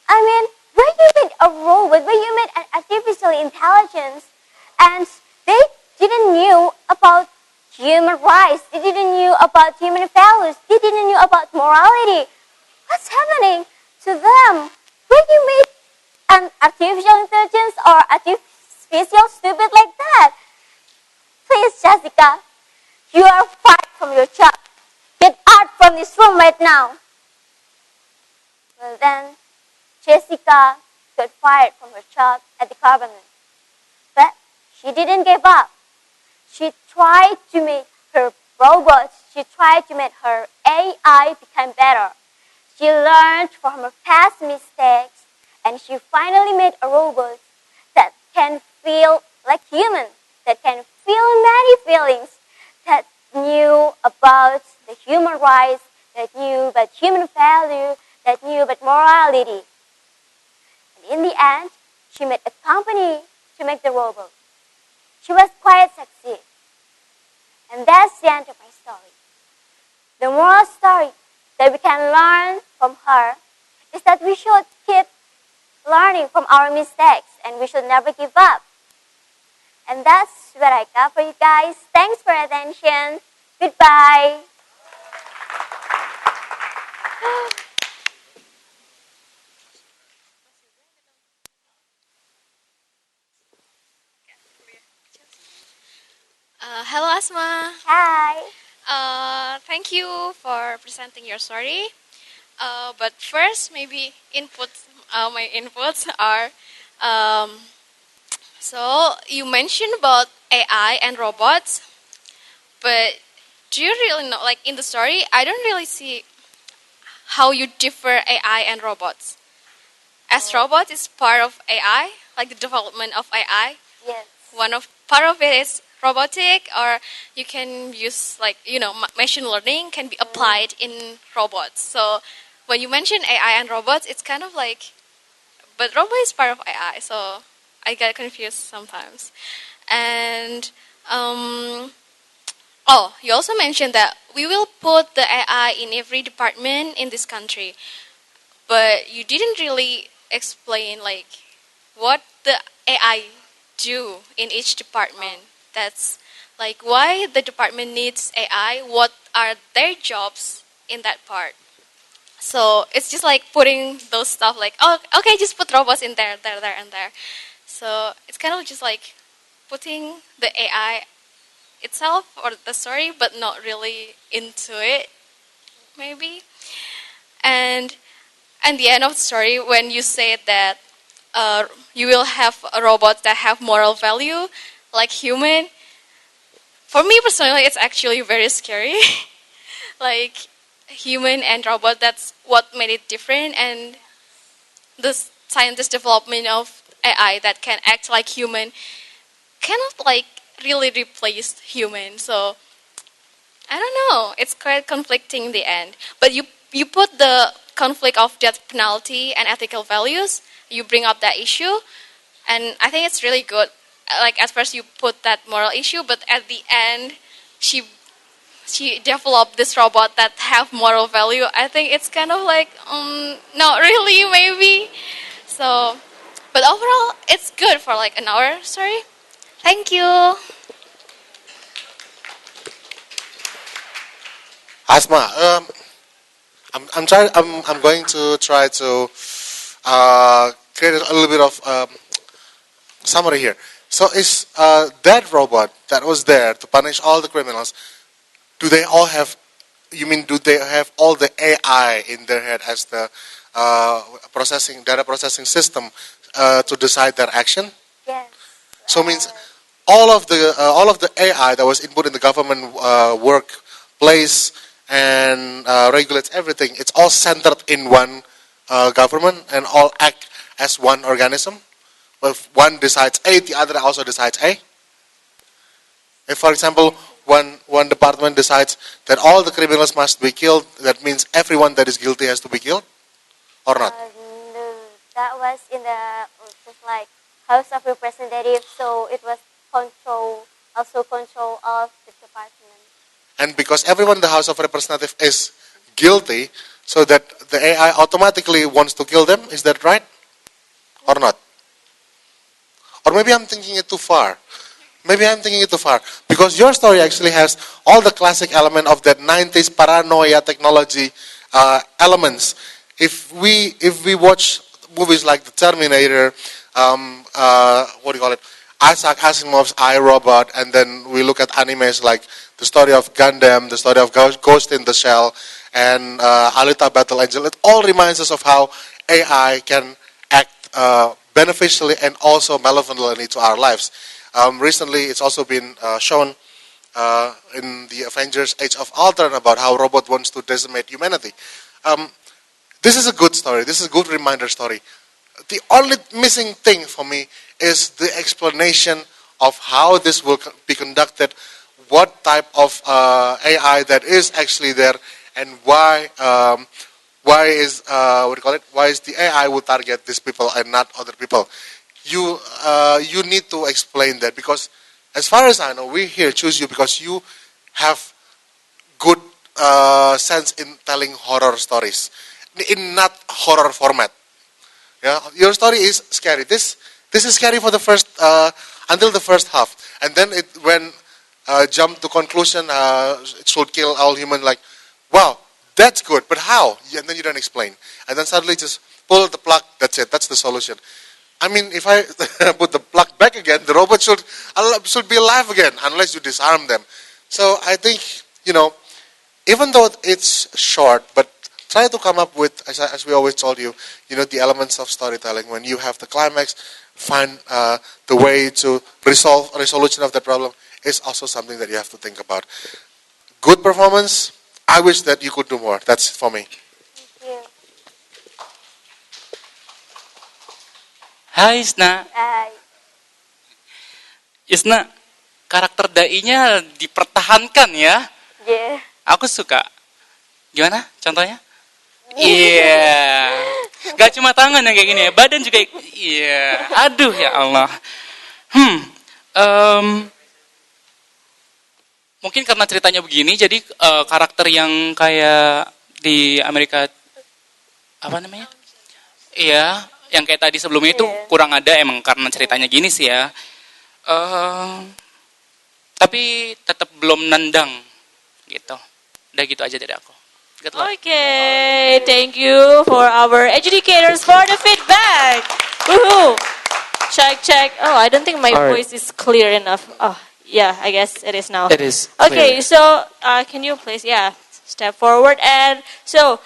I mean, when you made a robot, when you made an artificial intelligence, and they didn't knew about human rights, they didn't knew about human values, they didn't knew about morality. What's happening to them? When you made an artificial intelligence or artificial stupid like that? Please, Jessica, you are fired from your job. Get out from this room right now. Well, then Jessica got fired from her job at the government. But she didn't give up. She tried to make her robots, she tried to make her AI become better. She learned from her past mistakes, and she finally made a robot that can feel like human, that can feel many feelings, that knew about the human rights, that knew about human value, that knew about morality. And in the end, she made a company to make the robot. She was quite successful. And that's the end of my story. The moral story that we can learn from her is that we should keep learning from our mistakes and we should never give up. And that's what I got for you guys. Thanks for your attention. Goodbye. Hello, Asma. Hi. Thank you for presenting your story. But first, maybe my inputs are, so you mentioned about AI and robots, but do you really know, like in the story, I don't really see how you differ AI and robots. As robots is part of AI, like the development of AI. Yes. Part of it is robotic, or you can use machine learning can be applied in robots. So when you mention AI and robots, it's kind of like, but robot is part of AI, so I get confused sometimes. And you also mentioned that we will put the AI in every department in this country, but you didn't really explain like what the AI do in each department. That's like why the department needs AI, what are their jobs in that part. So it's just like putting those stuff like, oh, okay, just put robots in there, and there. So it's kind of just like putting the AI itself or the story, but not really into it, maybe. And And the end of the story, when you say that you will have a robot that have moral value, like human, for me personally, it's actually very scary. Like human and robot, that's what made it different, and the scientist development of AI that can act like human cannot like really replace human. So I don't know. It's quite conflicting in the end. But you put the conflict of death penalty and ethical values. You bring up that issue, and I think it's really good. Like at first you put that moral issue, but at the end she developed this robot that have moral value. I think it's kind of like not really maybe. So, but overall it's good for like an hour story. Thank you. Asma, I'm going to try to create a little bit of summary here. So, is that robot that was there to punish all the criminals? Do they all have? You mean do they have all the AI in their head as the data processing system to decide their action? Yes. So means all of the AI that was input in the government workplace and regulates everything. It's all centered in one government and all act as one organism. If one decides A, the other also decides A. If, for example, one department decides that all the criminals must be killed, that means everyone that is guilty has to be killed, or not? No, that was in the just like House of Representatives, so it was control of the department. And because everyone in the House of Representatives is guilty, so that the AI automatically wants to kill them, is that right? Or not? Or maybe I'm thinking it too far. Because your story actually has all the classic element of that 90s paranoia technology elements. If we watch movies like The Terminator, what do you call it? Isaac Asimov's I, Robot, and then we look at animes like the story of Gundam, the story of Ghost in the Shell, and Alita Battle Angel. It all reminds us of how AI can act beneficially and also malevolently to our lives. Recently, it's also been shown in the Avengers Age of Ultron about how robot wants to decimate humanity. This is a good story. This is a good reminder story. The only missing thing for me is the explanation of how this will be conducted, what type of AI that is actually there, and why is the AI will target these people and not other people. You need to explain that, because as far as I know, we here choose you because you have good sense in telling horror stories in not horror format. Yeah, your story is scary. This is scary for the first until the first half, and then when jump to conclusion, it should kill all human. Like, wow, that's good, but how? And then you don't explain, and then suddenly just pull the plug. That's it. That's the solution. I mean, if I put the plug back again, the robot should be alive again, unless you disarm them. So I think, even though it's short, but try to come up with, as we always told you, the elements of storytelling. When you have the climax, find the way to resolve a resolution of the problem is also something that you have to think about. Good performance. I wish that you could do more. That's for me. Hai Isna. Hai. Isna, karakter Dai-nya dipertahankan ya. Yeah. Aku suka. Gimana contohnya? Iya. Gak cuma tangan yang kayak gini ya, badan juga. Iya. Aduh ya Allah. Mungkin karena ceritanya begini, jadi karakter yang kayak di Amerika, apa namanya? Iya, yang kayak tadi sebelumnya itu kurang ada emang karena ceritanya gini sih ya. Tapi tetap belum nendang gitu. Udah gitu aja dari aku. Okay, thank you for our educators for the feedback. Woohoo! Check. Oh, I don't think my voice is clear enough. Oh, yeah, I guess it is now. It is. Okay, so can you please, step forward. And so,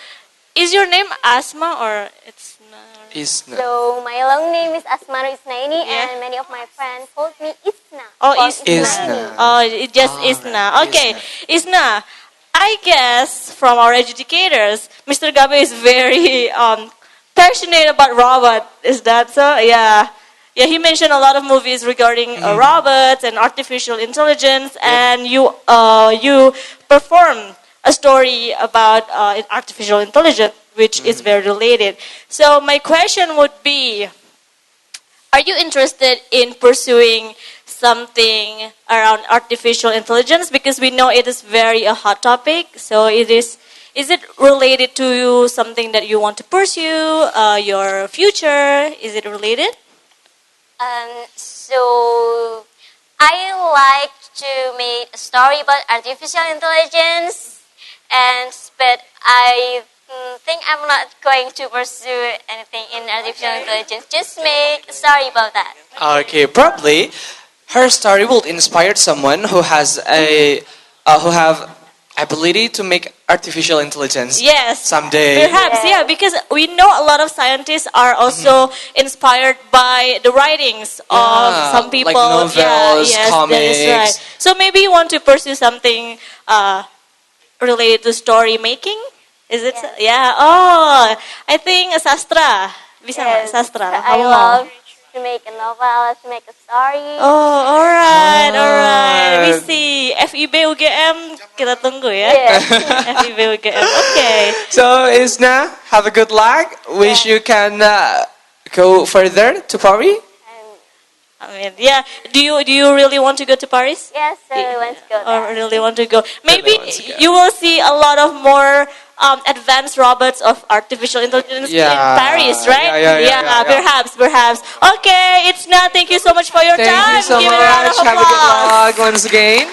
Is your name Asma or it's not? Isna. So my long name is Asmara Isnaini, Yeah. and many of my friends called me Isna. Oh, for Isna. Oh, it just Isna. Alright, Okay, Isna. Isna. I guess from our educators, Mr. Gabe is very passionate about robot. Is that so? Yeah. Yeah, he mentioned a lot of movies regarding robots and artificial intelligence, and you perform a story about artificial intelligence, which is very related. So my question would be, are you interested in pursuing something around artificial intelligence? Because we know it is very a hot topic. So is it related to you, something that you want to pursue, your future? Is it related? So I like to make a story about artificial intelligence, but I think I'm not going to pursue anything in artificial intelligence. Just make a story about that. Okay, probably her story will inspire someone who has who have ability to make artificial intelligence. Yes. Someday. Perhaps, yeah, because we know a lot of scientists are also inspired by the writings of some people. like novels, yes, that is right. comics. So maybe you want to pursue something related to story making? Is it? Yeah. Oh, I think sastra. Bisa nggak sastra? I Kamu mau? love to make a novel, to make a story. Oh, alright, alright. We see FIB UGM, kita tunggu ya. FIB UGM, okay. So Isna, have a good luck. Wish you can go further to Paris. I mean, yeah. Do you really want to go to Paris? Yes, I want to go Or there. really want to go? Maybe wants to go. you will see a lot of more advanced robots of artificial intelligence in Paris, right? Yeah. Perhaps. Okay, it's now. Thank you so much for your Thank time. you so Give it a round much. of Have a good applause. luck once again.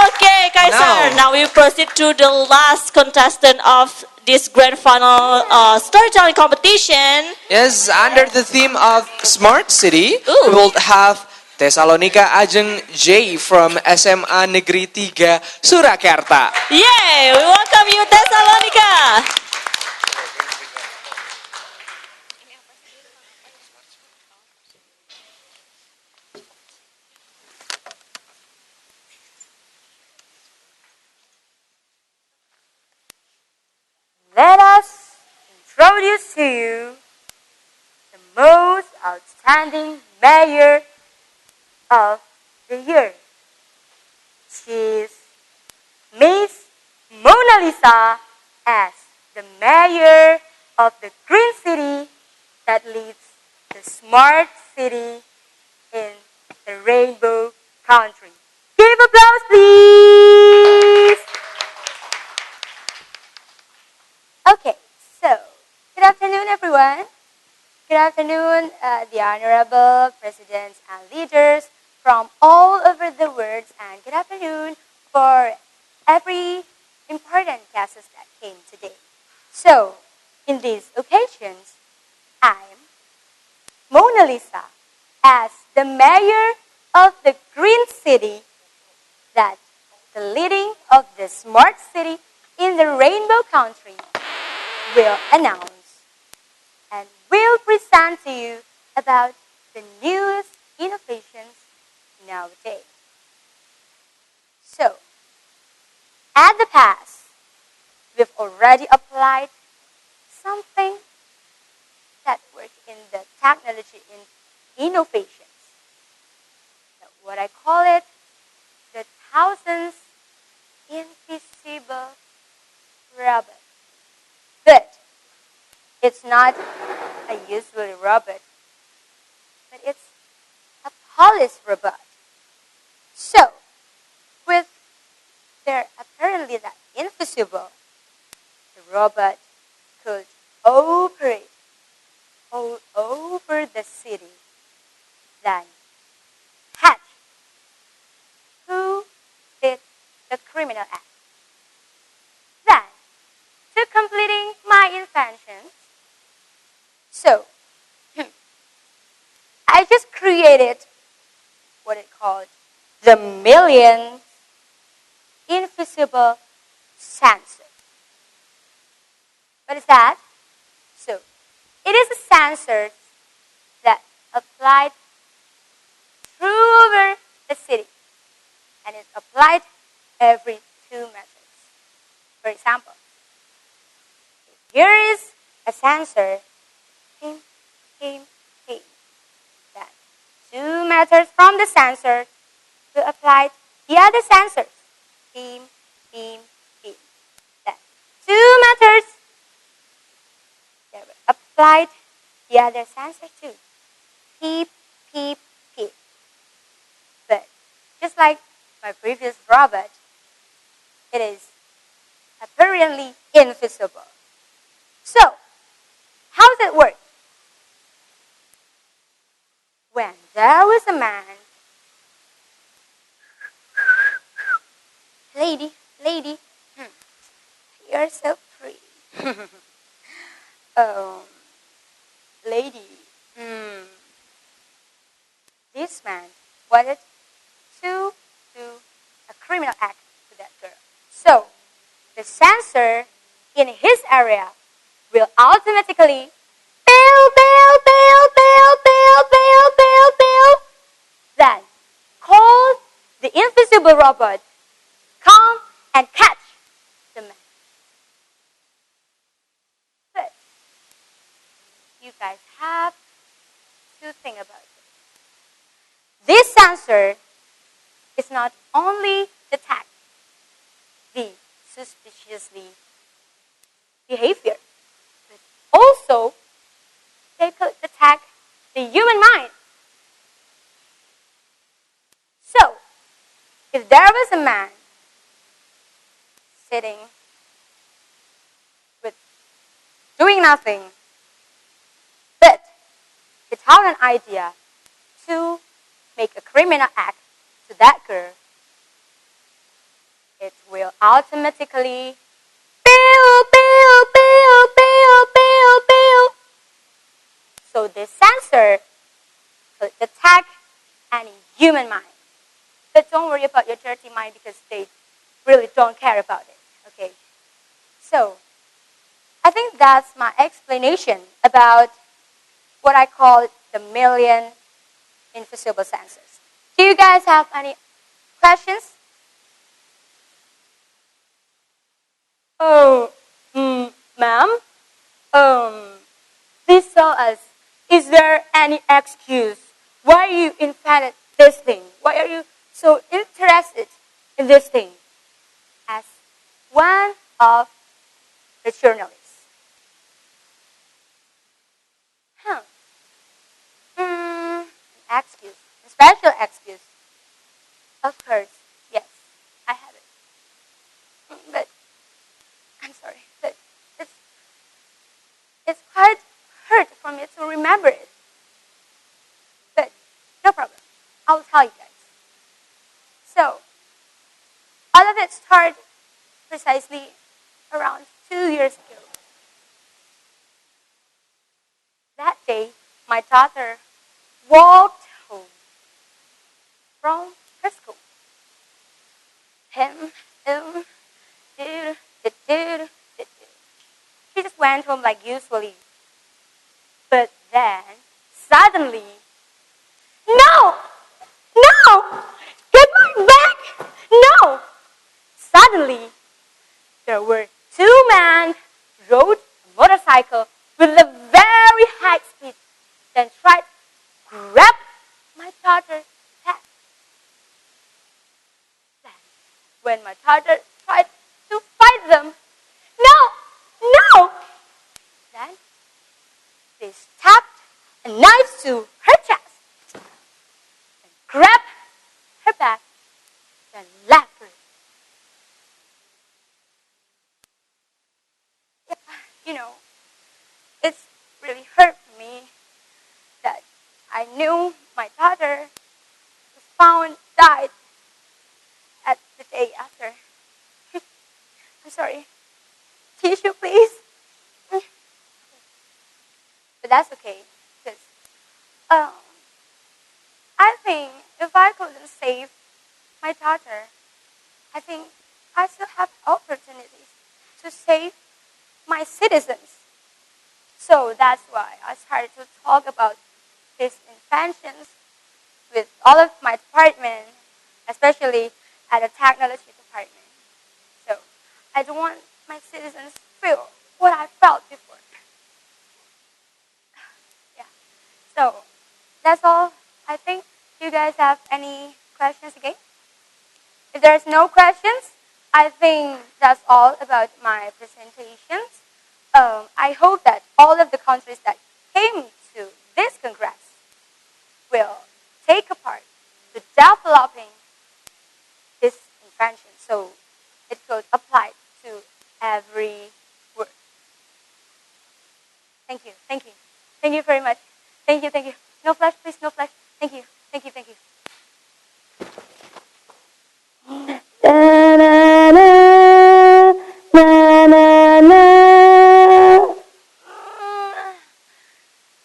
Okay, Kaisar. Now we proceed to the last contestant of this grand final storytelling competition. Yes, under the theme of Smart City, we will have Tesalonika Ajeng J from SMA Negeri 3 Surakarta. Yay! We welcome you, Tesalonika. Let us introduce to you the most outstanding mayor of the year. She is Miss Mona Lisa as the mayor of the green city that leads the smart city in the rainbow country. Give applause, please. Okay, so good afternoon, everyone. Good afternoon, the honorable presidents and leaders from all over the world, and good afternoon for every important guests that came today. So, in these occasions, I'm Mona Lisa as the mayor of the green city, that the leading of the smart city in the rainbow country will announce and will present to you about the newest innovations nowadays. So, at the past, we've already applied something that works in the technology in innovations. What I call it, the thousands invisible robots. But it's not a usual robot, but it's a police robot. So, with their apparently that invisible, the robot could operate all over the city, then catch who did the criminal act. Then, to completing my inventions, so I just created what it called the million invisible sensors. What is that? So, it is a sensor that applied through over the city, and it's applied every 2 meters. For example, here is a sensor, ping, ping, ping. Then 2 meters from the sensor, we applied the other sensors, beam, beam, beam. Then 2 meters, they applied the other sensor too, peep, peep, peep. But just like my previous robot, it is apparently invisible. So, how does it work? When there was a man, lady, lady, you're so pretty. Lady, this man wanted to do a criminal act to that girl. So, the sensor in his area will automatically then call the invisible robot come and catch the man. But you guys have to think about it. This sensor is not only detect the suspiciously behavior, but also they could detect the human mind. So, if there was a man sitting with doing nothing, but without an idea to make a criminal act to that girl, it will automatically so the sensor could detect any human mind. But don't worry about your dirty mind because they really don't care about it. Okay. So I think that's my explanation about what I call the million invisible sensors. Do you guys have any questions? Oh, ma'am, please tell us, is there any excuse why you invented this thing? Why are you so interested in this thing? As one of the journalists. Excuse, a special excuse. Of course, yes, I have it. But I'm sorry, but it's quite hurt for me to remember it. But no problem, I will tell you guys. So, all of it started precisely around 2 years ago. That day, my daughter walked home from her school. She just went home like usually. But then, suddenly, no! No! Get my back! No! Suddenly, there were 2 men rode a motorcycle with a very high speed, then tried to grab my daughter's head. Then, when my daughter tried to fight them, no! Then, they stabbed a knife to her chest, and grabbed her back, then left her. You know, it's really hurt me that I knew my daughter was found died at the day after. I'm sorry. Tissue, please. But that's okay, because I think if I couldn't save my daughter, I think I still have opportunities to save my citizens. that's why I started to talk about his inventions with all of my department, especially at the technology department. So I don't want my citizens to feel what I felt before. Yeah. So that's all. I think you guys have any questions again? If there's no questions, I think that's all about my presentations. I hope that all of the countries that came to this congress will take a part to developing this invention so it could apply to every word. Thank you, thank you. Thank you very much. Thank you, thank you. No flash, please, no flash. Thank you, thank you, thank you.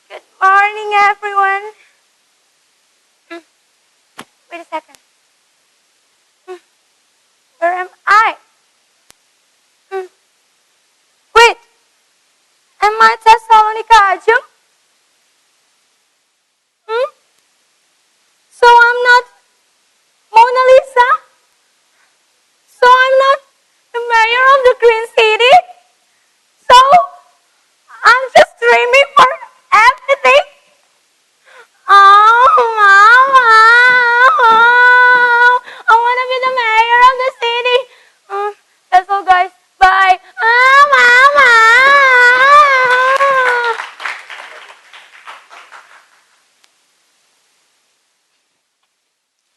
Good morning, everyone. Wait a second. Where am I? Wait, am I Thessalonica Ajum? So I'm not Mona Lisa? So I'm not the mayor of the Green City? So I'm just dreaming for everything? Oh, Mama! I want to be the mayor of the city. That's all, guys. Bye. Oh, Mama!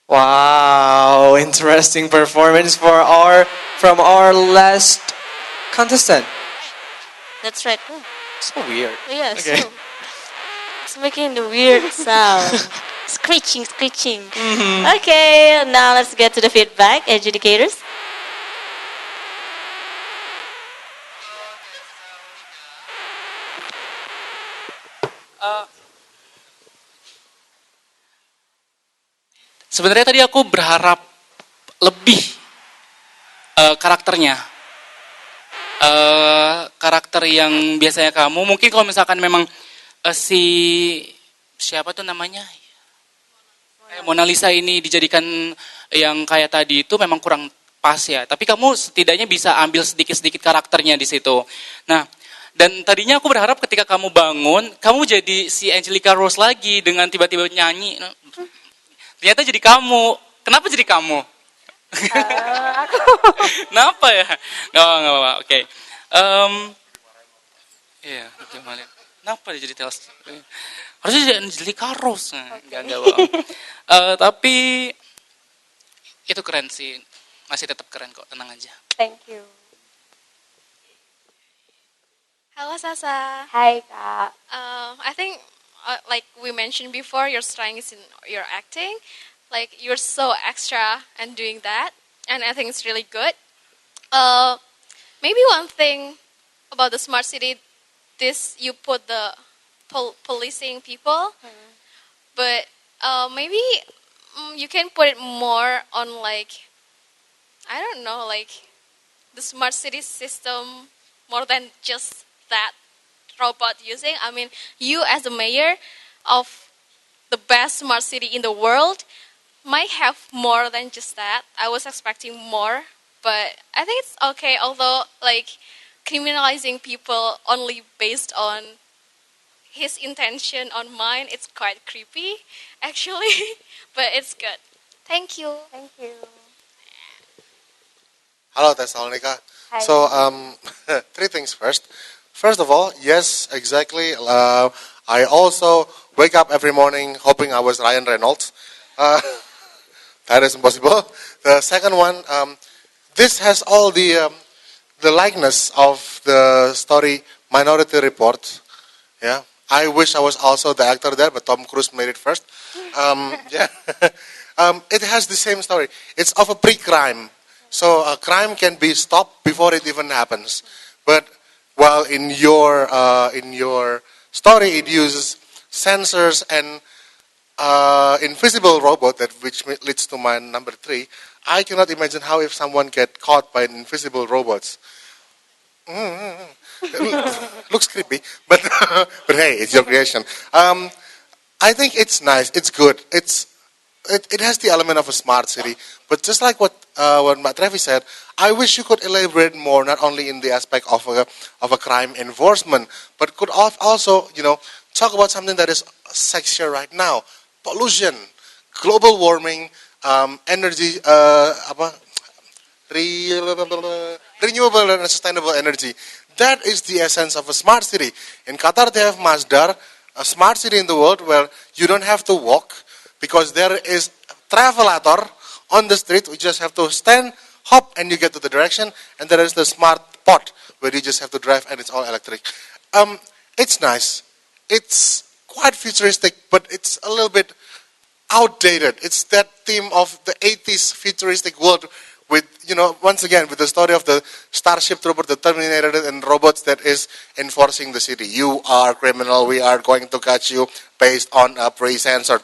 Wow, interesting performance from our last contestant. That's right. So weird. Yeah, Okay. so it's making the weird sound. Screeching, screeching. Okay, now let's get to the feedback, adjudicators. Sebenarnya tadi aku berharap lebih karakternya. Karakter yang biasanya kamu, mungkin kalau misalkan memang siapa tuh namanya? Mona Lisa ini dijadikan yang kayak tadi itu memang kurang pas ya. Tapi kamu setidaknya bisa ambil sedikit-sedikit karakternya di situ. Nah, dan tadinya aku berharap ketika kamu bangun, kamu jadi si Angelica Rose lagi dengan tiba-tiba nyanyi. Ternyata jadi kamu. Kenapa jadi kamu? Kenapa ya? Gak apa-apa. Oke. Iya, kenapa dia jadi Telas? Harusnya jadi Angelica Rose. Enggak bohong. Tapi itu keren sih. Masih tetap keren kok, tenang aja. Thank you. Halo Sasa. Hai Kak. I think, like we mentioned before, your strength is in your acting. Like you're so extra and doing that, and I think it's really good. Maybe one thing about the smart city, this you put the policing people, but maybe you can put it more on like, I don't know, like the smart city system more than just that robot using. I mean, you as the mayor of the best smart city in the world might have more than just that. I was expecting more, but I think it's okay. Although, like, criminalizing people only based on his intention on mine, it's quite creepy, actually. But it's good. Thank you. Thank you. Hello, Thessalonica. Hi. So, three things first. First of all, yes, exactly. I also wake up every morning hoping I was Ryan Reynolds. That is impossible. The second one, this has all the likeness of the story Minority Report. Yeah, I wish I was also the actor there, but Tom Cruise made it first. Yeah, it has the same story. It's of a pre-crime, so a crime can be stopped before it even happens. But while in your story, it uses sensors and invisible robot, which leads to my number 3. I cannot imagine how if someone get caught by an invisible robots. Looks creepy, but but hey, it's your creation. I think it's nice. It's good. It has the element of a smart city, but just like what Mbak Trevi said, I wish you could elaborate more, not only in the aspect of a crime enforcement, but could also talk about something that is sexier right now: pollution, global warming, energy, renewable and sustainable energy. That is the essence of a smart city. In Qatar, they have Masdar, a smart city in the world where you don't have to walk because there is travelator on the street. You just have to stand, hop, and you get to the direction. And there is the smart pot where you just have to drive and it's all electric. It's nice. It's quite futuristic, but it's a little bit outdated. It's that theme of the 80s futuristic world with, once again, with the story of the Starship Trooper, the Terminator, and robots that is enforcing the city. You are criminal, we are going to catch you based on a pre-sensor.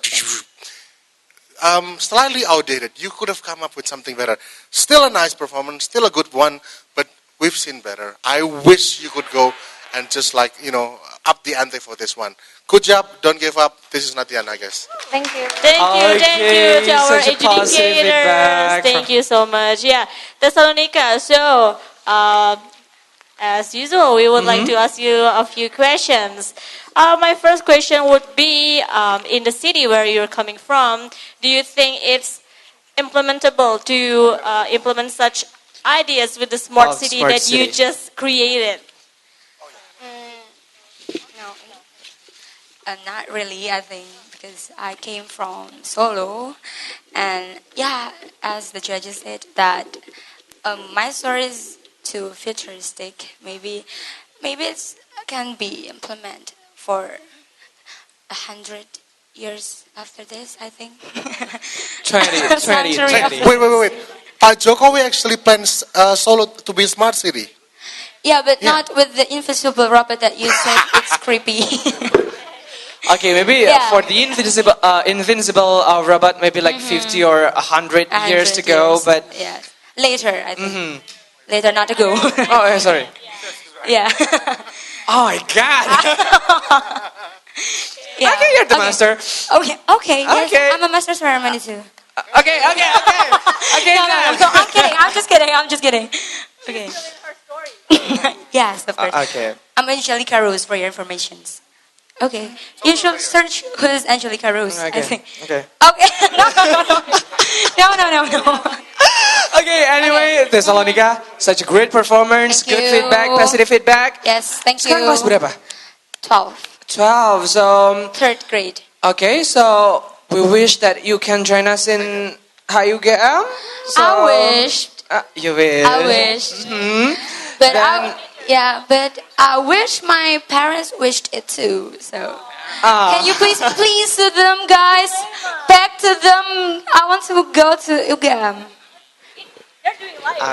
Slightly outdated. You could have come up with something better. Still a nice performance, still a good one, but we've seen better. I wish you could go and just up the ante for this one. Good job, don't give up. This is not the end, I guess. Thank you. Thank you to our such a positive educators. feedback Thank you so much. Yeah, Thessalonica. So, as usual, we would like to ask you a few questions. My first question would be, in the city where you're coming from, do you think it's implementable to implement such ideas with the smart city smart that you city. just created? Not really, I think, because I came from Solo, and yeah, as the judges said, that my story is too futuristic. Maybe it can be implemented for 100 years after this, I think. 20. Wait. Pak Jokowi actually plans Solo to be a smart city. Yeah, but not with the invisible robot that you said. It's creepy. Okay, maybe Yeah. for the invincible robot, maybe like 50 or 100 years to go, but yes, later, I think. Later, not to go. oh, yeah, sorry. Yeah. Oh my God. Yeah. Okay, you're the master. Okay. Yes, Okay. I'm a master ceremony too. Okay. Okay. No, I'm kidding. I'm just kidding. Okay. Yes, of course. Okay. I'm Angelica Rose for your informations. Okay. You should search who's Angelica Rose, I think. Okay. Okay. No. Okay, anyway, Thessalonica, such a great performance, Thank good you. feedback, positive feedback. Yes, thank you. Sekarang kelas berapa? 12. 12, so... Third grade. Okay, so we wish that you can join us in HUGM. So, I wished. You wish. I wished. But I wish my parents wished it too. So can you please to them, guys? Back to them. I want to go to UGM.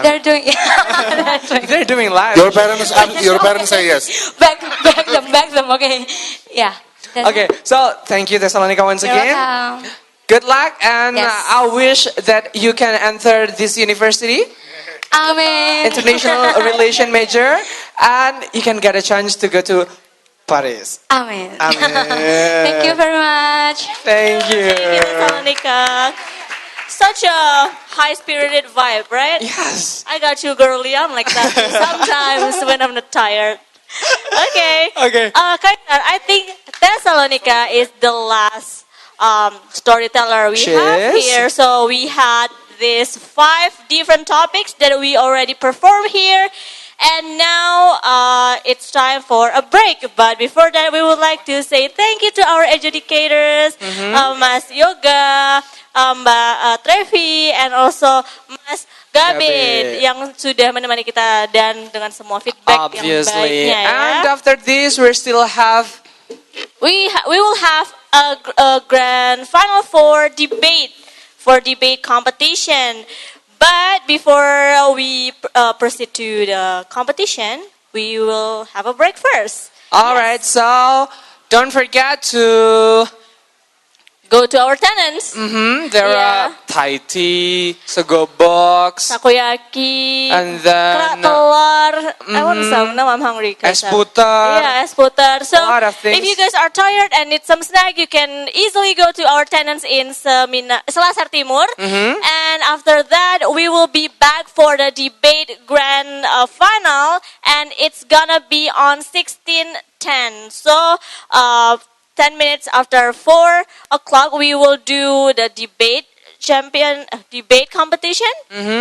They're doing They're doing live. Your parents say yes. back them. Okay. Yeah. That's Okay, it. so thank you, Thessalonica, once You're again. welcome. Good luck, and Yes. I wish that you can enter this university, Amen. international relation major, and you can get a chance to go to Paris. Amen. Amen. Thank you very much. Thank you. Thank you, Thessalonica. Such a high-spirited vibe, right? Yes. I got you, girly. I'm like that too sometimes when I'm not tired. Okay. Okay. I think Thessalonica is the last storyteller we have Cheers. here. So we had these 5 different topics that we already performed here. And now it's time for a break. But before that, we would like to say thank you to our educators, Mas Yoga, Mbak Trevi, and also Mas Gabit yang sudah menemani kita dan dengan semua feedback yang Obviously. baiknya ya. And after this, we still have We will have a grand final for debate competition. But before we proceed to the competition, we will have a break first. All right, so don't forget to go to our tenants. There are Thai tea, sego box, takoyaki, and then kerak telur, I want some. Now I'm hungry. Es puter. Yeah, es puter. So A lot of things. if you guys are tired and need some snack, you can easily go to our tenants in Selasar Timur. And after that, we will be back for the debate grand final, and it's gonna be on 16:10. So 10 minutes after 4 o'clock, we will do the debate competition.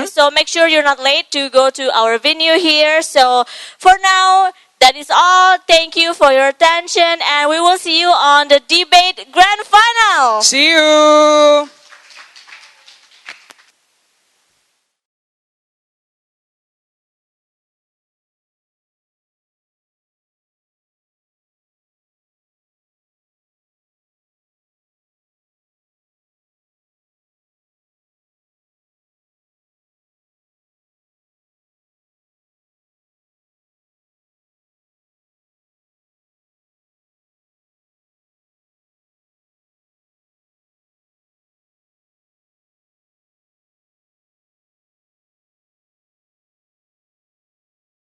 So make sure you're not late to go to our venue here. So for now, that is all. Thank you for your attention, and we will see you on the debate grand final. See you.